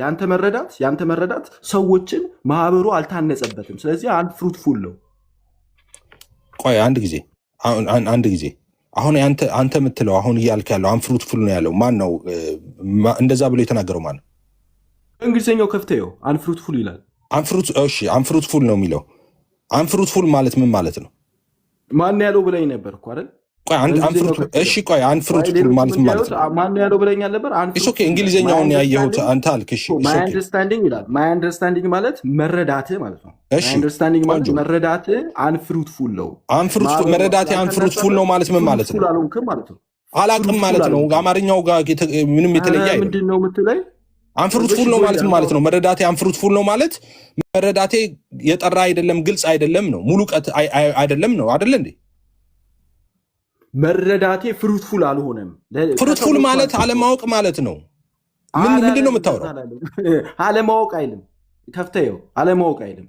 ያንተ መረዳት ሰዎችን ማህበሩ አልታነጸበትም። ስለዚህ አንፍሩትፉል ነው። ቆይ አንድ ጊዜ አሁን አንተ የምትለው አሁን እያልክ ያለው አንፍሩትፉል ነው ያለው ማን ነው? እንደዛ ብሎ የተናገረው ማን ነው? እንግሊዝኛው ከፍተው አንፍሩትፉል ይላል። አንፍሩትፉል ነው የሚለው። አንፍሩትፉል ማለት ምን ማለት ነው? ማን ያለው ብለኝ ነበር እኮ አይደል? ቆይ አንፍሩትፉል ማለት ምን ማለት ነው? ማን ያለው ብለኛል ነበር። እንግሊዝኛውን ያየሁት አንተ አልክ። ማይ አንደርስታንዲንግ ይላል። ማይ አንደርስታንዲንግ ማለት መረዳት ማለት ነው። አንደርስታንዲንግ ማለት መረዳት አንፍሩትፉል ነው። መረዳት አንፍሩትፉል ነው ማለት ምን ማለት ነው? አላቅም ማለት ነው። አማርኛው ጋር ምንም የተለየ አይደለም። ምንድን ነው የምትለኝ? አንፍሩትፉል ነው ማለት ምን ማለት ነው? መረዳቴ አንፍሩትፉል ነው ማለት መረዳቴ የጠራ አይደለም፣ ግልጽ አይደለም ነው፣ ሙሉ ቀት አይደለም ነው አይደለ እንዴ? መረዳቴ ፍሩትፉል አልሆነም። ፍሩትፉል ማለት አለማወቅ ማለት ነው። ምንድን ነው የምታወራው? አለማወቅ አይልም። ከፍተው አለማወቅ አይልም።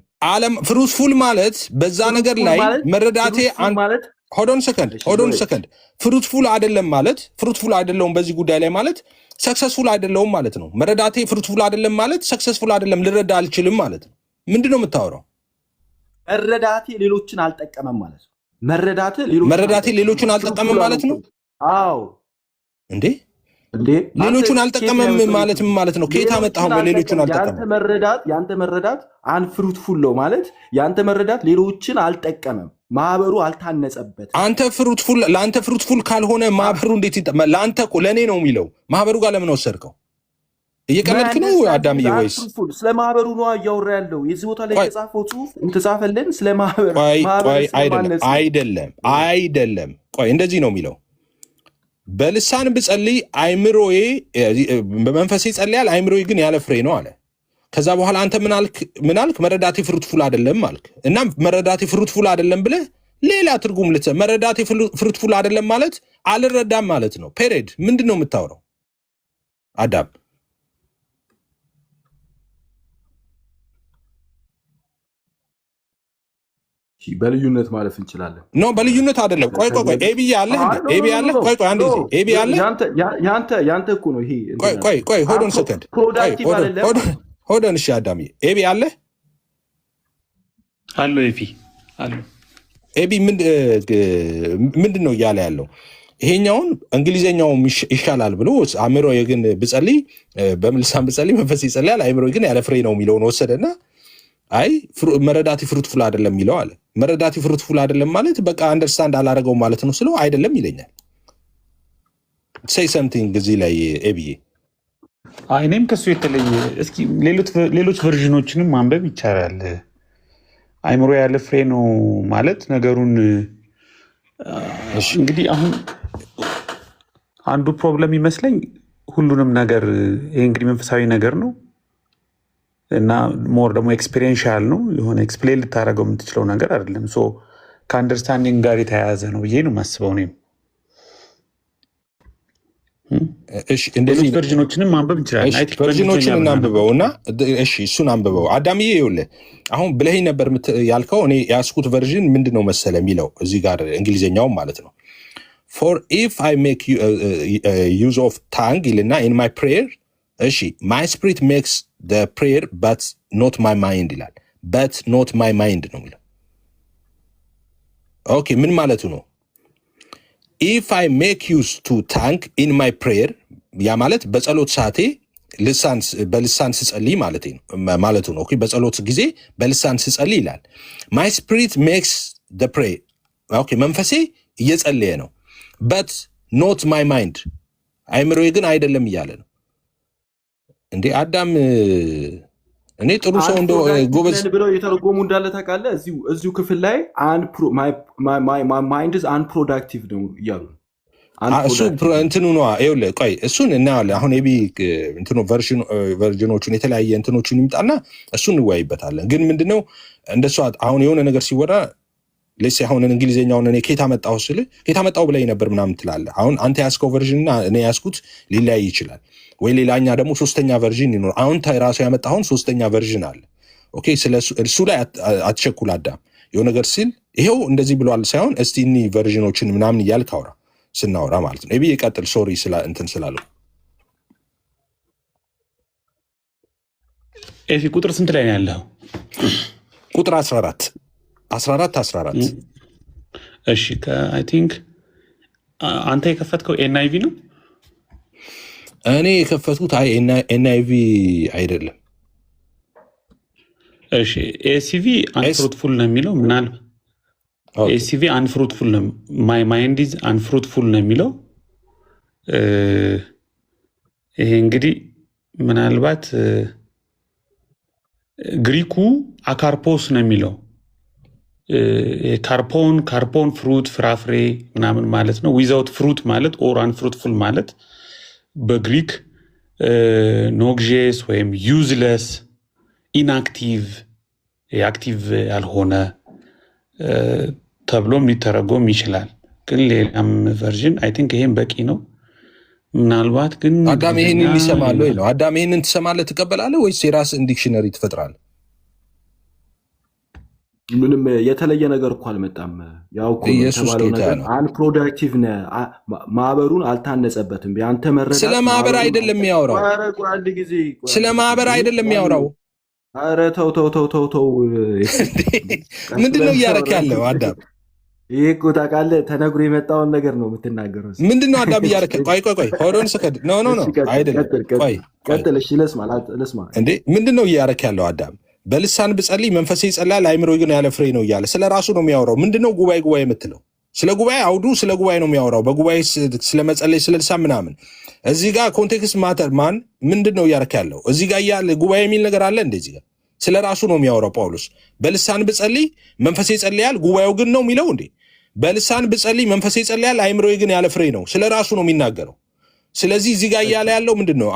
ፍሩትፉል ማለት በዛ ነገር ላይ መረዳቴ ሆዶን ሰከንድ ፍሩትፉል አይደለም ማለት ፍሩትፉል አይደለውም በዚህ ጉዳይ ላይ ማለት ሰክሰስፉል አይደለውም ማለት ነው። መረዳቴ ፍሩትፉል አይደለም ማለት ሰክሰስፉል አይደለም፣ ልረዳ አልችልም ማለት ነው። ምንድን ነው የምታወራው? መረዳቴ ሌሎችን አልጠቀመም ማለት ነው። መረዳቴ ሌሎችን አልጠቀመም ማለት ነው። አዎ እንዴ ሌሎቹን አልጠቀመም ማለት ምን ማለት ነው? ከየት አመጣኸው? በሌሎቹን አልጠቀመም። ያንተ መረዳት አንፍሩትፉል ነው ማለት ያንተ መረዳት ሌሎችን አልጠቀመም፣ ማህበሩ አልታነጸበትም። ለአንተ ፍሩትፉል ካልሆነ ማህበሩ እንዴት ለአንተ እኮ ለእኔ ነው የሚለው። ማህበሩ ጋር ለምን ወሰድከው? እየቀለድክ ነው አዳምዬ? ወይስ ስለ ማህበሩ ነው እያወራ ያለው? የዚህ ቦታ ላይ የተጻፈው ጽሁፍ እንትጻፈልን ስለ ማህበሩ አይደለም። ቆይ እንደዚህ ነው የሚለው በልሳን ብጸልይ አይምሮዬ በመንፈሴ ይጸልያል፣ አይምሮዬ ግን ያለ ፍሬ ነው አለ። ከዛ በኋላ አንተ ምን አልክ? መረዳቴ ፍሩትፉል አይደለም አልክ። እና መረዳቴ ፍሩትፉል አይደለም ብለህ ሌላ ትርጉም መረዳቴ ፍሩትፉል አይደለም ማለት አልረዳም ማለት ነው። ፔሬድ። ምንድን ነው የምታወራው አዳም? በልዩነት ማለፍ እንችላለን። ኖ በልዩነት አይደለም። ቆይ ኤቢ አለ እንዴ? ኤቢ አለ። ቆይ አንድ ጊዜ ኤቢ አለ። ያንተ እኮ ነው ይሄ። ቆይ ሆዶን ሰከንድ ፕሮዳክቲቭ አይደለም። ሆዶን እሺ፣ አዳምዬ ኤቢ አለ አሎ ኤቢ አሎ ኤቢ ምንድን ነው እያለ ያለው? ይሄኛውን እንግሊዘኛው ይሻላል ብሎ አእምሮ ግን ብጸልይ በልሳን ብጸልይ መንፈስ ይጸልያል፣ አእምሮ ግን ያለ ፍሬ ነው የሚለውን ወሰደና አይ መረዳት ፍሩትፉል አይደለም የሚለው አለ። መረዳት ፍሩትፉል አይደለም ማለት በቃ አንደርስታንድ አላረገው ማለት ነው ስለው አይደለም ይለኛል። ሴይ ሰምቲንግ እዚህ ላይ ኤቢዬ። እኔም ከሱ የተለየ እስኪ ሌሎች ቨርዥኖችንም ማንበብ ይቻላል። አእምሮ ያለ ፍሬ ነው ማለት ነገሩን እንግዲህ አሁን አንዱ ፕሮብለም ይመስለኝ ሁሉንም ነገር ይሄ እንግዲህ መንፈሳዊ ነገር ነው እና ሞር ደግሞ ኤክስፔሪንሻል ነው። የሆነ ኤክስፕሌን ልታደርገው የምትችለው ነገር አይደለም። ሶ ከአንደርስታንዲንግ ጋር የተያያዘ ነው ብዬ ነው የማስበው። እኔም ቨርዥኖችንም ማንበብ እንችላለን። ቨርዥኖችን እናንብበው እና እሱን አንብበው አዳምዬ። ይኸውልህ አሁን ብለኸኝ ነበር ያልከው። እኔ ያስኩት ቨርዥን ምንድን ነው መሰለ የሚለው እዚህ ጋር እንግሊዝኛውም ማለት ነው for if I make use of tongue ይልና in my prayer እሺ my spirit makes the prayer but not my mind ይላል። but not my mind ነው የሚለው። ኦኬ ምን ማለቱ ነው? if I make use to tongue in my prayer ያ ማለት በጸሎት ሰዓቴ በልሳን ስጸልይ ማለቱ ነው። ኦኬ በጸሎት ጊዜ በልሳን ስጸልይ ይላል። my spirit makes the prayer ኦኬ መንፈሴ እየጸለየ ነው but not my mind አይምሮዬ ግን አይደለም እያለ ነው። እንዴ አዳም እኔ ጥሩ ሰው እንደ ጎበዝ ብለው የተረጎሙ እንዳለ ታውቃለህ። እዚሁ ክፍል ላይ ማይንድ ኢዝ አንፕሮዳክቲቭ ነው እያሉ እሱ እንትኑ ነው። ይኸውልህ ቆይ እሱን እናያለን። አሁን ኤቢ እንትኑ ቨርዥኖቹን የተለያየ እንትኖቹን ይምጣና እሱን እንወያይበታለን። ግን ምንድነው እንደሱ አሁን የሆነ ነገር ሲወራ ለሴ አሁን እንግሊዘኛውን እኔ ከየት አመጣው ስልህ ከየት አመጣው ብለኝ ነበር ምናምን ትላለህ። አሁን አንተ ያስከው ቨርዥን እና እኔ ያስኩት ሊለያይ ይችላል ወይ ሌላኛ ደግሞ ሶስተኛ ቨርዥን ይኖር። አሁን ራሱ ያመጣውን ሶስተኛ ቨርዥን አለ። ኦኬ እሱ ላይ አትቸኩል አዳም። የሆነ ነገር ሲል ይሄው እንደዚህ ብሏል ሳይሆን እስቲ እኒ ቨርዥኖችን ምናምን እያልክ አውራ ስናወራ ማለት ነው። ኤቢ ይቀጥል። ሶሪ እንትን ስላለው ኤፊ ቁጥር ስንት ላይ ነው ያለው? ቁጥር 14 እሺ አይ ቲንክ አንተ የከፈትከው ኤንአይቪ ነው። እኔ የከፈትኩት ኤንአይቪ አይደለም። እሺ ኤሲቪ አንፍሩትፉል ነው የሚለው ምናልባት ኤሲቪ አንፍሩትፉል ነው። ማይ ማይንድ ኢዝ አንፍሩትፉል ነው የሚለው። ይሄ እንግዲህ ምናልባት ግሪኩ አካርፖስ ነው የሚለው። ካርፖን ፍሩት ፍራፍሬ ምናምን ማለት ነው። ዊዛውት ፍሩት ማለት ኦር አንፍሩትፉል ማለት በግሪክ ኖግዤስ ወይም ዩዝለስ ኢንአክቲቭ አክቲቭ ያልሆነ ተብሎም ሊተረጎም ይችላል። ግን ሌላም ቨርዥን አይ ቲንክ ይሄን በቂ ነው። ምናልባት ግን አዳም ይሄንን ይሰማል ወይ ነው? አዳም ይሄንን ትሰማለህ ትቀበላለህ ወይስ የራስህን ዲክሽነሪ ትፈጥራለህ? ምንም የተለየ ነገር እኮ አልመጣም። ያው እኮ የተባለው ነገር አንፕሮዳክቲቭ ነህ፣ ማህበሩን አልታነጸበትም። ያንተ መረዳት ስለ ማህበር አይደለም የሚያወራው። ስለ ማህበር አይደለም የሚያወራው። ኧረ ተው ምንድነው እያደረክ ያለው አዳም? ይሄ እኮ ታውቃለህ ተነግሮ የመጣውን ነገር ነው የምትናገረው። ምንድነው አዳም እያደረክ? ቆይ ሆዶን ሰከድ ኖ አይደለም። ቆይ ቀጥል። እሺ ለስማ እንዴ ምንድነው እያደረክ ያለው አዳም? በልሳን ብጸልይ መንፈሴ ይጸልያል አይምሮ ግን ያለ ፍሬ ነው እያለ ስለ ራሱ ነው የሚያወራው። ምንድነው ጉባኤ የምትለው? ስለ ጉባኤ አውዱ ስለ ጉባኤ ነው የሚያወራው። በጉባኤ ስለ መጸለይ ስለ ልሳን ምናምን። እዚህ ጋር ኮንቴክስት ማተር ማን ምንድነው እያደረክ ያለው? እዚህ ጋር ያለ ጉባኤ የሚል ነገር አለ እንዴ? እዚህ ጋር ስለ ራሱ ነው የሚያወራው ጳውሎስ። በልሳን ብጸልይ መንፈሴ ይጸልያል ጉባኤው ግን ነው የሚለው እንዴ? በልሳን ብጸልይ መንፈሴ ይጸልያል አይምሮ ግን ያለ ፍሬ ነው። ስለ ራሱ ነው የሚናገረው። ስለዚህ እዚህ ጋር እያለ ያለው ምንድን ነው?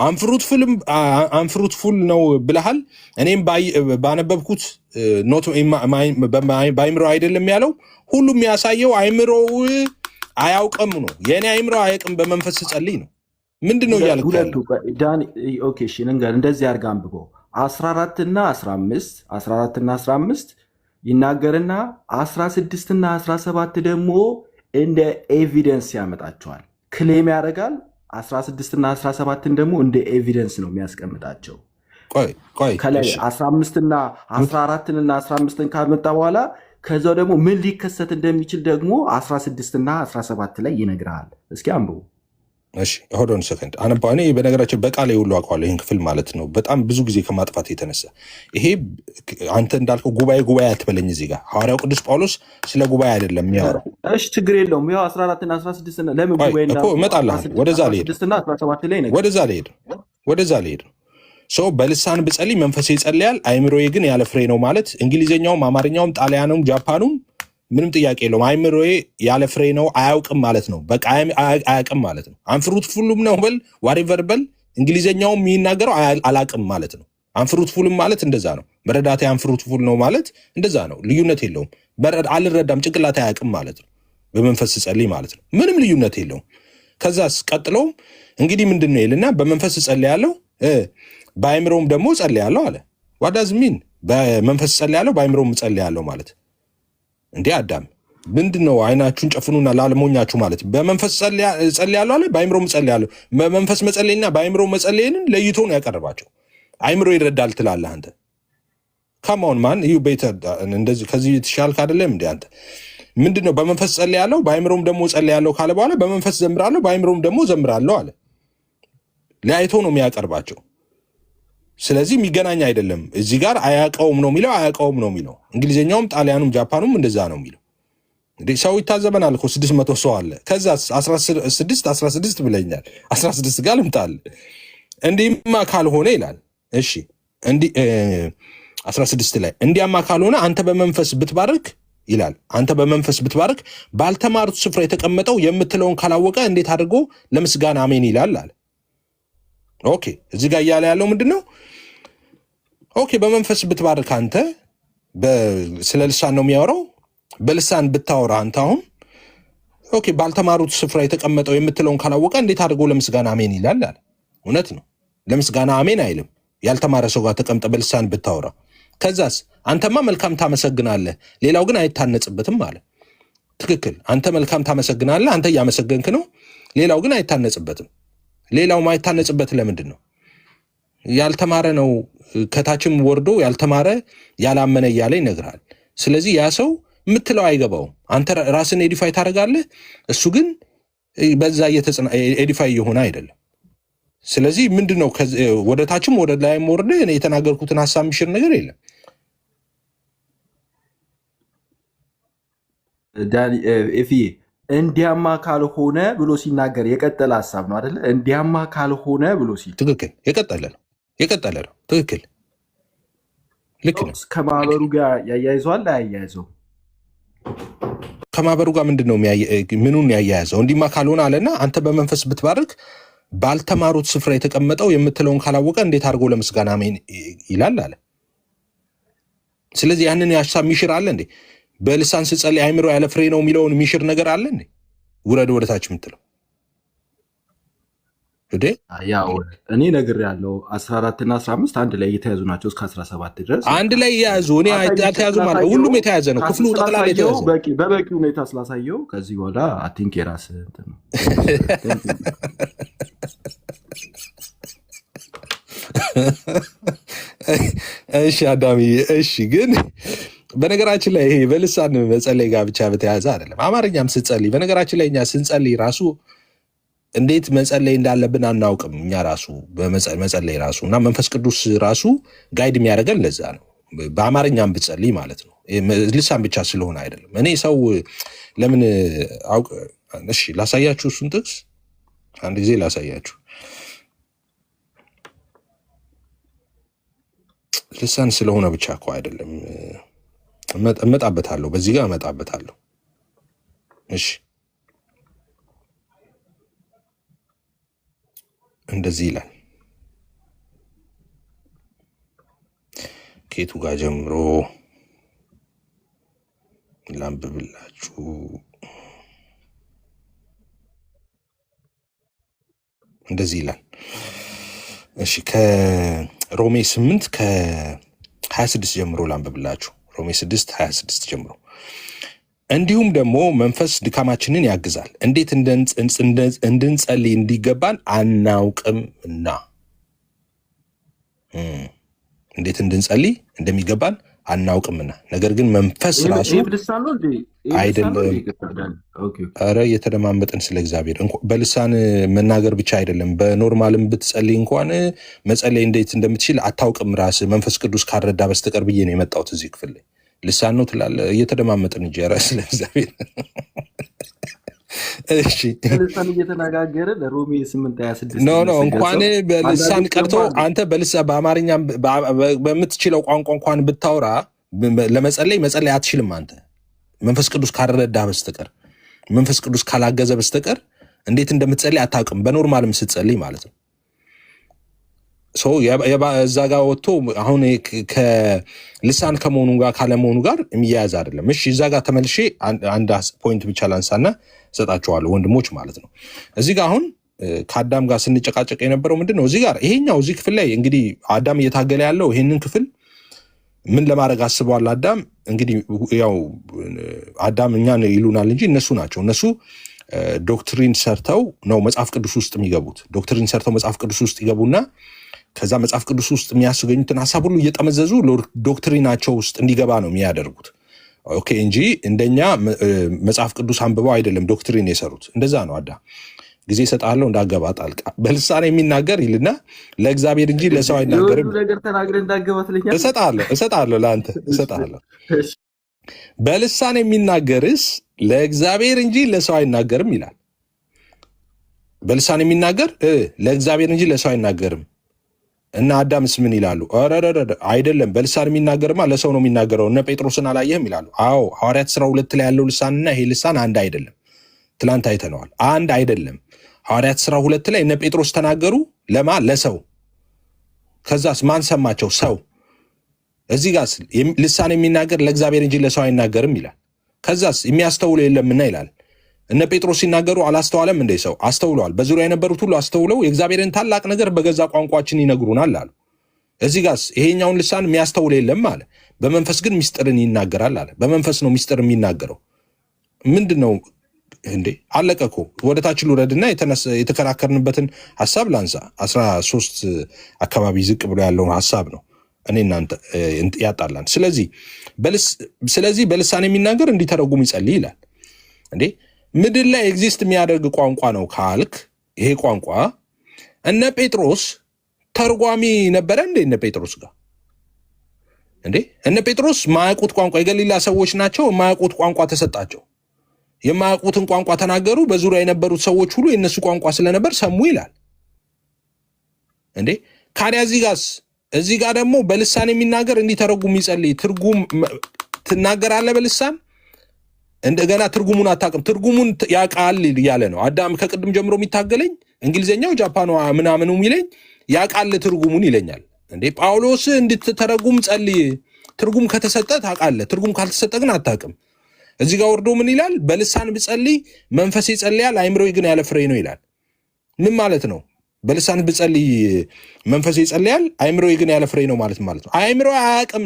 አንፍሩትፉል ነው ብለሃል። እኔም ባነበብኩት በአይምሮ አይደለም ያለው። ሁሉም ያሳየው አይምሮው አያውቅም ነው። የእኔ አይምሮ አያውቅም በመንፈስ ጸልይ ነው። ምንድን ነው እያልክ ያለው? እንደዚህ አድርጋ አንብበው 14 እና 15 ይናገርና 16 እና 17 ደግሞ እንደ ኤቪደንስ ያመጣቸዋል። ክሌም ያደርጋል። 16 እና 17ን ደግሞ እንደ ኤቪደንስ ነው የሚያስቀምጣቸው። ከላይ 15 እና 14 እና 15ን ካመጣ በኋላ ከዛው ደግሞ ምን ሊከሰት እንደሚችል ደግሞ 16 እና 17 ላይ ይነግራል። እስኪ አንብቡ። እሺ ሆዶን ሰከንድ አነባ። እኔ በነገራችን በቃሌ ሁሉ አውቀዋለሁ ይህን ክፍል ማለት ነው። በጣም ብዙ ጊዜ ከማጥፋት የተነሳ ይሄ አንተ እንዳልከው ጉባኤ አትበለኝ። እዚህ ጋር ሐዋርያው ቅዱስ ጳውሎስ ስለ ጉባኤ አይደለም የሚያወራው። እሺ ችግር የለውም። ያው 14 እና 16 ለምን ጉባኤ እኮ እመጣልሃለሁ። ወደዛ ልሄድ ነው። ሰው በልሳን ብጸልይ መንፈሴ ይጸልያል፣ አይምሮዬ ግን ያለ ፍሬ ነው ማለት እንግሊዝኛውም አማርኛውም ጣሊያኑም ጃፓኑም ምንም ጥያቄ የለውም። አይምሮዬ ያለ ፍሬ ነው አያውቅም ማለት ነው። በቃ አያውቅም ማለት ነው። አንፍሩትፉልም ነው በል ዋሬቨር በል እንግሊዝኛውም የሚናገረው አላቅም ማለት ነው። አንፍሩትፉልም ማለት እንደዛ ነው። መረዳቴ አንፍሩትፉል ነው ማለት እንደዛ ነው። ልዩነት የለውም። አልረዳም ጭንቅላት አያውቅም ማለት ነው። በመንፈስ ጸልይ ማለት ነው። ምንም ልዩነት የለውም። ከዛስ ቀጥሎም እንግዲህ ምንድን ነው ይልና በመንፈስ ጸልያለሁ በአይምሮም ደግሞ ጸልያለሁ አለ። ዋዳዝ ሚን በመንፈስ ጸልያለሁ በአይምሮም ጸልያለሁ ማለት እንዴ? አዳም ምንድን ነው? አይናችሁን ጨፍኑና ላለሞኛችሁ ማለት በመንፈስ ጸልያለሁ አለ በአይምሮም ጸልያለሁ። በመንፈስ መጸለይና በአይምሮ መጸለይን ለይቶ ነው ያቀረባቸው። አይምሮ ይረዳል ትላለህ አንተ። ካማውን ማን ዩ ቤተር እንደዚህ ከዚህ የተሻልክ አይደለም እንዴ አንተ? ምንድን ነው በመንፈስ ጸልያለሁ በአይምሮም ደግሞ ጸልያለሁ ካለ በኋላ በመንፈስ ዘምራለሁ በአይምሮም ደግሞ ዘምራለሁ አለ። ለያይቶ ነው የሚያቀርባቸው። ስለዚህ የሚገናኝ አይደለም። እዚህ ጋር አያውቀውም ነው የሚለው እንግሊዝኛውም ጣሊያኑም ጃፓኑም እንደዛ ነው የሚለው። እንዴ ሰው ይታዘበናል እኮ 600 ሰው አለ። ከዛ 16 ብለኛል። 16 ጋር ልምጣል። እንዲህማ ካልሆነ ይላል። እሺ እንዲህ 16 ላይ እንዲያማ ካልሆነ አንተ በመንፈስ ብትባርክ ይላል። አንተ በመንፈስ ብትባርክ ባልተማሩት ስፍራ የተቀመጠው የምትለውን ካላወቀ እንዴት አድርጎ ለምስጋና አሜን ይላል አለ። ኦኬ እዚህ ጋር እያለ ያለው ምንድን ነው? ኦኬ በመንፈስ ብትባርክ አንተ ስለ ልሳን ነው የሚያወራው። በልሳን ብታወራ አንተ አሁን ኦኬ ባልተማሩት ስፍራ የተቀመጠው የምትለውን ካላወቀ እንዴት አድርጎ ለምስጋና አሜን ይላል አለ። እውነት ነው። ለምስጋና አሜን አይልም ያልተማረ ሰው ጋር ተቀምጠ በልሳን ብታወራ። ከዛስ አንተማ መልካም ታመሰግናለህ፣ ሌላው ግን አይታነጽበትም አለ። ትክክል። አንተ መልካም ታመሰግናለህ፣ አንተ እያመሰገንክ ነው፣ ሌላው ግን አይታነጽበትም። ሌላው ማይታነጽበት ለምንድን ነው? ያልተማረ ነው። ከታችም ወርዶ ያልተማረ ያላመነ እያለ ይነግርሃል። ስለዚህ ያ ሰው የምትለው አይገባውም። አንተ ራስን ኤዲፋይ ታደርጋለህ፣ እሱ ግን በዛ ኤዲፋይ እየሆነ አይደለም። ስለዚህ ምንድን ነው ወደ ታችም ወደ ላይም ወርደ የተናገርኩትን ሀሳብ የሚሽር ነገር የለም። እንዲያማ ካልሆነ ብሎ ሲናገር የቀጠለ ሀሳብ ነው አይደለ? እንዲያማ ካልሆነ ብሎ ሲል ትክክል፣ የቀጠለ ነው። ትክክል፣ ልክ ነው። ከማህበሩ ጋር ያያይዘዋል አያያዘው? ከማህበሩ ጋር ምንድን ነው ምኑን ያያያዘው? እንዲማ ካልሆነ አለና አንተ በመንፈስ ብትባርክ ባልተማሩት ስፍራ የተቀመጠው የምትለውን ካላወቀ እንዴት አድርጎ ለምስጋና አሜን ይላል አለ። ስለዚህ ያንን ሀሳብ የሚሽር አለ እንዴ? በልሳን ስጸልይ አይምሮ ያለ ፍሬ ነው የሚለውን የሚሽር ነገር አለ እንዴ? ውረድ ወደታች የምትለው ያው እኔ ነገር ያለው 14 እና 15 አንድ ላይ የተያዙ ናቸው። እስከ 17 ድረስ አንድ ላይ የያዙ እኔ አልተያዙ ማለት ሁሉም የተያዘ ነው። ክፍሉ ጠቅላላ የተያዘ በበቂ ሁኔታ ስላሳየው ከዚህ በኋላ አቲንክ የራስ እንትን ነው። እሺ አዳሚ፣ እሺ ግን በነገራችን ላይ ይሄ በልሳን መጸለይ ጋር ብቻ በተያያዘ አይደለም። አማርኛም ስንጸልይ በነገራችን ላይ እኛ ስንጸልይ ራሱ እንዴት መጸለይ እንዳለብን አናውቅም። እኛ ራሱ በመጸለይ ራሱ እና መንፈስ ቅዱስ ራሱ ጋይድ የሚያደርገን ለዛ ነው። በአማርኛም ብትጸልይ ማለት ነው። ልሳን ብቻ ስለሆነ አይደለም። እኔ ሰው ለምን አውቅ? እሺ ላሳያችሁ፣ እሱን ጥቅስ አንድ ጊዜ ላሳያችሁ። ልሳን ስለሆነ ብቻ እኮ አይደለም። እመጣበታለሁ፣ በዚህ ጋር እመጣበታለሁ። እሺ እንደዚህ ይላል። ከየቱ ጋር ጀምሮ ላንብብላችሁ? እንደዚህ ይላል። እሺ ከሮሜ 8 ከ26 ጀምሮ ላንብብላችሁ። ሮሜ 6:26 ጀምሮ። እንዲሁም ደግሞ መንፈስ ድካማችንን ያግዛል፣ እንዴት እንድንጸልይ እንዲገባን አናውቅምና። እንዴት እንድንጸልይ እንደሚገባን አናውቅምና፣ ነገር ግን መንፈስ ራሱ አይደለም። ኧረ እየተደማመጥን ስለ እግዚአብሔር በልሳን መናገር ብቻ አይደለም፣ በኖርማልም ብትጸልይ እንኳን መጸለይ እንዴት እንደምትችል አታውቅም ራስህ መንፈስ ቅዱስ ካረዳ በስተቀር ብዬ ነው የመጣሁት እዚህ ክፍል ላይ። ልሳን ነው ትላለህ። እየተደማመጥን እንጂ ኧረ ስለ እግዚአብሔር እሺ ልሳን እየተነጋገርን ሮሜ 8:26 ኖ እንኳን በልሳን ቀርቶ አንተ በአማርኛ በምትችለው ቋንቋ እንኳን ብታወራ መጸለይ አትችልም። አንተ መንፈስ ቅዱስ ካረዳ በስተቀር መንፈስ ቅዱስ ካላገዘ በስተቀር እንዴት እንደምትጸልይ አታውቅም። በኖርማልም ስትጸልይ ማለት ነው። እዛ ጋር ወጥቶ አሁን ከልሳን ከመሆኑ ጋር ካለመሆኑ ጋር የሚያያዝ አይደለም። እሺ እዛ ጋር ተመልሼ አንድ ፖይንት ብቻ ላንሳና ሰጣቸዋለሁ ወንድሞች ማለት ነው። እዚህ ጋር አሁን ከአዳም ጋር ስንጨቃጨቅ የነበረው ምንድን ነው? እዚህ ጋር ይሄኛው እዚህ ክፍል ላይ እንግዲህ አዳም እየታገለ ያለው ይሄንን ክፍል ምን ለማድረግ አስበዋል? አዳም እንግዲህ ያው አዳም እኛን ይሉናል እንጂ እነሱ ናቸው። እነሱ ዶክትሪን ሰርተው ነው መጽሐፍ ቅዱስ ውስጥ የሚገቡት። ዶክትሪን ሰርተው መጽሐፍ ቅዱስ ውስጥ ይገቡና ከዛ መጽሐፍ ቅዱስ ውስጥ የሚያስገኙትን ሀሳብ ሁሉ እየጠመዘዙ ዶክትሪናቸው ውስጥ እንዲገባ ነው የሚያደርጉት። ኦኬ እንጂ እንደኛ መጽሐፍ ቅዱስ አንብበው አይደለም ዶክትሪን የሰሩት። እንደዛ ነው። አዳም ጊዜ እሰጥሃለሁ እንዳገባ ጣልቃ በልሳን የሚናገር ይልና ለእግዚአብሔር እንጂ ለሰው አይናገርም። እሰጥሃለሁ ለአንተ እሰጥሃለሁ። በልሳን የሚናገርስ ለእግዚአብሔር እንጂ ለሰው አይናገርም ይላል። በልሳን የሚናገር ለእግዚአብሔር እንጂ ለሰው አይናገርም። እና አዳምስ ምን ይላሉ? አይደለም በልሳን የሚናገርማ ለሰው ነው የሚናገረው። እነ ጴጥሮስን አላየህም ይላሉ። አዎ ሐዋርያት ሥራ 2 ላይ ያለው ልሳንና ይሄ ልሳን አንድ አይደለም። ትላንት አይተነዋል። አንድ አይደለም። ሐዋርያት ሥራ 2 ላይ እነ ጴጥሮስ ተናገሩ ለማ ለሰው። ከዛስ ማን ሰማቸው? ሰው። እዚህ ጋር ልሳን የሚናገር ለእግዚአብሔር እንጂ ለሰው አይናገርም ይላል። ከዛስ የሚያስተውሉ የለምና ይላል። እነ ጴጥሮስ ሲናገሩ አላስተዋለም እንደ ሰው አስተውለዋል። በዙሪያ የነበሩት ሁሉ አስተውለው የእግዚአብሔርን ታላቅ ነገር በገዛ ቋንቋችን ይነግሩናል አሉ። እዚህ ጋር ይሄኛውን ልሳን የሚያስተውል የለም አለ። በመንፈስ ግን ሚስጥርን ይናገራል አለ። በመንፈስ ነው ሚስጥር የሚናገረው። ምንድን ነው እንዴ? አለቀ እኮ። ወደ ታች ልውረድና የተከራከርንበትን ሀሳብ ላንሳ። 13 አካባቢ ዝቅ ብሎ ያለውን ሀሳብ ነው እኔ እናንተ ያጣላን። ስለዚህ በልሳን የሚናገር እንዲተረጉም ይጸልይ ይላል። እንዴ ምድር ላይ ኤግዚስት የሚያደርግ ቋንቋ ነው ካልክ ይሄ ቋንቋ እነ ጴጥሮስ ተርጓሚ ነበረ እንዴ? እነ ጴጥሮስ ጋር እንዴ እነ ጴጥሮስ ማያውቁት ቋንቋ የገሊላ ሰዎች ናቸው። የማያውቁት ቋንቋ ተሰጣቸው። የማያውቁትን ቋንቋ ተናገሩ። በዙሪያ የነበሩት ሰዎች ሁሉ የእነሱ ቋንቋ ስለነበር ሰሙ ይላል። እንዴ ካዲያ እዚህ ጋር ደግሞ በልሳን የሚናገር እንዲተረጉም ይጸልይ። ትርጉም ትናገራለህ በልሳን እንደገና ትርጉሙን አታውቅም። ትርጉሙን ያውቃል እያለ ነው አዳም። ከቅድም ጀምሮ የሚታገለኝ እንግሊዝኛው ጃፓኗ ምናምኑ የሚለኝ ያውቃል ትርጉሙን ይለኛል። እንዴ ጳውሎስ እንድትተረጉም ጸልይ። ትርጉም ከተሰጠ ታውቃለህ፣ ትርጉም ካልተሰጠ ግን አታውቅም። እዚህ ጋር ወርዶ ምን ይላል? በልሳን ብጸልይ መንፈሴ ይጸልያል፣ አይምሮዬ ግን ያለ ፍሬ ነው ይላል። ምን ማለት ነው? በልሳን ብጸልይ መንፈሴ ይጸልያል፣ አይምሮዬ ግን ያለ ፍሬ ነው ማለት ነው። አይምሮ አያውቅም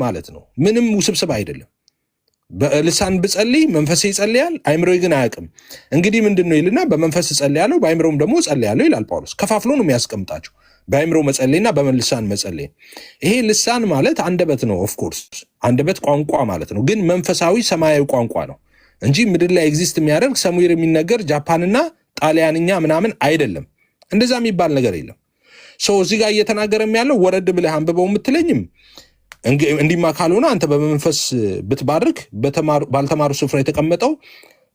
ማለት ነው። ምንም ውስብስብ አይደለም። በልሳን ብጸልይ መንፈሴ ይጸልያል፣ አይምሮዬ ግን አያውቅም። እንግዲህ ምንድን ነው ይልና በመንፈስ እጸልያለሁ በአይምሮም ደግሞ እጸልያለሁ ይላል ጳውሎስ። ከፋፍሎ ነው የሚያስቀምጣቸው በአይምሮ መጸለይና በልሳን መጸለይ። ይሄ ልሳን ማለት አንደበት ነው። ኦፍኮርስ አንደበት ቋንቋ ማለት ነው፣ ግን መንፈሳዊ ሰማያዊ ቋንቋ ነው እንጂ ምድር ላይ ኤግዚስት የሚያደርግ ሰሙር የሚነገር ጃፓንና ጣሊያንኛ ምናምን አይደለም። እንደዛ የሚባል ነገር የለም። ሰው እዚህ ጋር እየተናገረም ያለው ወረድ ብለህ አንብበው የምትለኝም እንዲማ ካልሆነ አንተ በመንፈስ ብትባርክ ባልተማሩ ስፍራ የተቀመጠው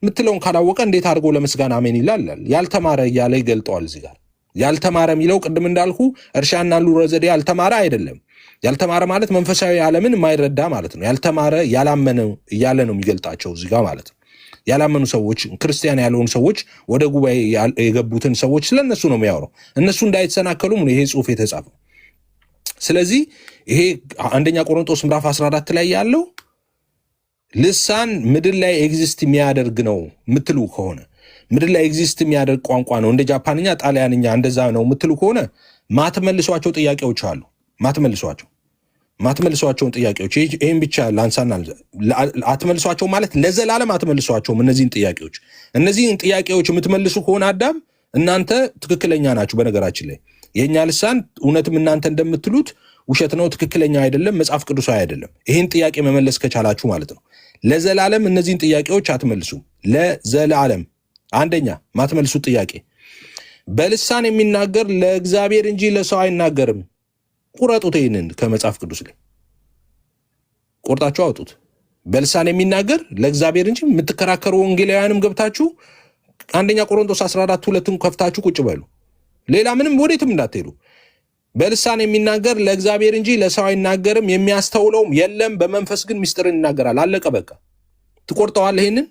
ምትለውን ካላወቀ እንዴት አድርጎ ለምስጋና አሜን ይላል? ያልተማረ እያለ ይገልጠዋል። እዚህ ጋር ያልተማረ የሚለው ቅድም እንዳልኩ እርሻና ሉረ ዘዴ ያልተማረ አይደለም። ያልተማረ ማለት መንፈሳዊ ዓለምን የማይረዳ ማለት ነው። ያልተማረ ያላመነ እያለ ነው የሚገልጣቸው እዚህ ጋር ማለት ነው። ያላመኑ ሰዎች፣ ክርስቲያን ያልሆኑ ሰዎች፣ ወደ ጉባኤ የገቡትን ሰዎች ስለነሱ ነው የሚያወራው። እነሱ እንዳይተሰናከሉም ነው ይሄ ጽሑፍ የተጻፈው። ስለዚህ ይሄ አንደኛ ቆሮንቶስ ምዕራፍ 14 ላይ ያለው ልሳን ምድር ላይ ኤግዚስት የሚያደርግ ነው ምትሉ ከሆነ ምድር ላይ ኤግዚስት የሚያደርግ ቋንቋ ነው እንደ ጃፓንኛ፣ ጣሊያንኛ እንደዛ ነው ምትሉ ከሆነ ማትመልሷቸው ጥያቄዎች አሉ። ማትመልሷቸውን ጥያቄዎች ይህን ብቻ ላንሳና አትመልሷቸው ማለት ለዘላለም አትመልሷቸውም። እነዚህን ጥያቄዎች የምትመልሱ ከሆነ አዳም እናንተ ትክክለኛ ናችሁ። በነገራችን ላይ የእኛ ልሳን እውነትም እናንተ እንደምትሉት ውሸት ነው፣ ትክክለኛ አይደለም፣ መጽሐፍ ቅዱሳዊ አይደለም። ይህን ጥያቄ መመለስ ከቻላችሁ ማለት ነው። ለዘላለም እነዚህን ጥያቄዎች አትመልሱም። ለዘላለም አንደኛ ማትመልሱት ጥያቄ በልሳን የሚናገር ለእግዚአብሔር እንጂ ለሰው አይናገርም። ቁረጡት። ይህንን ከመጽሐፍ ቅዱስ ላይ ቆርጣችሁ አውጡት። በልሳን የሚናገር ለእግዚአብሔር እንጂ የምትከራከሩ ወንጌላውያንም ገብታችሁ አንደኛ ቆሮንቶስ 14:2 ከፍታችሁ ቁጭ በሉ። ሌላ ምንም ወዴትም እንዳትሄዱ። በልሳን የሚናገር ለእግዚአብሔር እንጂ ለሰው አይናገርም፣ የሚያስተውለውም የለም፣ በመንፈስ ግን ምስጢርን ይናገራል። አለቀ በቃ። ትቆርጠዋለህ። ይህንን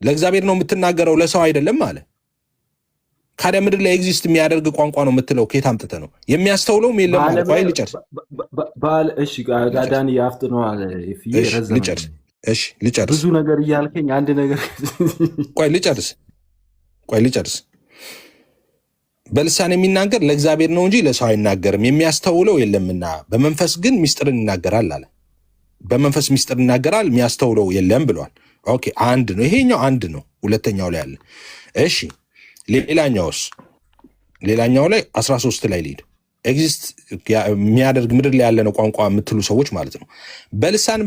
ለእግዚአብሔር ነው የምትናገረው ለሰው አይደለም አለ። ካዲያ ምድር ላይ ኤግዚስት የሚያደርግ ቋንቋ ነው የምትለው ከየት አምጥተህ ነው? የሚያስተውለውም የለም አለ። ቆይ ልጨርስ። ዳኒ አፍጥነዋል። ልጨርስ። ብዙ ነገር እያልከኝ አንድ ነገር ቆይ ልጨርስ። በልሳን የሚናገር ለእግዚአብሔር ነው እንጂ ለሰው አይናገርም፣ የሚያስተውለው የለምና በመንፈስ ግን ምስጢርን ይናገራል አለ። በመንፈስ ምስጢር ይናገራል፣ የሚያስተውለው የለም ብሏል። ኦኬ፣ አንድ ነው። ይሄኛው አንድ ነው። ሁለተኛው ላይ አለ። እሺ፣ ሌላኛው ላይ 13 ላይ ሊሄድ ኤግዚስት የሚያደርግ ምድር ላይ ያለ ነው ቋንቋ የምትሉ ሰዎች ማለት ነው። በልሳን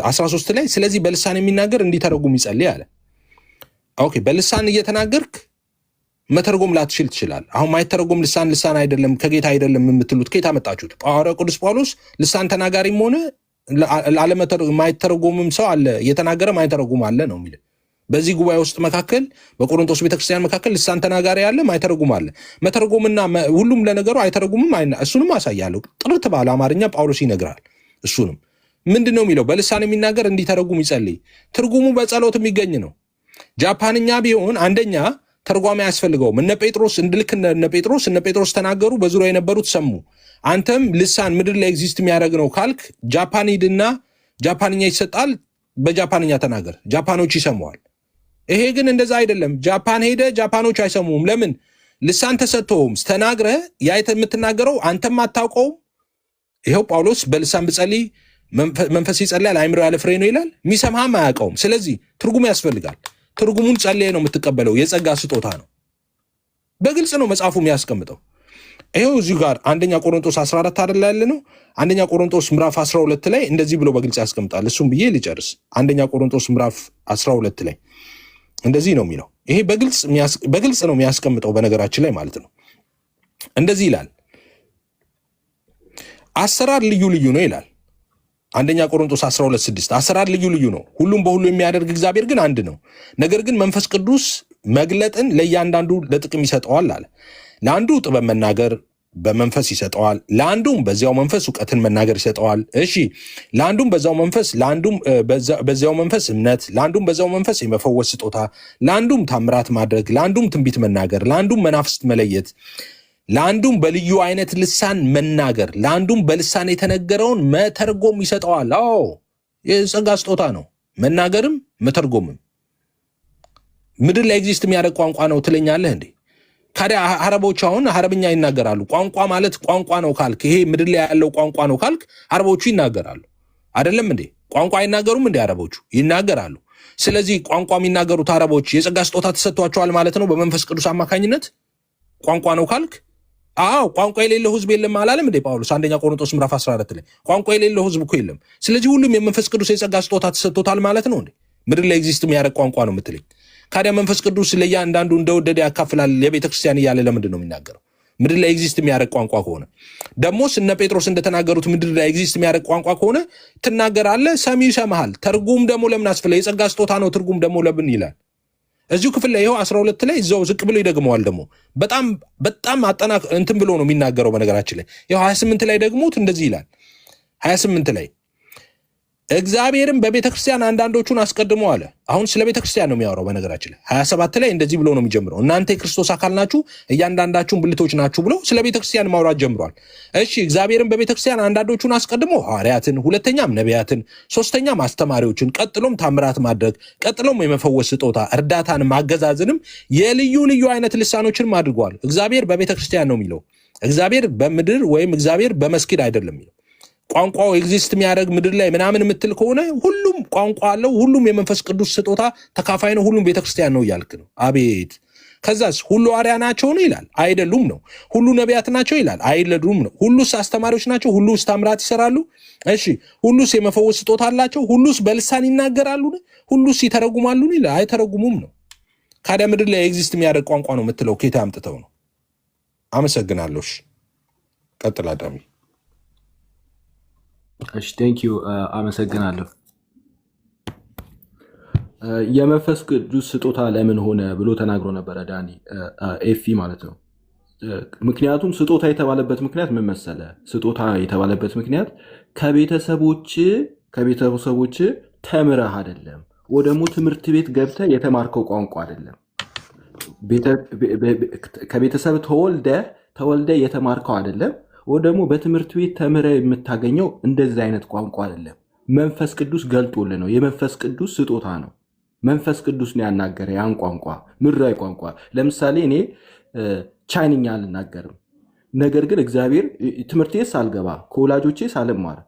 13 ላይ ስለዚህ በልሳን የሚናገር እንዲተረጉም ይጸልይ አለ። ኦኬ፣ በልሳን እየተናገርክ መተርጎም ላትችል ትችላል። አሁን ማይተረጎም ልሳን አይደለም ከጌታ አይደለም የምትሉት ከየት አመጣችሁት? ሐዋርያው ቅዱስ ጳውሎስ ልሳን ተናጋሪም ሆነ ማይተረጎምም ሰው አለ፣ እየተናገረ ማይተረጉም አለ ነው የሚል። በዚህ ጉባኤ ውስጥ መካከል በቆሮንቶስ ቤተክርስቲያን መካከል ልሳን ተናጋሪ አለ፣ ማይተረጉም አለ። መተረጎምና ሁሉም ለነገሩ አይተረጉምም። እሱንም አሳያለሁ። ጥርት ባለ አማርኛ ጳውሎስ ይነግራል። እሱንም ምንድን ነው የሚለው? በልሳን የሚናገር እንዲተረጉም ይጸልይ። ትርጉሙ በጸሎት የሚገኝ ነው። ጃፓንኛ ቢሆን አንደኛ ተርጓሚ አያስፈልገውም። እነ ጴጥሮስ ተናገሩ፣ በዙሪያ የነበሩት ሰሙ። አንተም ልሳን ምድር ላይ ኤግዚስት የሚያደርግ ነው ካልክ ጃፓን ሂድና ጃፓንኛ ይሰጣል፣ በጃፓንኛ ተናገር፣ ጃፓኖች ይሰሙዋል። ይሄ ግን እንደዛ አይደለም። ጃፓን ሄደ ጃፓኖች አይሰሙም። ለምን? ልሳን ተሰጥቶም ተናግረ የምትናገረው አንተም አታውቀውም። ይኸው ጳውሎስ በልሳን ብጸልይ መንፈስ ይጸልያል፣ አእምሮ ያለ ፍሬ ነው ይላል። የሚሰማህም አያውቀውም። ስለዚህ ትርጉም ያስፈልጋል። ትርጉሙን ጸልየ ነው የምትቀበለው። የጸጋ ስጦታ ነው። በግልጽ ነው መጽሐፉ የሚያስቀምጠው። ይኸው እዚሁ ጋር አንደኛ ቆሮንቶስ 14 አይደል ያለ ነው። አንደኛ ቆሮንቶስ ምዕራፍ 12 ላይ እንደዚህ ብሎ በግልጽ ያስቀምጣል። እሱም ብዬ ልጨርስ። አንደኛ ቆሮንቶስ ምዕራፍ 12 ላይ እንደዚህ ነው የሚለው። ይሄ በግልጽ ነው የሚያስቀምጠው በነገራችን ላይ ማለት ነው። እንደዚህ ይላል፣ አሰራር ልዩ ልዩ ነው ይላል። አንደኛ ቆሮንቶስ 12:6 አሰራር ልዩ ልዩ ነው፣ ሁሉም በሁሉ የሚያደርግ እግዚአብሔር ግን አንድ ነው። ነገር ግን መንፈስ ቅዱስ መግለጥን ለእያንዳንዱ ለጥቅም ይሰጠዋል አለ። ለአንዱ ጥበብ መናገር በመንፈስ ይሰጠዋል፣ ለአንዱም በዚያው መንፈስ እውቀትን መናገር ይሰጠዋል። እሺ፣ ለአንዱም በዚያው መንፈስ እምነት፣ ለአንዱም በዚያው መንፈስ የመፈወስ ስጦታ፣ ለአንዱም ታምራት ማድረግ፣ ለአንዱም ትንቢት መናገር፣ ለአንዱም መናፍስት መለየት፣ ለአንዱም በልዩ አይነት ልሳን መናገር፣ ለአንዱም በልሳን የተነገረውን መተርጎም ይሰጠዋል። አዎ የጸጋ ስጦታ ነው፣ መናገርም መተርጎምም። ምድር ላይ ኤግዚስት የሚያደርግ ቋንቋ ነው ትለኛለህ እንዴ? ካዲያ አረቦች አሁን አረብኛ ይናገራሉ። ቋንቋ ማለት ቋንቋ ነው ካልክ፣ ይሄ ምድር ላይ ያለው ቋንቋ ነው ካልክ አረቦቹ ይናገራሉ አይደለም እንዴ? ቋንቋ አይናገሩም እንዴ? አረቦቹ ይናገራሉ። ስለዚህ ቋንቋ የሚናገሩት አረቦች የጸጋ ስጦታ ተሰጥቷቸዋል ማለት ነው በመንፈስ ቅዱስ አማካኝነት። ቋንቋ ነው ካልክ አዎ፣ ቋንቋ የሌለው ህዝብ የለም አላለም እንዴ ጳውሎስ? አንደኛ ቆሮንቶስ ምዕራፍ 14 ላይ ቋንቋ የሌለው ህዝብ እኮ የለም። ስለዚህ ሁሉም የመንፈስ ቅዱስ የጸጋ ስጦታ ተሰጥቶታል ማለት ነው እንዴ? ምድር ላይ ኤግዚስት የሚያደርግ ቋንቋ ነው የምትለኝ? ካዲያ መንፈስ ቅዱስ ለእያንዳንዱ እንደወደደ ያካፍላል የቤተ ክርስቲያን እያለ ለምንድን ነው የሚናገረው? ምድር ላይ ኤግዚስት የሚያደርግ ቋንቋ ከሆነ ደግሞስ እነ ጴጥሮስ እንደተናገሩት ምድር ላይ ኤግዚስት የሚያደርግ ቋንቋ ከሆነ ትናገራለህ፣ ሰሚው ይሰማሃል። ትርጉም ደግሞ ለምን አስፈለገ? የጸጋ ስጦታ ነው፣ ትርጉም ደግሞ ለምን ይላል? እዚሁ ክፍል ላይ ይኸው 12 ላይ እዛው ዝቅ ብሎ ይደግመዋል። ደግሞ በጣም እንትን ብሎ ነው የሚናገረው። በነገራችን ላይ ይኸው 28 ላይ ደግሞት እንደዚህ ይላል። 28 ላይ እግዚአብሔርም በቤተ ክርስቲያን አንዳንዶቹን አስቀድሞ አለ። አሁን ስለ ቤተ ክርስቲያን ነው የሚያወራው። በነገራችን ላይ 27 ላይ እንደዚህ ብሎ ነው የሚጀምረው። እናንተ የክርስቶስ አካል ናችሁ፣ እያንዳንዳችሁን ብልቶች ናችሁ ብሎ ስለ ቤተ ክርስቲያን ማውራት ጀምሯል። እሺ፣ እግዚአብሔርም በቤተ ክርስቲያን አንዳንዶቹን አስቀድሞ ሐዋርያትን፣ ሁለተኛም ነቢያትን፣ ሶስተኛም አስተማሪዎችን፣ ቀጥሎም ታምራት ማድረግ፣ ቀጥሎም የመፈወስ ስጦታ፣ እርዳታን፣ ማገዛዝንም የልዩ ልዩ አይነት ልሳኖችንም አድርጓል። እግዚአብሔር በቤተ ክርስቲያን ነው የሚለው። እግዚአብሔር በምድር ወይም እግዚአብሔር በመስጊድ አይደለም የሚለው። ቋንቋው ኤግዚስት የሚያደርግ ምድር ላይ ምናምን የምትል ከሆነ ሁሉም ቋንቋ አለው፣ ሁሉም የመንፈስ ቅዱስ ስጦታ ተካፋይ ነው፣ ሁሉም ቤተክርስቲያን ነው እያልክ ነው። አቤት! ከዛስ ሁሉ አርያ ናቸው ነው ይላል፣ አይደሉም ነው። ሁሉ ነቢያት ናቸው ይላል፣ አይደሉም ነው። ሁሉስ አስተማሪዎች ናቸው፣ ሁሉስ ታምራት ይሰራሉ። እሺ ሁሉስ የመፈወስ ስጦታ አላቸው፣ ሁሉስ በልሳን ይናገራሉ፣ ሁሉስ ይተረጉማሉ ይላል፣ አይተረጉሙም ነው። ካዲያ ምድር ላይ ኤግዚስት የሚያደርግ ቋንቋ ነው የምትለው ኬታ አምጥተው ነው? አመሰግናለሁ። ቀጥል አዳሚ። እሺ ቴንክ ዩ አመሰግናለሁ። የመንፈስ ቅዱስ ስጦታ ለምን ሆነ ብሎ ተናግሮ ነበረ ዳኒ ኤፊ ማለት ነው። ምክንያቱም ስጦታ የተባለበት ምክንያት ምን መሰለ? ስጦታ የተባለበት ምክንያት ከቤተሰቦች ተምረህ አይደለም፣ ወይ ደግሞ ትምህርት ቤት ገብተህ የተማርከው ቋንቋ አይደለም። ከቤተሰብ ተወልደ የተማርከው አይደለም፣ ወይ ደግሞ በትምህርት ቤት ተምረህ የምታገኘው እንደዚህ አይነት ቋንቋ አይደለም። መንፈስ ቅዱስ ገልጦልህ ነው። የመንፈስ ቅዱስ ስጦታ ነው። መንፈስ ቅዱስ ነው ያናገረ ያን ቋንቋ፣ ምድራዊ ቋንቋ። ለምሳሌ እኔ ቻይንኛ አልናገርም፣ ነገር ግን እግዚአብሔር ትምህርት ቤት ሳልገባ ከወላጆቼ ሳልማር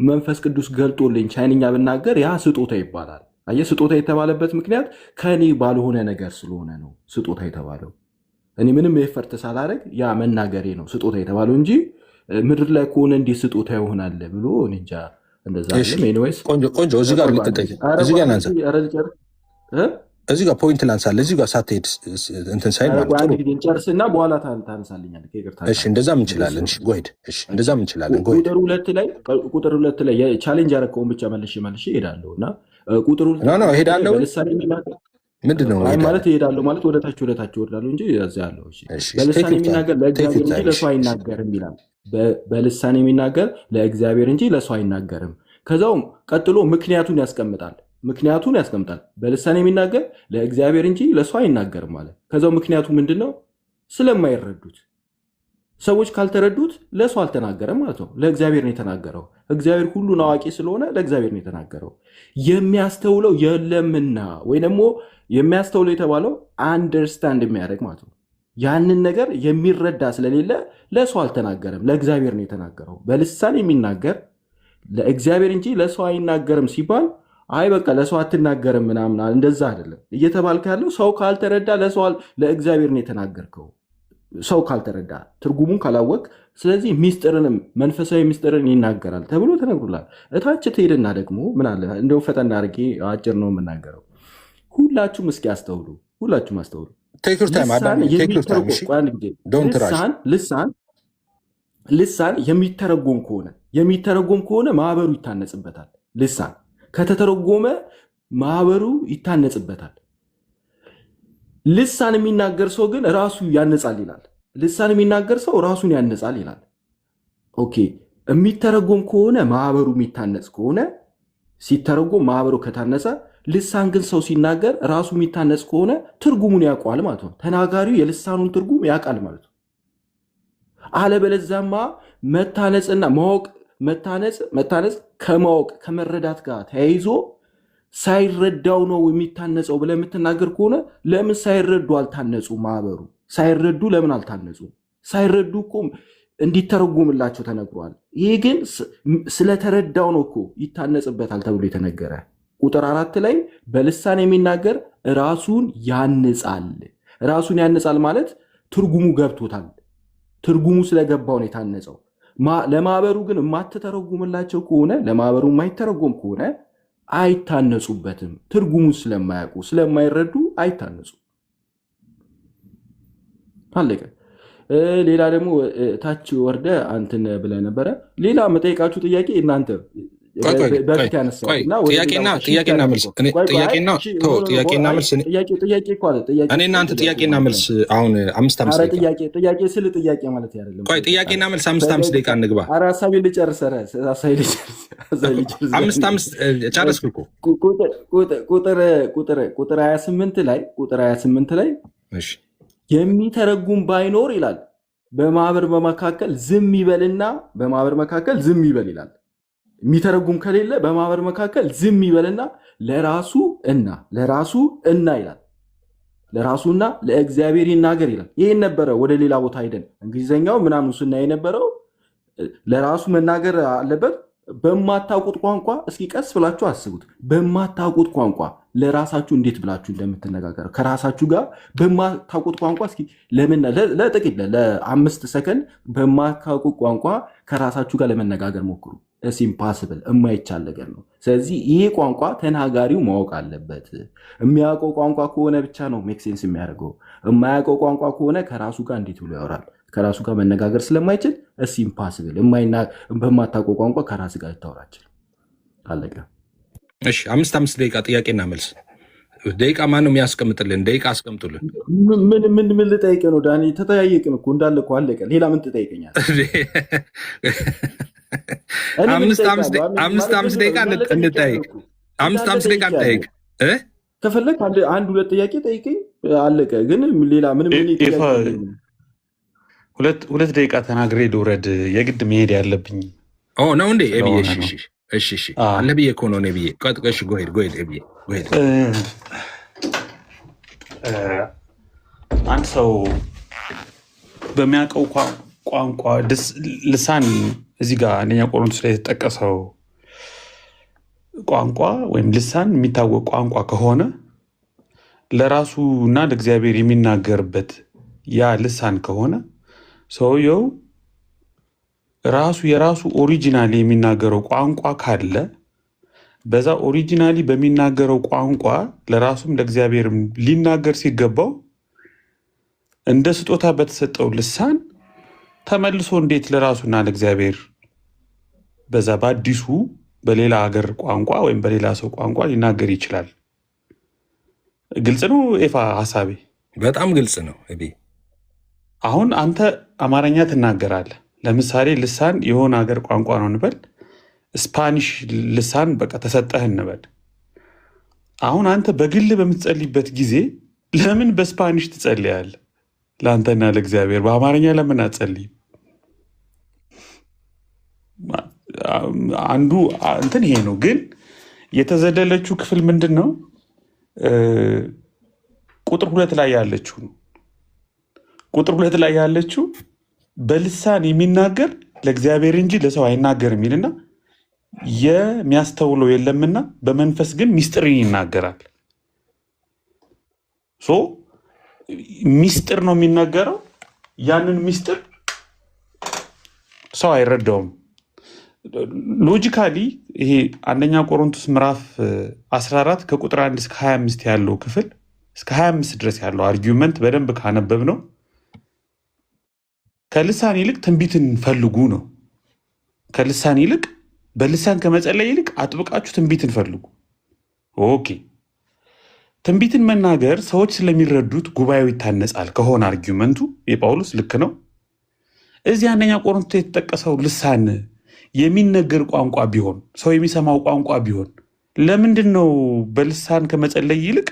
መንፈስ ቅዱስ ገልጦልኝ ቻይንኛ ብናገር ያ ስጦታ ይባላል። አየህ፣ ስጦታ የተባለበት ምክንያት ከእኔ ባልሆነ ነገር ስለሆነ ነው ስጦታ የተባለው። እኔ ምንም ኤፈርት ሳላደርግ ያ መናገሬ ነው ስጦታ የተባለው እንጂ ምድር ላይ ከሆነ እንዲህ ስጦታ ይሆናል ብሎ እንጃ። እንደዛ ቆንጆ። እዚህ ጋር ልትጠይቅ፣ እዚህ ጋር ላንሳ፣ እዚህ ጋር ፖይንት ላንሳለ፣ እዚህ ጋር ሳትሄድ እንትን ሳይል ማለት ጥሩ ጨርስና በኋላ ታነሳልኛል። እሺ፣ እንደዛም እንችላለን። እሺ፣ ጎሄድ። እሺ፣ እንደዛም እንችላለን። ጎሄድ። ቁጥር ሁለት ላይ ቻሌንጅ ያደረከውን ብቻ መልሼ እሄዳለሁ እና ቁጥር እሄዳለሁ ምንድን ነው ማለት? እሄዳለሁ ማለት ወደታች እወርዳለሁ እንጂ እዚያ ያለው በልሳን የሚናገር ለእግዚአብሔር እንጂ ለሰው አይናገርም ይላል። በልሳን የሚናገር ለእግዚአብሔር እንጂ ለሰው አይናገርም። ከዛውም ቀጥሎ ምክንያቱን ያስቀምጣል። በልሳን የሚናገር ለእግዚአብሔር እንጂ ለሰው አይናገርም ማለት። ከዛው ምክንያቱ ምንድን ነው? ስለማይረዱት ሰዎች ካልተረዱት ለሰው አልተናገረም ማለት ነው። ለእግዚአብሔር ነው የተናገረው። እግዚአብሔር ሁሉን አዋቂ ስለሆነ ለእግዚአብሔር ነው የተናገረው። የሚያስተውለው የለምና፣ ወይ ደግሞ የሚያስተውለው የተባለው አንደርስታንድ የሚያደርግ ማለት ነው። ያንን ነገር የሚረዳ ስለሌለ ለሰው አልተናገረም፣ ለእግዚአብሔር ነው የተናገረው። በልሳን የሚናገር ለእግዚአብሔር እንጂ ለሰው አይናገርም ሲባል አይ በቃ ለሰው አትናገርም ምናምን እንደዛ አይደለም እየተባልክ ያለው። ሰው ካልተረዳ ለእግዚአብሔር ነው የተናገርከው። ሰው ካልተረዳ ትርጉሙን ካላወቅ፣ ስለዚህ ሚስጥርንም መንፈሳዊ ሚስጥርን ይናገራል ተብሎ ተነግሮላል። እታች ትሄድና ደግሞ ምን አለ እንደው ፈጠና አድርጌ አጭር ነው የምናገረው። ሁላችሁም እስኪ አስተውሉ፣ ሁላችሁም አስተውሉ። ልሳን የሚተረጎም ከሆነ ማህበሩ ይታነጽበታል። ልሳን ከተተረጎመ ማህበሩ ይታነጽበታል። ልሳን የሚናገር ሰው ግን ራሱ ያነጻል ይላል። ልሳን የሚናገር ሰው ራሱን ያነጻል ይላል። ኦኬ፣ የሚተረጎም ከሆነ ማህበሩ የሚታነጽ ከሆነ ሲተረጎም ማህበሩ ከታነጸ፣ ልሳን ግን ሰው ሲናገር ራሱ የሚታነጽ ከሆነ ትርጉሙን ያውቋል ማለት ነው። ተናጋሪው የልሳኑን ትርጉም ያውቃል ማለት ነው። አለበለዚያማ መታነጽና ማወቅ መታነጽ ከማወቅ ከመረዳት ጋር ተያይዞ ሳይረዳው ነው የሚታነጸው ብለህ የምትናገር ከሆነ ለምን ሳይረዱ አልታነጹ? ማህበሩ ሳይረዱ ለምን አልታነጹ? ሳይረዱ እኮ እንዲተረጉምላቸው ተነግሯል። ይህ ግን ስለተረዳው ነው እኮ ይታነጽበታል ተብሎ የተነገረ። ቁጥር 4 ላይ በልሳን የሚናገር ራሱን ያንጻል። ራሱን ያንጻል ማለት ትርጉሙ ገብቶታል። ትርጉሙ ስለገባው ነው የታነጸው። ለማህበሩ ግን የማትተረጉምላቸው ከሆነ ለማህበሩ የማይተረጎም ከሆነ አይታነጹበትም። ትርጉሙን ስለማያውቁ ስለማይረዱ አይታነጹ። አለቀ። ሌላ ደግሞ ታች ወርደ አንተን ብለህ ነበረ። ሌላ መጠየቃችሁ ጥያቄ እናንተ በፊት ያነሳው ጥያቄና መልስ እኔ እናንተ ጥያቄና መልስ አሁን 5 ጥያቄ ስል ጥያቄ ማለት አይደለም። ቆይ ጥያቄና መልስ 5 ደቂቃ እንግባ። ኧረ ሀሳቤን ልጨርስ። ጨረስኩ እኮ ቁጥር 28 ላይ የሚተረጉም ባይኖር ይላል በማህበር መካከል ዝም ይበልና ይላል። የሚተረጉም ከሌለ በማህበር መካከል ዝም ይበልና ለራሱ እና ይላል። ለራሱና ለእግዚአብሔር ይናገር ይላል። ይህን ነበረ ወደ ሌላ ቦታ ሄደን እንግሊዝኛው ምናምን ስናይ የነበረው ለራሱ መናገር አለበት። በማታውቁት ቋንቋ እስኪ ቀስ ብላችሁ አስቡት። በማታውቁት ቋንቋ ለራሳችሁ እንዴት ብላችሁ እንደምትነጋገሩ ከራሳችሁ ጋር በማታውቁት ቋንቋ እስኪ ለጥቂት ለ5 ሰከንድ በማታውቁት ቋንቋ ከራሳችሁ ጋር ለመነጋገር ሞክሩ። ኢምፓስብል የማይቻል ነገር ነው። ስለዚህ ይሄ ቋንቋ ተናጋሪው ማወቅ አለበት። የሚያውቀው ቋንቋ ከሆነ ብቻ ነው ሜክ ሴንስ የሚያደርገው። የማያውቀው ቋንቋ ከሆነ ከራሱ ጋር እንዴት ብሎ ያወራል? ከራሱ ጋር መነጋገር ስለማይችል ኢምፓስብል። በማታውቀው ቋንቋ ከራስ ጋር ልታወራችል። አለቀ። እሺ 5 ደቂቃ ጥያቄና መልስ። ደቂቃ ማነው የሚያስቀምጥልን? ደቂቃ አስቀምጡልን። ምን ልጠይቅ ነው ዳኒ? ተጠያየቅን እኮ እንዳለ እኮ አለቀ። ሌላ ምን ትጠይቀኛል? 5 ደቂቃ እንጠይቅ። 5 ደቂቃ እንጠይቅ። ከፈለግ 1-2 ጥያቄ ጠይቀኝ። አለቀ። ግን ሌላ ምንም ሁለት ደቂቃ ተናግሬ ልውረድ። የግድ መሄድ ያለብኝ ነው እንዴ? እሺ አለ ብዬ እኮ ነው ብዬ ቀጥቀሽ ጎሄድ ብዬ ጎሄድ። አንድ ሰው በሚያውቀው ቋንቋ ልሳን እዚህ ጋር 1ኛ ቆሮንቶስ ላይ የተጠቀሰው ቋንቋ ወይም ልሳን የሚታወቅ ቋንቋ ከሆነ ለራሱ እና ለእግዚአብሔር የሚናገርበት ያ ልሳን ከሆነ ሰውየው የራሱ ኦሪጂናሊ የሚናገረው ቋንቋ ካለ በዛ ኦሪጂናሊ በሚናገረው ቋንቋ ለራሱም ለእግዚአብሔርም ሊናገር ሲገባው እንደ ስጦታ በተሰጠው ልሳን ተመልሶ እንዴት ለራሱና ለእግዚአብሔር በዛ በአዲሱ በሌላ ሀገር ቋንቋ ወይም በሌላ ሰው ቋንቋ ሊናገር ይችላል? ግልጽ ነው ኤፋ? ሀሳቤ በጣም ግልጽ ነው። አሁን አንተ አማርኛ ትናገራለህ። ለምሳሌ ልሳን የሆነ ሀገር ቋንቋ ነው እንበል፣ ስፓኒሽ ልሳን በቃ ተሰጠህ እንበል። አሁን አንተ በግል በምትጸልይበት ጊዜ ለምን በስፓኒሽ ትጸልያለህ? ለአንተና ለእግዚአብሔር በአማርኛ ለምን አትጸልይም? አንዱ እንትን ይሄ ነው። ግን የተዘለለችው ክፍል ምንድን ነው? ቁጥር 2 ላይ ያለችው ነው። ቁጥር 2 ላይ ያለችው በልሳን የሚናገር ለእግዚአብሔር እንጂ ለሰው አይናገርም ይልና የሚያስተውለው የለምና በመንፈስ ግን ሚስጥርን ይናገራል። ሚስጥር ነው የሚናገረው። ያንን ሚስጥር ሰው አይረዳውም። ሎጂካሊ ይሄ 1ኛ ቆሮንቶስ ምዕራፍ 14 ከቁጥር 1 እስከ 25 ያለው ክፍል እስከ 25 ድረስ ያለው አርጊውመንት በደንብ ካነበብ ነው ከልሳን ይልቅ ትንቢትን ፈልጉ ነው። ከልሳን ይልቅ በልሳን ከመጸለይ ይልቅ አጥብቃችሁ ትንቢትን ፈልጉ። ኦኬ፣ ትንቢትን መናገር ሰዎች ስለሚረዱት ጉባኤው ይታነጻል ከሆነ አርጊውመንቱ የጳውሎስ ልክ ነው። እዚህ 1ኛ ቆሮንቶስ የተጠቀሰው ልሳን የሚነገር ቋንቋ ቢሆን ሰው የሚሰማው ቋንቋ ቢሆን ለምንድን ነው በልሳን ከመጸለይ ይልቅ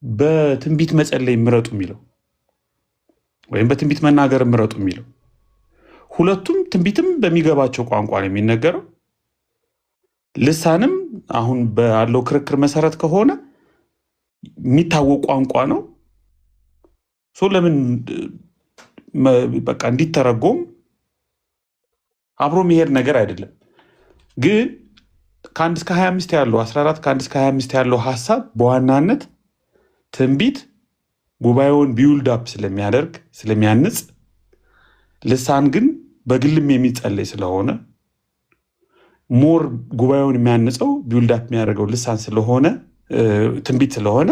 በትንቢት መጸለይ ምረጡ የሚለው ወይም በትንቢት መናገር ምረጡ የሚለው? ሁለቱም ትንቢትም በሚገባቸው ቋንቋ ነው የሚነገረው። ልሳንም አሁን ባለው ክርክር መሰረት ከሆነ የሚታወቅ ቋንቋ ነው። ለምን በቃ እንዲተረጎም አብሮ መሄድ ነገር አይደለም። ግን ከ1 እስከ 25 ያለው 14 ከ1 እስከ 25 ያለው ሀሳብ በዋናነት ትንቢት ጉባኤውን ቢውልድ አፕ ስለሚያደርግ ስለሚያንጽ፣ ልሳን ግን በግልም የሚጸለይ ስለሆነ ሞር ጉባኤውን የሚያንጸው ቢውልድ አፕ የሚያደርገው ልሳን ስለሆነ ትንቢት ስለሆነ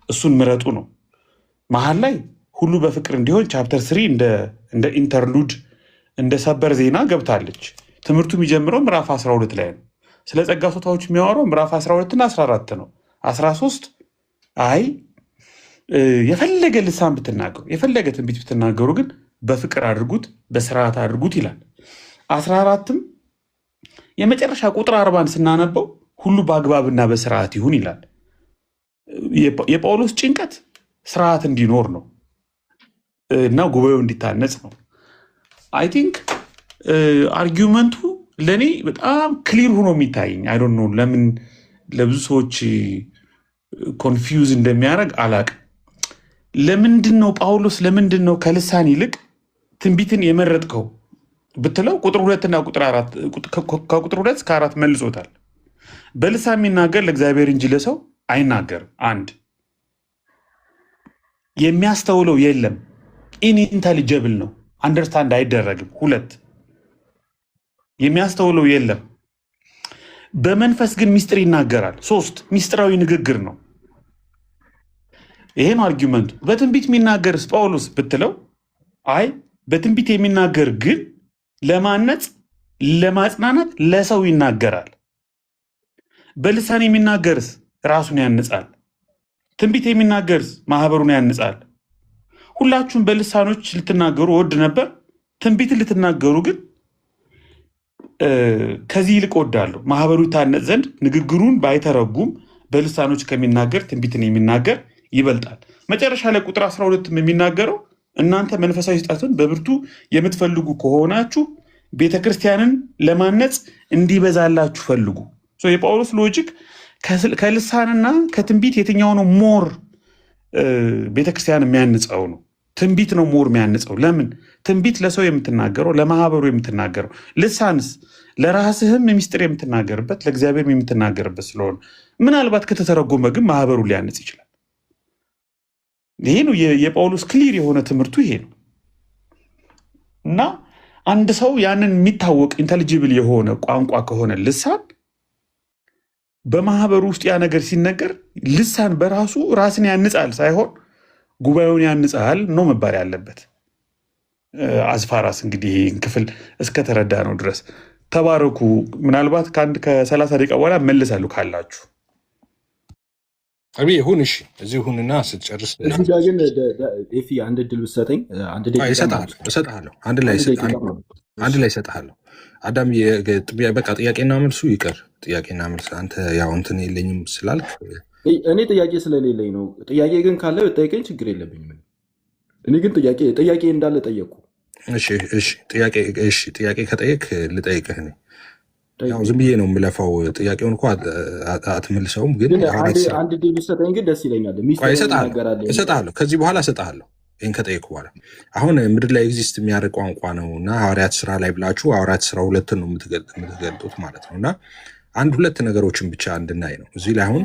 እሱን ምረጡ ነው። መሀል ላይ ሁሉ በፍቅር እንዲሆን ቻፕተር 3 እንደ ኢንተርሉድ እንደ ሰበር ዜና ገብታለች። ትምህርቱ የሚጀምረው ምዕራፍ 12 ላይ ነው። ስለ ጸጋ ስጦታዎች የሚያወራው ምዕራፍ 12 እና 14 ነው። 13 አይ የፈለገ ልሳን ብትናገሩ የፈለገ ትንቢት ብትናገሩ ግን በፍቅር አድርጉት፣ በስርዓት አድርጉት ይላል። 14ም የመጨረሻ ቁጥር 40 ስናነበው ሁሉ በአግባብና በስርዓት ይሁን ይላል። የጳውሎስ ጭንቀት ስርዓት እንዲኖር ነው እና ጉባኤው እንዲታነጽ ነው። አይ ቲንክ አርጊውመንቱ ለእኔ በጣም ክሊር ሆኖ የሚታየኝ አይ ዶንት ኖ ለምን ለብዙ ሰዎች ኮንፊውዝ እንደሚያደርግ አላቅም። ለምንድን ነው ጳውሎስ ለምንድን ነው ከልሳን ይልቅ ትንቢትን የመረጥከው ብትለው ቁጥር 2 እና ቁጥር 4 ከቁጥር 2 እስከ 4 መልሶታል። በልሳን የሚናገር ለእግዚአብሔር እንጂ ለሰው አይናገርም። አንድ የሚያስተውለው የለም፣ ኢንኢንተሊጀብል ነው፣ አንደርስታንድ አይደረግም። 2 የሚያስተውለው የለም፣ በመንፈስ ግን ሚስጥር ይናገራል። 3 ሚስጥራዊ ንግግር ነው። ይሄ ነው አርጊመንቱ። በትንቢት የሚናገርስ ጳውሎስ ብትለው አይ በትንቢት የሚናገር ግን ለማነጽ፣ ለማጽናናት፣ ለሰው ይናገራል። በልሳን የሚናገርስ ራሱን ያንጻል። ትንቢት የሚናገርስ ማህበሩን ያንጻል። ሁላችሁም በልሳኖች ልትናገሩ ወድ ነበር፣ ትንቢትን ልትናገሩ ግን ከዚህ ይልቅ ወዳለሁ። ማህበሩ ይታነጽ ዘንድ ንግግሩን ባይተረጉም በልሳኖች ከሚናገር ትንቢትን የሚናገር ይበልጣል። መጨረሻ ላይ ቁጥር 12 የሚናገረው እናንተ መንፈሳዊ ስጣትን በብርቱ የምትፈልጉ ከሆናችሁ ቤተክርስቲያንን ለማነጽ እንዲበዛላችሁ ፈልጉ። የጳውሎስ ሎጂክ ከልሳንና ከትንቢት የትኛው ነው ሞር ቤተክርስቲያን የሚያንጸው? ነው ትንቢት ነው ሞር የሚያንጸው። ለምን? ትንቢት ለሰው የምትናገረው ለማህበሩ የምትናገረው፣ ልሳንስ ለራስህም ሚስጥር የምትናገርበት ለእግዚአብሔር የምትናገርበት ስለሆነ ምናልባት ከተተረጎመ ግን ማህበሩ ሊያንጽ ይችላል። ይሄ ነው የጳውሎስ ክሊር የሆነ ትምህርቱ ይሄ ነው። እና አንድ ሰው ያንን የሚታወቅ ኢንተሊጂብል የሆነ ቋንቋ ከሆነ ልሳን በማህበሩ ውስጥ ያ ነገር ሲነገር ልሳን በራሱ ራስን ያንጻል ሳይሆን ጉባኤውን ያንጻል ነው መባል ያለበት። አዝፋራስ እንግዲህ ክፍል እስከተረዳ ነው ድረስ ተባረኩ። ምናልባት ከ30 ደቂቃ በኋላ መልሳሉ ካላችሁ ይሁን። እሺ እዚህ ሁንና ስትጨርስ እዚህ ጋር ግን ኤፊ አንድ ድል ብትሰጠኝ አንድ ደቂቃ እሰጥሃለሁ። አንድ ላይ እሰጥሃለሁ። አዳም በቃ ጥያቄና መልሱ ይቀር። ጥያቄና መልስ አንተ ያው እንትን የለኝም ስላልክ እኔ ጥያቄ ስለሌለኝ ነው። ጥያቄ ግን ካለ ብጠይቀኝ ችግር የለብኝም። እኔ ግን ጥያቄ እንዳለ ጠየቁ። ጥያቄ ከጠየቅ ልጠይቅህ ነው። ያው ዝም ብዬ ነው የምለፋው። ጥያቄውን እኮ አትመልሰውም፣ ግን አንድ ድል ብትሰጠኝ ግን ደስ ይለኛል። እሰጥሃለሁ። ከዚህ በኋላ እሰጥሃለሁ። ይህን ከጠየቅ በኋላ አሁን ምድር ላይ ኤግዚስት የሚያደርግ ቋንቋ ነው እና ሐዋርያት ስራ ላይ ብላችሁ ሐዋርያት ስራ 2 ነው የምትገልጡት ማለት ነው። እና 2 ነገሮችን ብቻ እንድናይ ነው እዚህ ላይ አሁን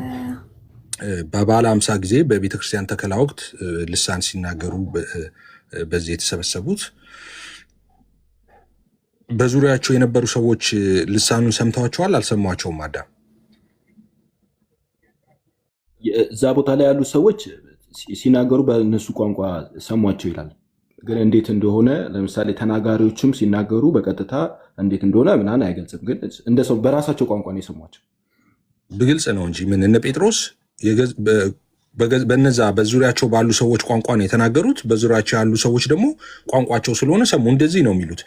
በበዓለ ሃምሳ ጊዜ በቤተክርስቲያን ተከላ ወቅት ልሳን ሲናገሩ በዚህ የተሰበሰቡት በዙሪያቸው የነበሩ ሰዎች ልሳኑን ሰምተዋቸዋል? አልሰሟቸውም? አዳም እዛ ቦታ ላይ ያሉ ሰዎች ሲናገሩ በእነሱ ቋንቋ ሰሟቸው ይላል። ግን እንዴት እንደሆነ ለምሳሌ ተናጋሪዎችም ሲናገሩ በቀጥታ እንዴት እንደሆነ ምናምን አይገልጽም። ግን እንደ ሰው በራሳቸው ቋንቋ ነው የሰሟቸው። በግልጽ ነው እንጂ ምን እነ ጴጥሮስ በነዛ በዙሪያቸው ባሉ ሰዎች ቋንቋ ነው የተናገሩት። በዙሪያቸው ያሉ ሰዎች ደግሞ ቋንቋቸው ስለሆነ ሰሙ። እንደዚህ ነው የሚሉት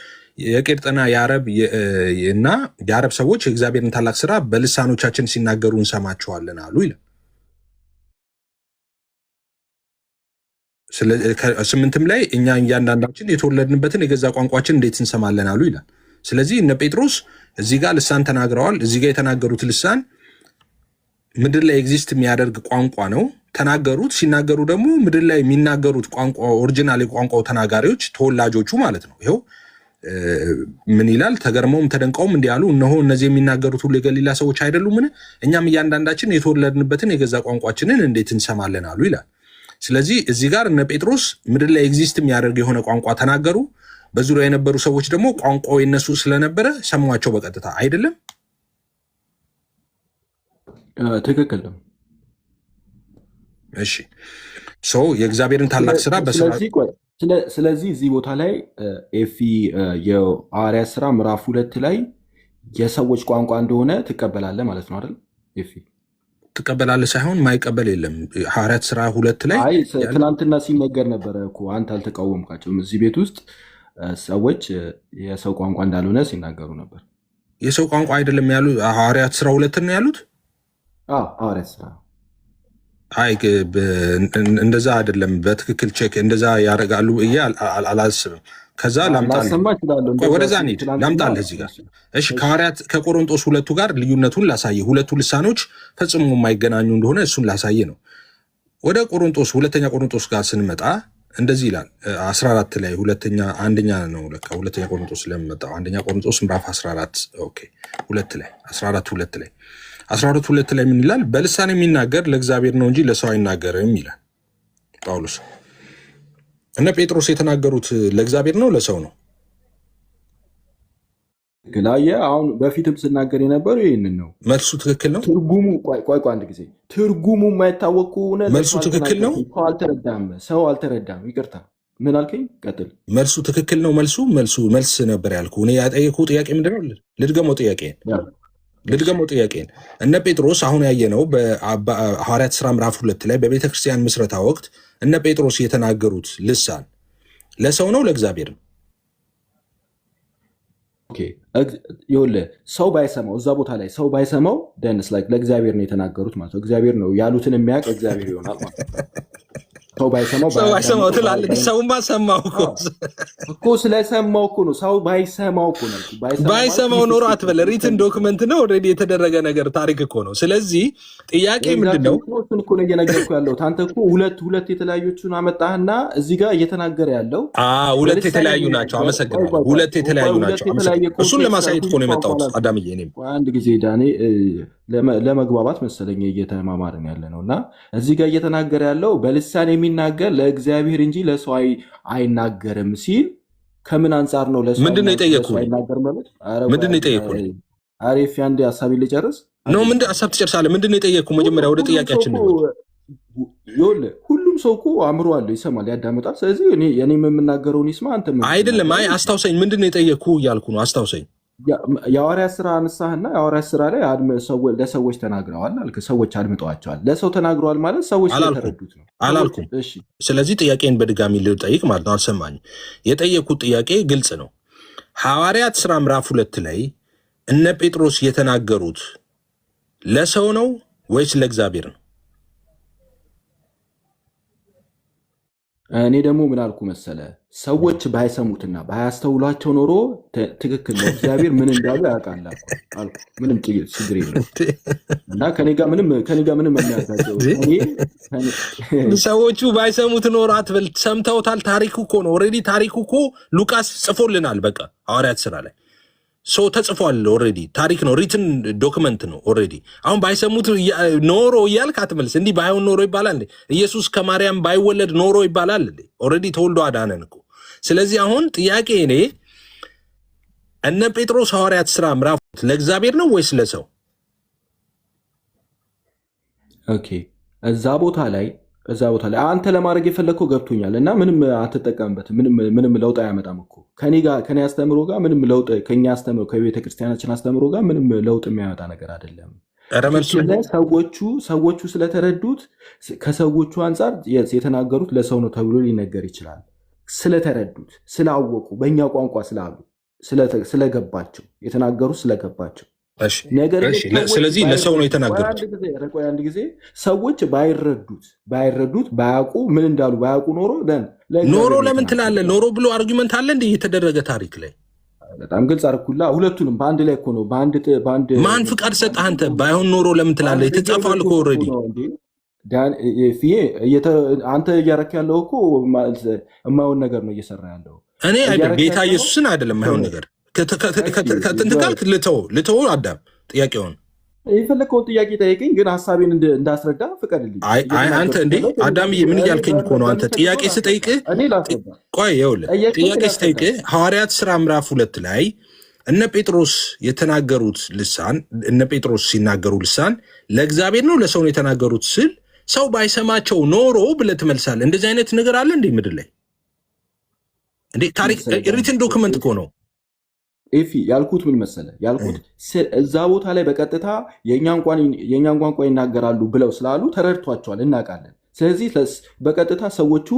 የቄርጥና የአረብ ሰዎች የእግዚአብሔርን ታላቅ ስራ በልሳኖቻችን ሲናገሩ እንሰማቸዋለን አሉ ይላል። 8 ላይ እኛ እያንዳንዳችን የተወለድንበትን የገዛ ቋንቋችን እንዴት እንሰማለን አሉ ይላል። ስለዚህ እነ ጴጥሮስ እዚህ ጋር ልሳን ተናግረዋል። እዚህ ጋር የተናገሩት ልሳን ምድር ላይ ኤግዚስት የሚያደርግ ቋንቋ ነው ተናገሩት። ሲናገሩ ደግሞ ምድር ላይ የሚናገሩት ቋንቋ ኦሪጂናል የቋንቋው ተናጋሪዎች ተወላጆቹ ማለት ነው። ይኸው ምን ይላል? ተገርመውም ተደንቀውም እንዲህ አሉ፣ እነሆ እነዚህ የሚናገሩት ሁሉ የገሊላ ሰዎች አይደሉምን? እኛም እያንዳንዳችን የተወለድንበትን የገዛ ቋንቋችንን እንዴት እንሰማለን አሉ ይላል። ስለዚህ እዚህ ጋር እነ ጴጥሮስ ምድር ላይ ኤግዚስት የሚያደርግ የሆነ ቋንቋ ተናገሩ። በዙሪያ የነበሩ ሰዎች ደግሞ ቋንቋው የነሱ ስለነበረ ሰሟቸው በቀጥታ አይደለም? ትክክል ነው። እሺ ሰው የእግዚአብሔርን ታላቅ ስራ ስለዚህ እዚህ ቦታ ላይ ኤፊ የሐዋርያት ስራ ምዕራፍ 2 ላይ የሰዎች ቋንቋ እንደሆነ ትቀበላለህ ማለት ነው አይደል? ኤፊ ትቀበላለህ ሳይሆን ማይቀበል የለም። ሐዋርያት ስራ 2 ላይ ትናንትና ሲነገር ነበረ እኮ አንተ አልተቃወምካቸውም። እዚህ ቤት ውስጥ ሰዎች የሰው ቋንቋ እንዳልሆነ ሲናገሩ ነበር። የሰው ቋንቋ አይደለም ያሉ ሐዋርያት ስራ 2 ነው ያሉት። ሐዋርያት ስራ አይ እንደዛ አይደለም። በትክክል ቼክ እንደዛ ያደርጋሉ ብዬ አላስብም። ከዛ ወደዛ እንሂድ ላምጣልህ እዚህ ጋር። እሺ ከቆሮንጦስ 2 ጋር ልዩነቱን ላሳየ፣ ሁለቱ ልሳኖች ፈጽሞ የማይገናኙ እንደሆነ እሱን ላሳየ ነው። ወደ ቆሮንጦስ 2ኛ ቆሮንጦስ ጋር ስንመጣ እንደዚህ ይላል 14 ላይ አንደኛ ነው ለካ ሁለተኛ ቆሮንቶስ ለምመጣው አንደኛ ቆሮንቶስ ምዕራፍ 14 ኦኬ 2 ላይ 14 ላይ 12 ላይ ምን ይላል? በልሳን የሚናገር ለእግዚአብሔር ነው እንጂ ለሰው አይናገርም ይላል ጳውሎስ። እነ ጴጥሮስ የተናገሩት ለእግዚአብሔር ነው ለሰው ነው? ግላየ አሁን በፊትም ስናገር የነበረው ይህንን ነው። መልሱ ትክክል ነው። ትርጉሙ ቆይ አንድ ጊዜ ትርጉሙ የማይታወቅ ከሆነ መልሱ ትክክል ነው። ሰው አልተረዳም። ይቅርታ ምን አልከኝ? ቀጥል። መልሱ ትክክል ነው። መልስ ነበር ያልኩ። እኔ ያጠየኩህ ጥያቄ ምንድን ነው? ልድገመው ጥያቄን። እነ ጴጥሮስ አሁን ያየነው በሐዋርያት ሥራ ምዕራፍ 2 ላይ በቤተክርስቲያን ምስረታ ወቅት እነ ጴጥሮስ የተናገሩት ልሳን ለሰው ነው ለእግዚአብሔር ነው? ይኸውልህ ሰው ባይሰማው እዛ ቦታ ላይ ሰው ባይሰማው ደንስ ላይ ለእግዚአብሔር ነው የተናገሩት ማለት ነው። እግዚአብሔር ነው ያሉትን የሚያውቅ እግዚአብሔር ይሆናል ማለት ነው። ሰው ባይሰማው ትላለህ። ሰውማ ሰማው እኮ ስለሰማው እኮ ነው። ሰው ባይሰማው እኮ ነው። ባይሰማው ኖሮ አትበለ። ሪትን ዶክመንት ነው ኦልሬዲ የተደረገ ነገር ታሪክ እኮ ነው። ስለዚህ ጥያቄ ምንድን ነው? እሱን እኮ ነው እየነገርኩ ያለሁት። አንተ እኮ ሁለት የተለያዩችን አመጣህና እዚህ ጋር እየተናገረ ያለው ሁለት የተለያዩ ናቸው። አመሰግናለሁ። ሁለት የተለያዩ ናቸው። እሱን ለማሳየት እኮ ነው የመጣሁት። አዳምዬ እኔም አንድ ጊዜ ዳኔ ለመግባባት መሰለኝ እየተማማርን ያለ ነው እና እዚህ ጋር እየተናገረ ያለው በልሳን የሚናገር ለእግዚአብሔር እንጂ ለሰው አይናገርም ሲል ከምን አንጻር ነው? ለሰው ምንድን ነው የጠየኩህ? ምንድን ነው የጠየኩህ? አሪፍ አንድ ሀሳብ ልጨርስ ነው። ምንድን ሀሳብ ትጨርሳለህ? ምንድን ነው የጠየኩህ? መጀመሪያ ወደ ጥያቄያችን ነው። ሁሉም ሰው እኮ አእምሮ አለው፣ ይሰማል፣ ያዳምጣል። ስለዚህ እኔ የምናገረውን ይስማ። አንተ አይደለም። አይ አስታውሰኝ። ምንድን ነው የጠየኩህ እያልኩ ነው። አስታውሰኝ። የሐዋርያት ሥራ አነሳህና የሐዋርያት ሥራ ላይ ለሰዎች ተናግረዋል አልክ። ሰዎች አድምጠዋቸዋል። ለሰው ተናግረዋል ማለት ሰዎች ስለተረዱት ነው አላልኩም። ስለዚህ ጥያቄን በድጋሚ ልጠይቅ ማለት ነው። አልሰማኝም። የጠየኩት ጥያቄ ግልጽ ነው። ሐዋርያት ሥራ ምዕራፍ 2 ላይ እነ ጴጥሮስ የተናገሩት ለሰው ነው ወይስ ለእግዚአብሔር ነው? እኔ ደግሞ ምን አልኩ መሰለ፣ ሰዎች ባይሰሙትና ባያስተውሏቸው ኖሮ ትክክል ነው፣ እግዚአብሔር ምን እንዳሉ ያውቃል አልኩ። ምንም ችግር የለም እና ከኔ ጋር ምንም የሚያጋጨው ሰዎቹ ባይሰሙት ኖሮ አትበል። ሰምተውታል። ታሪኩ እኮ ነው። ኦልሬዲ ታሪኩ እኮ ሉቃስ ጽፎልናል። በቃ ሐዋርያት ሥራ ላይ ሰው ተጽፏል። ኦልሬዲ ታሪክ ነው። ሪትን ዶክመንት ነው ኦልሬዲ። አሁን ባይሰሙት ኖሮ እያልክ አትመልስ። እንዲህ ባይሆን ኖሮ ይባላል እንዴ? ኢየሱስ ከማርያም ባይወለድ ኖሮ ይባላል እንዴ? ኦልሬዲ ተወልዶ አዳነን እኮ። ስለዚህ አሁን ጥያቄ እኔ እነ ጴጥሮስ ሐዋርያት ሥራ ምዕራፍ ለእግዚአብሔር ነው ወይስ ለሰው? ኦኬ እዛ ቦታ ላይ አንተ ለማድረግ የፈለግከው ገብቶኛል እና ምንም አትጠቀምበትም። ምንም ለውጥ አያመጣም እኮ ከኔ አስተምሮ ጋር ምንም ለውጥ ከኛ አስተምሮ ከቤተክርስቲያናችን አስተምሮ ጋር ምንም ለውጥ የሚያመጣ ነገር አይደለም። ሰዎቹ ስለተረዱት ከሰዎቹ አንጻር የተናገሩት ለሰው ነው ተብሎ ሊነገር ይችላል። ስለተረዱት ስላወቁ በእኛ ቋንቋ ስላሉ ስለገባቸው የተናገሩት ስለገባቸው ስለዚህ ለሰው ነው የተናገሩት። አንድ ጊዜ ሰዎች ባይረዱት ባያውቁ ምን እንዳሉ ባያውቁ ኖሮ ለምን ትላለህ? ኖሮ ብሎ አርጊመንት አለ እንደ የተደረገ ታሪክ ላይ በጣም ግልጽ አርኩላ። ሁለቱንም በአንድ ላይ እኮ ነው። በአንድ ማን ፍቃድ ሰጠህ አንተ? ባይሆን ኖሮ ለምን ትላለህ? የተጻፈው እኮ ኦልሬዲ አንተ እያረክ ያለው እኮ የማይሆን ነገር ነው እየሰራ ያለው። እኔ ጌታ ኢየሱስን አይደለም የማይሆን ነገር ከጥንት ካልክ ልተው አዳም ጥያቄውን የፈለከውን ጥያቄ ጠይቀኝ፣ ግን ሀሳቤን እንዳስረዳ ፍቀድልኝ። አንተ እንዴ አዳምዬ ምን እያልከኝ እኮ ነው? አንተ ጥያቄ ስጠይቅህ ቆይ ይኸውልህ፣ ጥያቄ ስጠይቅህ ሐዋርያት ሥራ ምዕራፍ 2 ላይ እነ ጴጥሮስ የተናገሩት ልሳን እነ ጴጥሮስ ሲናገሩ ልሳን ለእግዚአብሔር ነው ለሰው ነው የተናገሩት ስል ሰው ባይሰማቸው ኖሮ ብለህ ትመልሳለህ። እንደዚህ አይነት ነገር አለ እንዴ ምድር ላይ? እንዴ ታሪክ ሪትን ዶክመንት እኮ ነው። ኤፊ ያልኩት ምን መሰለህ? ያልኩት እዛ ቦታ ላይ በቀጥታ የእኛን ቋንቋ ይናገራሉ ብለው ስላሉ ተረድቷቸዋል፣ እናውቃለን። ስለዚህ በቀጥታ ሰዎቹ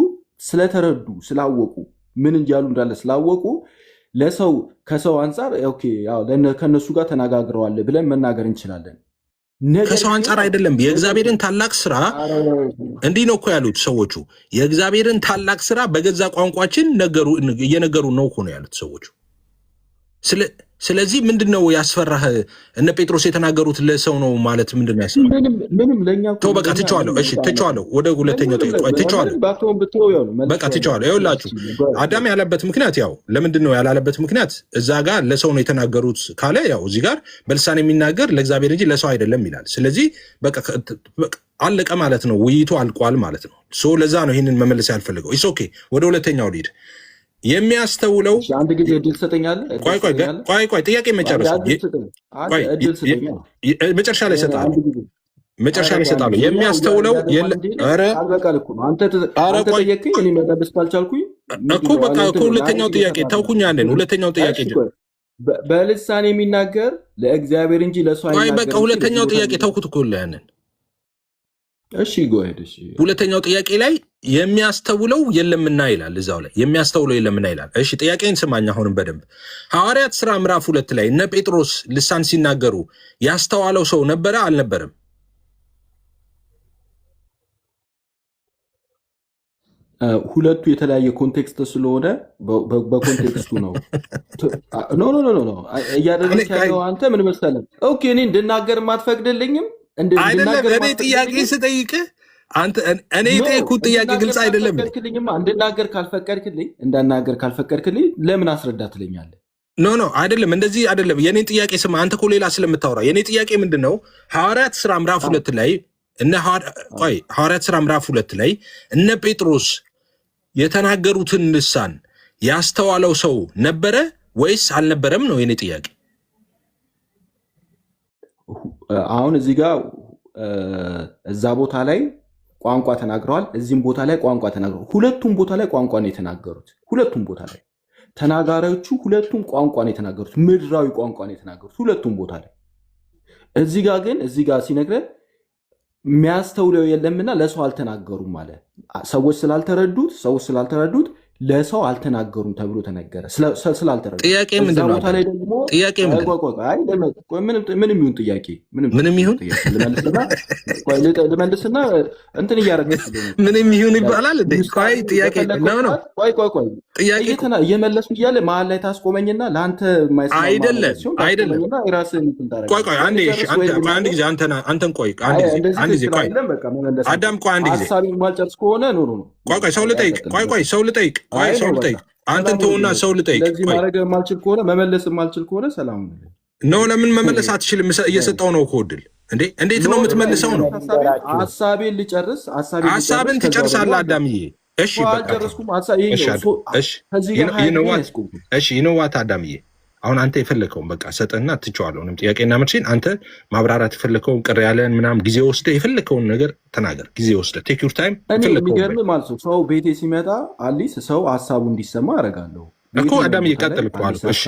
ስለተረዱ ስላወቁ ምን እያሉ እንዳለ ስላወቁ ከሰው አንጻር ከእነሱ ጋር ተነጋግረዋል ብለን መናገር እንችላለን። ከሰው አንጻር አይደለም። የእግዚአብሔርን ታላቅ ስራ እንዲህ ነው እኮ ያሉት ሰዎቹ። የእግዚአብሔርን ታላቅ ስራ በገዛ ቋንቋችን እየነገሩ ነው እኮ ነው ያሉት ሰዎቹ። ስለዚህ ምንድነው ያስፈራህ? እነ ጴጥሮስ የተናገሩት ለሰው ነው ማለት ምንድነው ያስፈራህ? ምንም ለኛ ተው በቃ ትቼዋለሁ። እሺ ትቼዋለሁ። ወደ ሁለተኛው ትቼዋለሁ። በቃ ትቼዋለሁ። ይኸውላችሁ አዳም ያለበት ምክንያት ያው ለምንድነው ያላለበት ምክንያት እዛ ጋር ለሰው ነው የተናገሩት ካለ ያው እዚህ ጋር በልሳን የሚናገር ለእግዚአብሔር እንጂ ለሰው አይደለም ይላል። ስለዚህ በቃ አለቀ ማለት ነው። ውይይቱ አልቋል ማለት ነው። ሶ ለዛ ነው ይህንን መመለስ ያልፈልገው። ኢስ ኦኬ። ወደ ሁለተኛው ሊድ የሚያስተውለው አንድ ጊዜ እድል ትሰጠኛለህ? ቆይ ጥያቄ መጨረስ መጨረሻ ላይ እሰጥሃለሁ። መጨረሻ ላይ እሰጥሃለሁ። የሚያስተውለው እኮ በቃ ከሁለተኛው ጥያቄ ተውኩኝ። አንዴን ሁለተኛው ጥያቄ በልሳን የሚናገር ለእግዚአብሔር እንጂ ለሰው አይናገርም። በቃ ሁለተኛው ጥያቄ ተውኩት እኮ ያንን። እሺ ጎሄድ። እሺ ሁለተኛው ጥያቄ ላይ የሚያስተውለው የለምና ይላል። እዛው ላይ የሚያስተውለው የለምና ይላል። እሺ ጥያቄን ስማኝ አሁንም በደንብ። ሐዋርያት ሥራ ምዕራፍ 2 ላይ እነ ጴጥሮስ ልሳን ሲናገሩ ያስተዋለው ሰው ነበረ አልነበረም? ሁለቱ የተለያየ ኮንቴክስት ስለሆነ በኮንቴክስቱ ነው። ኖ እያደረግህ ያለው አንተ ምን መሰለህ? ኦኬ እኔ እንድናገር የማትፈቅድልኝም አይደለም። እኔ ጥያቄ ስጠይቅህ እኔ የጠየኩት ጥያቄ ግልጽ አይደለም። እንድናገር ካልፈቀድክልኝ ለምን አስረዳ ትለኛለህ? ኖ አይደለም፣ እንደዚህ አይደለም። የኔን ጥያቄ ስማ። አንተ እኮ ሌላ ስለምታወራ የኔ ጥያቄ ምንድን ነው? ሐዋርያት ሥራ ምዕራፍ 2 ላይ ሐዋርያት ሥራ ምዕራፍ 2 ላይ እነ ጴጥሮስ የተናገሩትን ልሳን ያስተዋለው ሰው ነበረ ወይስ አልነበረም ነው የኔ ጥያቄ። አሁን እዚህ ጋር እዛ ቦታ ላይ ቋንቋ ተናግረዋል፣ እዚህም ቦታ ላይ ቋንቋ ተናግረዋል። ሁለቱም ቦታ ላይ ቋንቋ ነው የተናገሩት። ሁለቱም ቦታ ላይ ተናጋሪዎቹ ሁለቱም ቋንቋ ነው የተናገሩት፣ ምድራዊ ቋንቋ ነው የተናገሩት ሁለቱም ቦታ ላይ። እዚህ ጋር ግን እዚህ ጋር ሲነግረን የሚያስተውለው የለምና ለሰው አልተናገሩም ማለት ሰዎች ስላልተረዱት ለሰው አልተናገሩም ተብሎ ተነገረ። ስላልተረዱ ጥያቄ ምንድን ነው? ቦታ ላይ ደግሞ ጥያቄ ምንም ይሁን ጥያቄ ምንም ይሁን ልመልስና እንትን እያደረገች ምንም ይሁን ይባላል እንዴ? ቆይ ጥያቄ ነው። ጥያቄ እየመለሱ እያለ መሀል ላይ ታስቆመኝና ለአንተ አይደለም። ቆይ አንድ ጊዜ አንተን ቆይ አንድ ጊዜ ቆይ አዳም ቆይ አንድ ጊዜ ሀሳቤን ማልጨርስ ከሆነ ቆይ ሰው ልጠይቅ አንተን ተውና ሰው ልጠይቅ። ለዚህ ማድረግ የማልችል ከሆነ መመለስ የማልችል ከሆነ ሰላም ነው። ለምን መመለስ አትችልም? እየሰጠው ነው እኮ ዕድል። እንዴት ነው የምትመልሰው? ነው ሀሳቤን ልጨርስ። ሀሳብን ትጨርሳለህ አዳምዬ። እሺ ይነዋት አዳምዬ፣ አሁን አንተ የፈለከውን በቃ ሰጠና ትቼዋለሁ። ምንም ጥያቄና መልሴን አንተ ማብራራት የፈለከውን ቅር ያለን ምናምን ጊዜ ወስደህ የፈለከውን ነገር ተናገር። ጊዜ ወስደህ ቴክ ዩር ታይም። የሚገርም ማለት ነው ሰው ቤቴ ሲመጣ አሊስ ሰው ሀሳቡ እንዲሰማ አደርጋለሁ እኮ አዳምዬ። ቀጥል እኮ አልኩህ። እሺ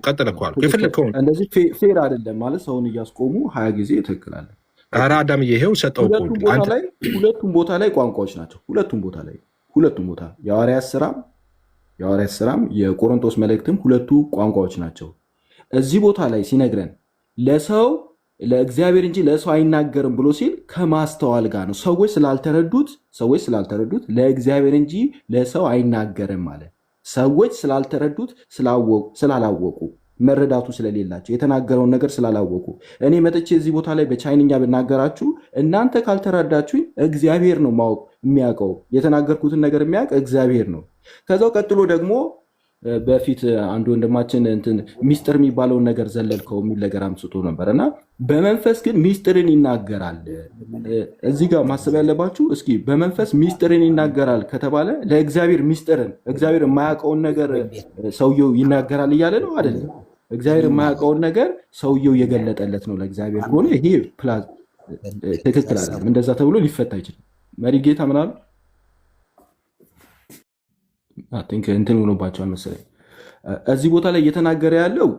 ቀጥል እኮ አልኩህ። የፈለከውን እንደዚህ ፌር አይደለም ማለት ሰውን እያስቆሙ 20 ጊዜ ትክክላለን። ኧረ አዳምዬ ይኸው ሰጠው እኮ። ሁለቱም ቦታ ላይ ቋንቋዎች ናቸው። ሁለቱም ቦታ የሐዋርያት ሥራም የቆሮንቶስ መልእክትም ሁለቱ ቋንቋዎች ናቸው። እዚህ ቦታ ላይ ሲነግረን ለእግዚአብሔር እንጂ ለሰው አይናገርም ብሎ ሲል ከማስተዋል ጋር ነው። ሰዎች ስላልተረዱት ለእግዚአብሔር እንጂ ለሰው አይናገርም ማለት ሰዎች ስላልተረዱት ስላላወቁ መረዳቱ ስለሌላቸው የተናገረውን ነገር ስላላወቁ እኔ መጥቼ እዚህ ቦታ ላይ በቻይንኛ ብናገራችሁ እናንተ ካልተረዳችሁኝ እግዚአብሔር ነው ማወቅ የሚያውቀው የተናገርኩትን ነገር የሚያውቅ እግዚአብሔር ነው። ከዛው ቀጥሎ ደግሞ በፊት አንድ ወንድማችን ሚስጥር የሚባለውን ነገር ዘለልከው የሚል ነገር አምስቶ ነበር እና በመንፈስ ግን ሚስጥርን ይናገራል። እዚህ ጋር ማሰብ ያለባችሁ እስኪ በመንፈስ ሚስጥርን ይናገራል ከተባለ ለእግዚአብሔር ሚስጥርን እግዚአብሔር የማያውቀውን ነገር ሰውየው ይናገራል እያለ ነው አይደለም? እግዚአብሔር የማያውቀውን ነገር ሰውየው የገለጠለት ነው ለእግዚአብሔር ከሆነ ይሄ ትክክል አይደለም። እንደዛ ተብሎ ሊፈታ አይችልም። መሪ ጌታ ምናሉ እንትን ሆኖባቸዋል መሰለኝ። እዚህ ቦታ ላይ እየተናገረ ያለው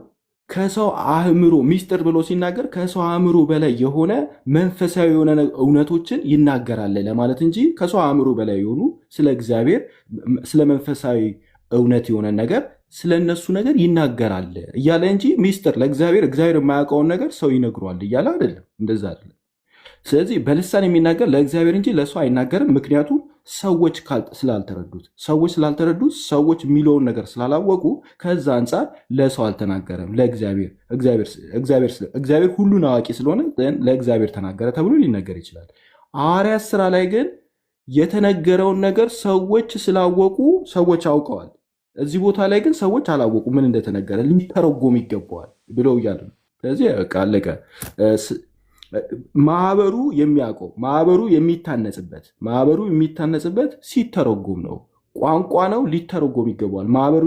ከሰው አእምሮ ሚስጥር ብሎ ሲናገር ከሰው አእምሮ በላይ የሆነ መንፈሳዊ የሆነ እውነቶችን ይናገራል ለማለት እንጂ ከሰው አእምሮ በላይ የሆኑ ስለ እግዚአብሔር ስለ መንፈሳዊ እውነት የሆነ ነገር ስለ እነሱ ነገር ይናገራል እያለ እንጂ ሚስጥር ለእግዚአብሔር የማያውቀውን ነገር ሰው ይነግሯል እያለ አይደለም። እንደዛ አይደለም። ስለዚህ በልሳን የሚናገር ለእግዚአብሔር እንጂ ለሰው አይናገርም። ምክንያቱም ሰዎች ስላልተረዱት ሰዎች የሚለውን ነገር ስላላወቁ ከዛ አንጻር ለሰው አልተናገረም፣ እግዚአብሔር ሁሉን አዋቂ ስለሆነ ለእግዚአብሔር ተናገረ ተብሎ ሊነገር ይችላል። ሐዋርያት ሥራ ላይ ግን የተነገረውን ነገር ሰዎች ስላወቁ ሰዎች አውቀዋል። እዚህ ቦታ ላይ ግን ሰዎች አላወቁ ምን እንደተነገረ ሊተረጎም ይገባዋል ብለው እያሉ ነው። ስለዚህ በቃ አለቀ። ማህበሩ የሚያውቀው ማህበሩ የሚታነጽበት ሲተረጎም ነው። ቋንቋ ነው፣ ሊተረጎም ይገባዋል። ማህበሩ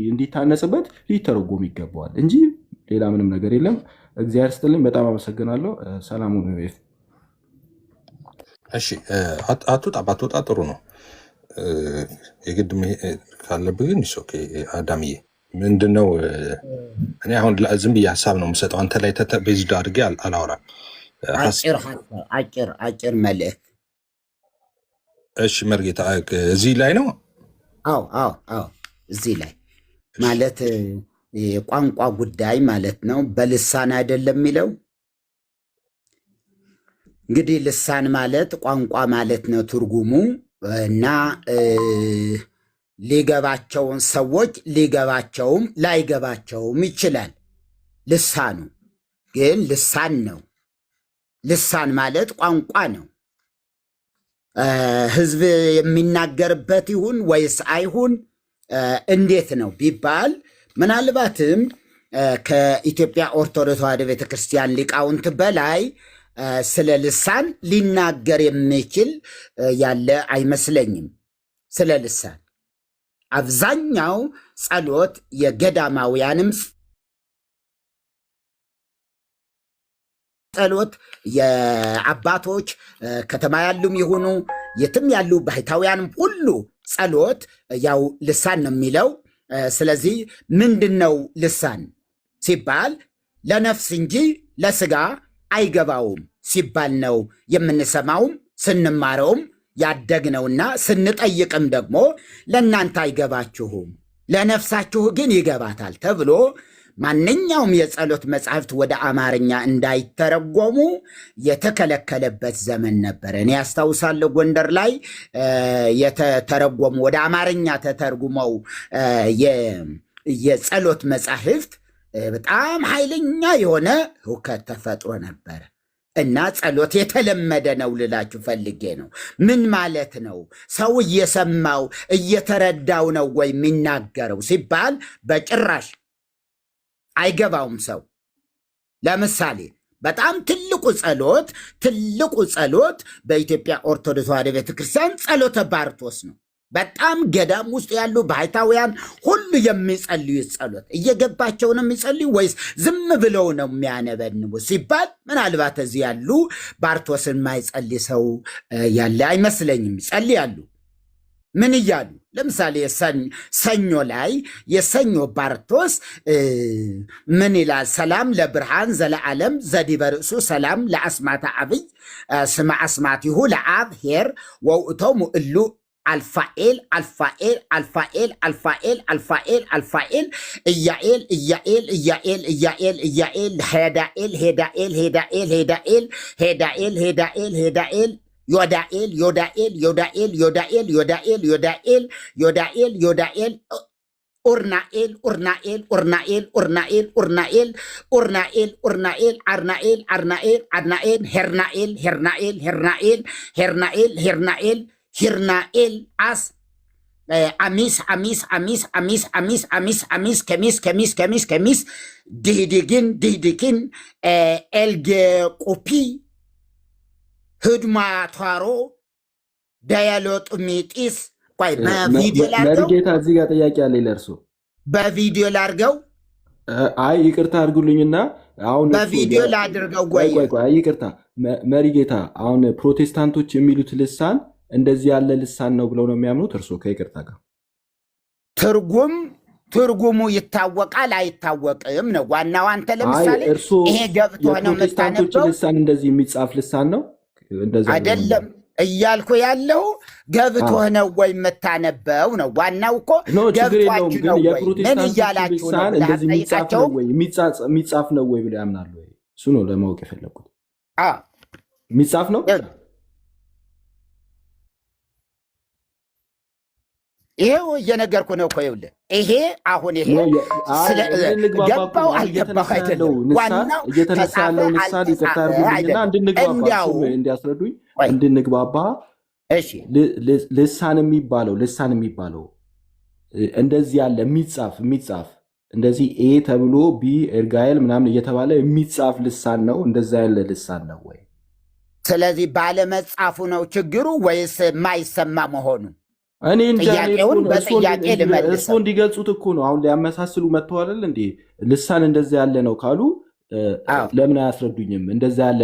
እንዲታነጽበት ሊተረጎም ይገባዋል እንጂ ሌላ ምንም ነገር የለም። እግዚአብሔር ይስጥልኝ። በጣም አመሰግናለሁ። ሰላሙ ነው። እሺ ባትወጣ ጥሩ ነው። የግድ ካለብህ ግን ኦኬ። አዳምዬ ምንድነው እኔ አሁን ዝም ብዬ ሀሳብ ነው የምሰጠው። አንተ ላይ ቤዝድ አድርጌ አላወራም። አጭር መልእክት። እሺ መርጌታ እዚህ ላይ ነው። አዎ እዚህ ላይ ማለት የቋንቋ ጉዳይ ማለት ነው። በልሳን አይደለም የሚለው እንግዲህ ልሳን ማለት ቋንቋ ማለት ነው ትርጉሙ እና ሊገባቸውን ሰዎች ሊገባቸውም ላይገባቸውም ይችላል። ልሳኑ ግን ልሳን ነው። ልሳን ማለት ቋንቋ ነው። ሕዝብ የሚናገርበት ይሁን ወይስ አይሁን እንዴት ነው ቢባል ምናልባትም ከኢትዮጵያ ኦርቶዶክስ ተዋሕዶ ቤተክርስቲያን ሊቃውንት በላይ ስለ ልሳን ሊናገር የሚችል ያለ አይመስለኝም። ስለ ልሳን አብዛኛው ጸሎት የገዳማውያንም ጸሎት የአባቶች ከተማ ያሉም ይሁኑ የትም ያሉ ባሕታውያንም ሁሉ ጸሎት ያው ልሳን ነው የሚለው። ስለዚህ ምንድነው ልሳን ሲባል ለነፍስ እንጂ ለስጋ አይገባውም ሲባል ነው የምንሰማውም ስንማረውም ያደግነውና ስንጠይቅም ደግሞ ለእናንተ አይገባችሁም ለነፍሳችሁ ግን ይገባታል ተብሎ ማንኛውም የጸሎት መጽሐፍት ወደ አማርኛ እንዳይተረጎሙ የተከለከለበት ዘመን ነበር። እኔ ያስታውሳለሁ ጎንደር ላይ የተተረጎሙ ወደ አማርኛ ተተርጉመው የጸሎት መጽሐፍት በጣም ኃይለኛ የሆነ ሁከት ተፈጥሮ ነበር እና ጸሎት የተለመደ ነው ልላችሁ ፈልጌ ነው። ምን ማለት ነው? ሰው እየሰማው እየተረዳው ነው ወይ የሚናገረው ሲባል በጭራሽ አይገባውም ሰው። ለምሳሌ በጣም ትልቁ ጸሎት በኢትዮጵያ ኦርቶዶክስ ተዋሕዶ ቤተክርስቲያን ጸሎተ ባርቶስ ነው። በጣም ገዳም ውስጥ ያሉ ባሕታውያን ሁሉ የሚጸልዩ ጸሎት እየገባቸው ነው የሚጸልዩ ወይስ ዝም ብለው ነው የሚያነበንቡ ሲባል ምናልባት እዚህ ያሉ ባርቶስን ማይጸልይ ሰው ያለ አይመስለኝም። ይጸልያሉ። ምን እያሉ? ለምሳሌ ሰኞ ላይ የሰኞ ባርቶስ ምን ይላል? ሰላም ለብርሃን ዘለዓለም ዘዲበ ርእሱ ሰላም ለአስማተ አብይ ስመ አስማቲሁ ለአብ ኄር ወውእቶሙ እሉ አልፋኤል አልፋኤል አልፋኤል አልፋኤል አልፋኤል አልፋኤል እያኤል እያኤል እያኤል እያኤል እያኤል ሄዳኤል ሄዳኤል ሄዳኤል ሄዳኤል ሄዳኤል ሄዳኤል ሄዳኤል ዮዳኤል ዮዳኤል ዮዳኤል ዮዳኤል ዮዳኤል ዮዳኤል ዮዳኤል ዮዳኤል ኡርናኤል ኡርናኤል ኡርናኤል ኡርናኤል ኡርናኤል ኡርናኤል ኡርናኤል አርናኤል አርናኤል አርናኤል ሄርናኤል ሄርናኤል ሄርናኤል ሄርናኤል ሄርናኤል ሂርናኤል አስ አሚስ አሚስ አሚስ አሚስ አሚስ አሚስ አሚስ ከሚስ ከሚስ ከሚስ ከሚስ ድህድግን ድህድግን ኤልጌ ቁፒ ህድማ ቷሮ ዳያሎጥ ሚጢስ ቆይ በቪዲዮ ላርገው። መሪጌታ እዚህ ጋር ጥያቄ አለ ለእርሱ። በቪዲዮ ላርገው? አይ ይቅርታ አድርጉልኝና አሁን በቪዲዮ ላድርገው። ቆይ ይቅርታ መሪጌታ፣ አሁን ፕሮቴስታንቶች የሚሉት ልሳን እንደዚህ ያለ ልሳን ነው ብለው ነው የሚያምኑት። እርሱ ከይቅርታ ጋር ትርጉሙ ይታወቃል አይታወቅም ነው ዋናው። አንተ ለምሳሌ ይሄ ገብቶ ነው የምታነበው ልሳን እንደዚህ የሚጻፍ ልሳን ነው አይደለም እያልኩ ያለው ገብቶ ነው ወይ የምታነበው ነው ዋናው እኮ ገብቷችሁ ነው ወይ ምን እያላችሁ ነው የሚጻፍ ነው ወይ ብለው ያምናሉ ወይ? እሱ ነው ለማወቅ የፈለኩት። የሚጻፍ ነው ይሄው እየነገርኩ ነው እኮ ይኸውልህ። ይሄ አሁን ይሄ ገባው አልገባው አይደለም ዋናው እየተነሳ ያለው ልሳን ይቅርታ አድርጉልኝና እንዲያስረዱኝ እንድንግባባ። እሺ ልሳን የሚባለው እንደዚህ ያለ የሚጻፍ እንደዚህ ኤ ተብሎ ቢ ኤርጋኤል ምናምን እየተባለ የሚጻፍ ልሳን ነው? እንደዛ ያለ ልሳን ነው ወይ? ስለዚህ ባለመጻፉ ነው ችግሩ ወይስ የማይሰማ መሆኑ? እኔ ጥያቄውን በጥያቄ ልመልሰው። እርሶ እንዲገልጹት እኮ ነው። አሁን ሊያመሳስሉ መጥተዋል እንዴ? ልሳን እንደዛ ያለ ነው ካሉ ለምን አያስረዱኝም? እንደዛ ያለ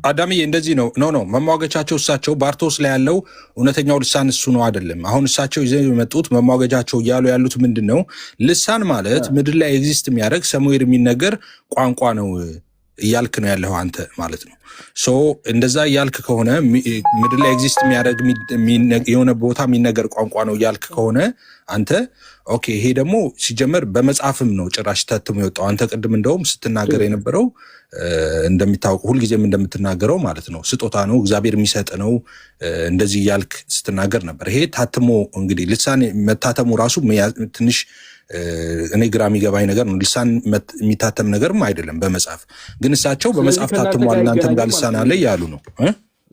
አዳምዬ እንደዚህ ነው ነው መሟገቻቸው። እሳቸው ባርቶስ ላይ ያለው እውነተኛው ልሳን እሱ ነው አይደለም። አሁን እሳቸው ይዘው የመጡት መሟገቻቸው እያሉ ያሉት ምንድን ነው? ልሳን ማለት ምድር ላይ ኤግዚስት የሚያደርግ ሰሙዌር የሚነገር ቋንቋ ነው እያልክ ነው ያለው አንተ ማለት ነው። እንደዛ እያልክ ከሆነ ምድር ላይ ኤግዚስት የሚያደርግ የሆነ ቦታ የሚነገር ቋንቋ ነው እያልክ ከሆነ አንተ ኦኬ፣ ይሄ ደግሞ ሲጀመር በመጽሐፍም ነው ጭራሽ ተትሞ የወጣው። አንተ ቅድም እንደውም ስትናገር የነበረው እንደሚታወቅ ሁልጊዜም እንደምትናገረው ማለት ነው ስጦታ ነው እግዚአብሔር የሚሰጥ ነው እንደዚህ እያልክ ስትናገር ነበር። ይሄ ታትሞ እንግዲህ ልሳን መታተሙ ራሱ ትንሽ እኔ ግራ የሚገባኝ ነገር ነው። ልሳን የሚታተም ነገርም አይደለም በመጽሐፍ ግን እሳቸው በመጽሐፍ ታትሟል እናንተም ጋር ልሳን አለ እያሉ ነው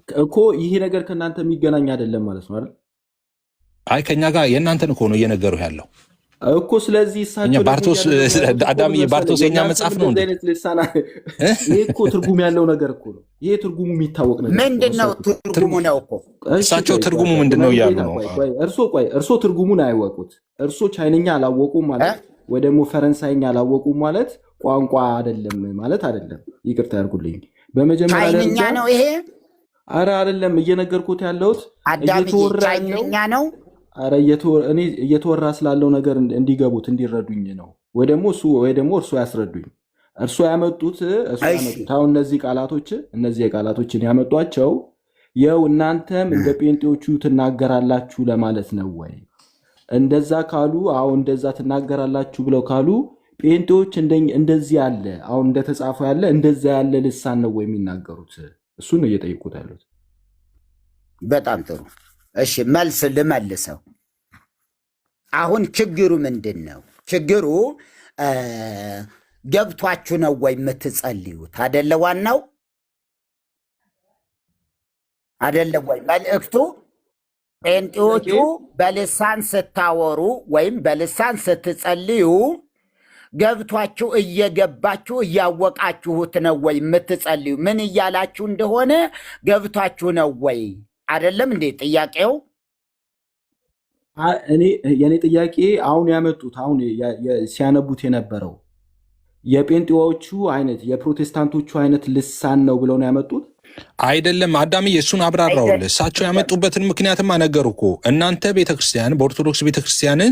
እኮ። ይሄ ነገር ከእናንተ የሚገናኝ አይደለም ማለት ነው አይደል? አይ ከኛ ጋር የእናንተን እኮ ነው እየነገሩ ያለው እኮ። ስለዚህ እሳቸው ባርቶስ አዳምዬ ባርቶስ የኛ መጽሐፍ ነው እንዴ? ይሄ እኮ ትርጉም ያለው ነገር እኮ ነው። ይሄ ትርጉሙ የሚታወቅ ነገር ምንድነው? ትርጉሙ ነው እኮ እሳቸው ትርጉሙ ምንድነው እያሉ ነው። እርሶ ትርጉሙን አይወቁት። እርሶ ቻይንኛ አላወቁም ማለት ወይ ደግሞ ፈረንሳይኛ አላወቁም ማለት ቋንቋ አይደለም ማለት አይደለም። ይቅርታ ያርጉልኝ። በመጀመሪያ ቻይንኛ ነው ይሄ። አረ አይደለም እየነገርኩት ያለሁት ቻይንኛ ነው። አረ እኔ እየተወራ ስላለው ነገር እንዲገቡት እንዲረዱኝ ነው። ወይ ደግሞ እርሶ ያስረዱኝ። እርሶ ያመጡት አሁን እነዚህ ቃላቶችን ያመጧቸው የው እናንተም እንደ ጴንጤዎቹ ትናገራላችሁ ለማለት ነው ወይ? እንደዛ ካሉ አሁን እንደዛ ትናገራላችሁ ብለው ካሉ ጴንጤዎች እንደዚህ ያለ አሁን እንደተጻፈው ያለ እንደዛ ያለ ልሳን ነው ወይ የሚናገሩት? እሱን ነው እየጠየቁት ያሉት። በጣም ጥሩ። እሺ መልስ ልመልሰው። አሁን ችግሩ ምንድን ነው? ችግሩ ገብቷችሁ ነው ወይ የምትጸልዩት? አደለ? ዋናው አደለ ወይ መልእክቱ? ጴንጤዎቹ በልሳን ስታወሩ ወይም በልሳን ስትጸልዩ ገብቷችሁ እየገባችሁ እያወቃችሁት ነው ወይ የምትጸልዩ? ምን እያላችሁ እንደሆነ ገብቷችሁ ነው ወይ? አይደለም እንዴ ጥያቄው? የኔ ጥያቄ አሁን ያመጡት አሁን ሲያነቡት የነበረው የጴንጤዎቹ አይነት የፕሮቴስታንቶቹ አይነት ልሳን ነው ብለው ነው ያመጡት? አይደለም አዳምዬ፣ እሱን አብራራውልህ። እሳቸው ያመጡበትን ምክንያትም አነገሩ እኮ። እናንተ ቤተክርስቲያን በኦርቶዶክስ ቤተክርስቲያን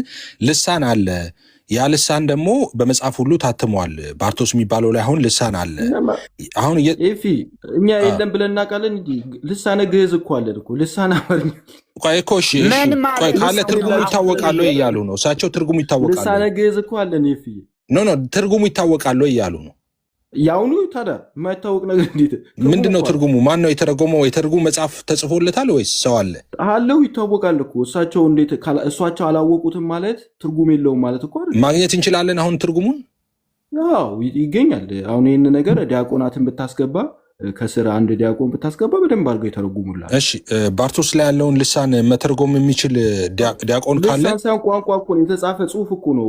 ልሳን አለ። ያ ልሳን ደግሞ በመጽሐፍ ሁሉ ታትሟል። ባርቶስ የሚባለው ላይ አሁን ልሳን አለ። አሁን እኛ የለም ብለን እናውቃለን እንጂ ልሳነ ግዕዝ እኮ አለን እኮ። ልሳነ አማርኛ ካለ ትርጉሙ ይታወቃሉ እያሉ ነው እሳቸው። ትርጉሙ ይታወቃሉ። ልሳነ ግዕዝ እኮ አለን። ትርጉሙ ይታወቃሉ እያሉ ነው። ያውኑ ታዲያ የማይታወቅ ነገር እንዴት? ምንድን ነው ትርጉሙ? ማን ነው የተረጎመው? የትርጉም መጽሐፍ ተጽፎለታል ወይስ ሰው አለ? አለው ይታወቃል እኮ። እሳቸው አላወቁትም ማለት ትርጉም የለውም ማለት እኮ አይደል? ማግኘት እንችላለን አሁን ትርጉሙን። ያው ይገኛል። አሁን ይህን ነገር ዲያቆናትን ብታስገባ፣ ከስር አንድ ዲያቆን ብታስገባ በደንብ አድርገው ይተረጉሙላል። እሺ ባርቶስ ላይ ያለውን ልሳን መተርጎም የሚችል ዲያቆን ካለ? ልሳን ሳይሆን ቋንቋ እኮ ነው፣ የተጻፈ ጽሁፍ እኮ ነው።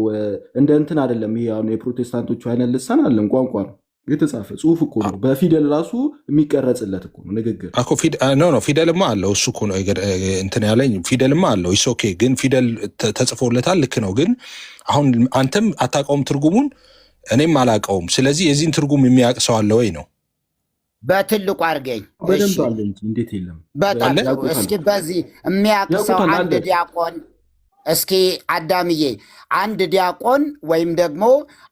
እንደ እንትን አይደለም። ይሄ አሁን የፕሮቴስታንቶቹ አይነት ልሳን አለን፣ ቋንቋ ነው፣ የተጻፈ ጽሁፍ እኮ ነው። በፊደል ራሱ የሚቀረጽለት እኮ ነው ንግግር። ፊደልማ አለው እሱ እኮ ነው እንትን ያለኝ። ፊደልማ አለው ይስ ኦኬ። ግን ፊደል ተጽፎለታል፣ ልክ ነው። ግን አሁን አንተም አታውቀውም ትርጉሙን፣ እኔም አላውቀውም። ስለዚህ የዚህን ትርጉም የሚያውቅ ሰው አለ ወይ ነው? በትልቁ አድርገኝ። በደንብ አለ እንጂ እንዴት የለም? በጣም እስኪ በዚህ የሚያውቅ ሰው አንድ ዲያቆን፣ እስኪ አዳምዬ አንድ ዲያቆን ወይም ደግሞ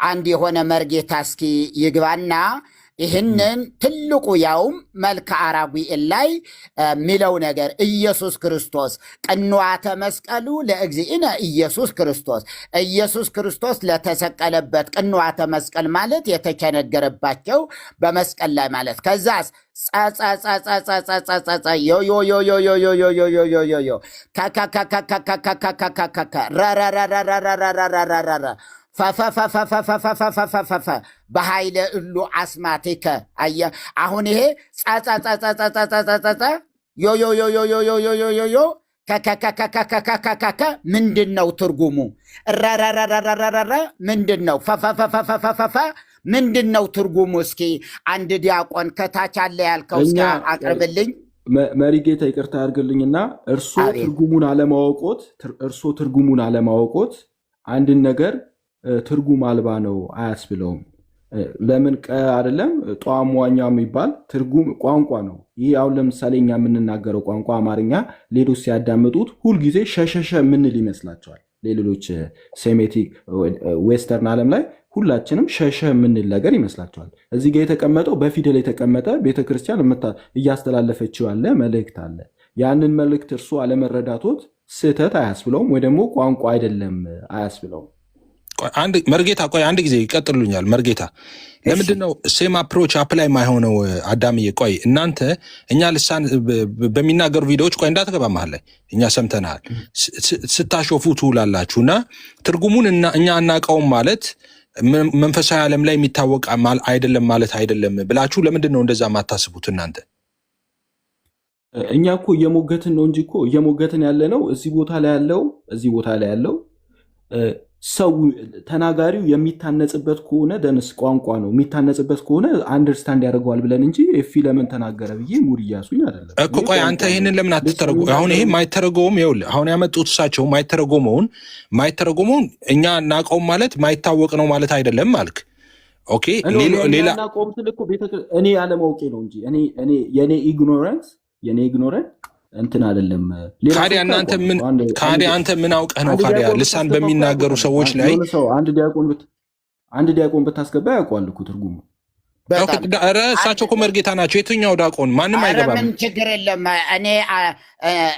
አንድ የሆነ መርጌታ እስኪ ይግባና ይህንን ትልቁ ያውም መልክዓ ራጉኤል ላይ ሚለው ነገር ኢየሱስ ክርስቶስ ቅንዋተ መስቀሉ ለእግዚእነ ኢየሱስ ክርስቶስ ለተሰቀለበት ቅንዋተ መስቀል ማለት የተቸነገረባቸው በመስቀል ላይ ማለት ከዛስ በኃይለ እሉ አስማቲከ አየ አሁን ይሄ ዮዮዮዮዮዮዮዮዮዮዮ ከከከከከከከከከ ምንድን ነው ትርጉሙ? ረረረረረረረ ምንድን ነው? ፈፈፈፈፈፈፈ ምንድን ነው ትርጉሙ? እስኪ አንድ ዲያቆን ከታች አለ ያልከው እስኪ አቅርብልኝ። መሪጌታ ይቅርታ ያድርግልኝና እርሶ ትርጉሙን አለማወቆት አንድን ነገር ትርጉም አልባ ነው አያስብለውም። ለምን አይደለም ጧሟኛ የሚባል ትርጉም ቋንቋ ነው። ይህ አሁን ለምሳሌ እኛ የምንናገረው ቋንቋ አማርኛ ሌሎች ሲያዳምጡት ሁልጊዜ ሸሸሸ ምንል ይመስላቸዋል። ሌሎች ሴሜቲክ ዌስተርን ዓለም ላይ ሁላችንም ሸሸ ምንል ነገር ይመስላቸዋል። እዚህ ጋር የተቀመጠው በፊደል የተቀመጠ ቤተክርስቲያን እያስተላለፈችው ያለ መልእክት አለ። ያንን መልእክት እርሱ አለመረዳቶት ስህተት አያስብለውም፣ ወይ ደግሞ ቋንቋ አይደለም አያስብለውም። መርጌታ ቆይ አንድ ጊዜ ይቀጥሉኛል። መርጌታ ለምንድን ነው ሴም አፕሮች አፕላይ ማይሆነው? አዳምዬ ቆይ እናንተ እኛ ልሳን በሚናገሩ ቪዲዮዎች ቆይ እንዳትገባ መሀል ላይ እኛ ሰምተናል ስታሾፉ ትውላላችሁ እና ትርጉሙን እኛ አናውቀውም ማለት መንፈሳዊ ዓለም ላይ የሚታወቅ አይደለም ማለት አይደለም ብላችሁ ለምንድን ነው እንደዛ ማታስቡት እናንተ? እኛ እኮ እየሞገትን ነው እንጂ እኮ እየሞገትን ያለ ነው እዚህ ቦታ ላይ ያለው ሰው ተናጋሪው የሚታነጽበት ከሆነ ደንስ ቋንቋ ነው የሚታነጽበት ከሆነ አንደርስታንድ ያደርገዋል ብለን እንጂ ኤፊ ለምን ተናገረ ብዬ ሙድ እያሱኝ አይደለም እኮ። ቆይ አንተ ይህንን ለምን አትተረጉም? አሁን ይሄ ማይተረጎም ይኸውልህ፣ አሁን ያመጡት እሳቸው ማይተረጎመውን እኛ እናውቀውም ማለት ማይታወቅ ነው ማለት አይደለም አልክ። ኦኬ ሌላ እኔ ያለማውቄ ነው እንጂ የኔ ኢግኖረንስ እንትን አይደለም። ካዲያ አንተ ምን አውቀህ ነው? ካዲያ ልሳን በሚናገሩ ሰዎች ላይ አንድ ዲያቆን ብታስገባ ያውቀዋል እኮ ትርጉሙ። ኧረ እሳቸው እኮ መርጌታ ናቸው። የትኛው ዲያቆን? ማንም አይገባም። ምን ችግር የለም።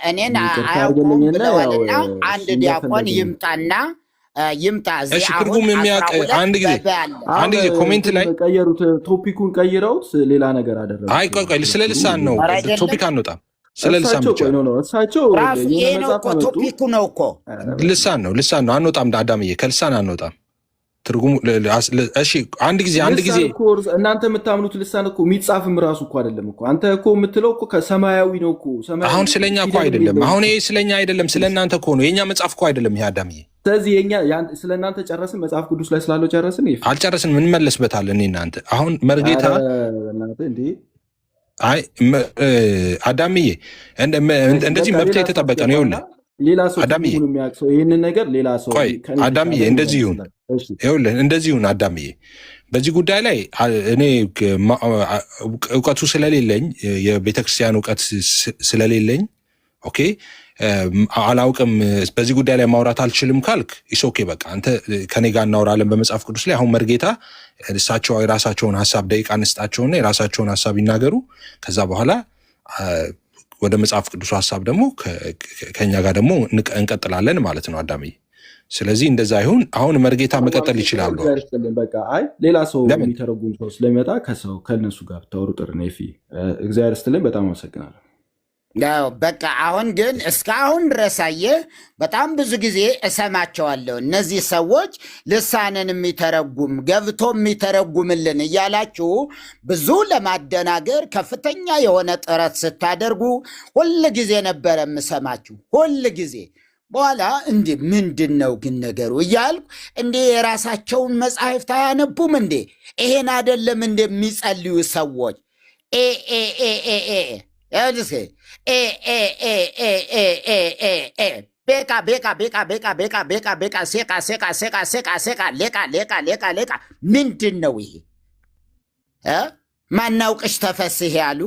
እኔን አያውቁም ብለዋልና አንድ ዲያቆን ይምጣ እዚህ ትርጉም የሚያውቅ አንድ ጊዜ ኮሜንት ላይ ቀየሩት። ቶፒኩን ቀይረውት ሌላ ነገር አደረጉ። አይ ቆይ ስለ ልሳን ነው ቶፒክ አንወጣም። ስለ ልሳን ብቻ ቶፒኩ ነው እኮ ልሳን ነው አንወጣም። አዳምዬ ከልሳን አንወጣም። ትርጉሙ እሺ አንድ ጊዜ እናንተ የምታምኑት ልሳን እኮ የሚጻፍም ራሱ እኮ አይደለም እኮ። አንተ እኮ የምትለው እኮ ከሰማያዊ ነው እኮ። አሁን ስለኛ እኮ አይደለም። አሁን ይሄ ስለኛ አይደለም፣ ስለእናንተ እኮ ነው። የኛ መጽሐፍ እኮ አይደለም ይሄ አዳምዬ። ስለዚህ ስለእናንተ ጨረስን፣ መጽሐፍ ቅዱስ ላይ ስላለው ጨረስን። አልጨረስን፣ ምን መለስበታል? እኔ እናንተ አሁን መርጌታ አይ አዳምዬ እንደዚህ መብት የተጠበቀ ነው። ይኸውልህ ሌላ ሰው የሚያውቀው ይህንን ነገር ሌላ ሰው አዳምዬ እንደዚህ ይሁን። ይኸውልህ እንደዚህ ይሁን አዳምዬ። በዚህ ጉዳይ ላይ እኔ እውቀቱ ስለሌለኝ የቤተክርስቲያን እውቀት ስለሌለኝ ኦኬ አላውቅም፣ በዚህ ጉዳይ ላይ ማውራት አልችልም ካልክ ኢሶኬ በቃ አንተ ከኔ ጋር እናወራለን በመጽሐፍ ቅዱስ ላይ። አሁን መርጌታ እሳቸው የራሳቸውን ሀሳብ ደቂቃ እንስጣቸውና የራሳቸውን ሀሳብ ይናገሩ። ከዛ በኋላ ወደ መጽሐፍ ቅዱስ ሀሳብ ደግሞ ከኛ ጋር ደግሞ እንቀጥላለን ማለት ነው አዳምዬ። ስለዚህ እንደዛ ይሁን። አሁን መርጌታ መቀጠል ይችላሉ። በቃ አይ ሌላ ሰው የሚተረጉም ሰው ስለሚመጣ ከእነሱ ጋር ብታወሩ ጥሩ ነው። እግዚአብሔር ይስጥልኝ። በጣም አመሰግናለሁ። በቃ አሁን ግን እስካሁን ድረስ አየህ፣ በጣም ብዙ ጊዜ እሰማቸዋለሁ። እነዚህ ሰዎች ልሳንን ገብቶ የሚተረጉምልን እያላችሁ ብዙ ለማደናገር ከፍተኛ የሆነ ጥረት ስታደርጉ ሁል ጊዜ ነበረ የምሰማችሁ፣ ሁል ጊዜ። በኋላ እንዴ ምንድን ነው ግን ነገሩ እያልኩ እንዴ የራሳቸውን መጽሐፍት አያነቡም እንዴ? ይሄን አይደለም እንደሚጸልዩ ሰዎች ምንድን ነው ይሄ? ማናውቅሽ ተፈስህ ያሉ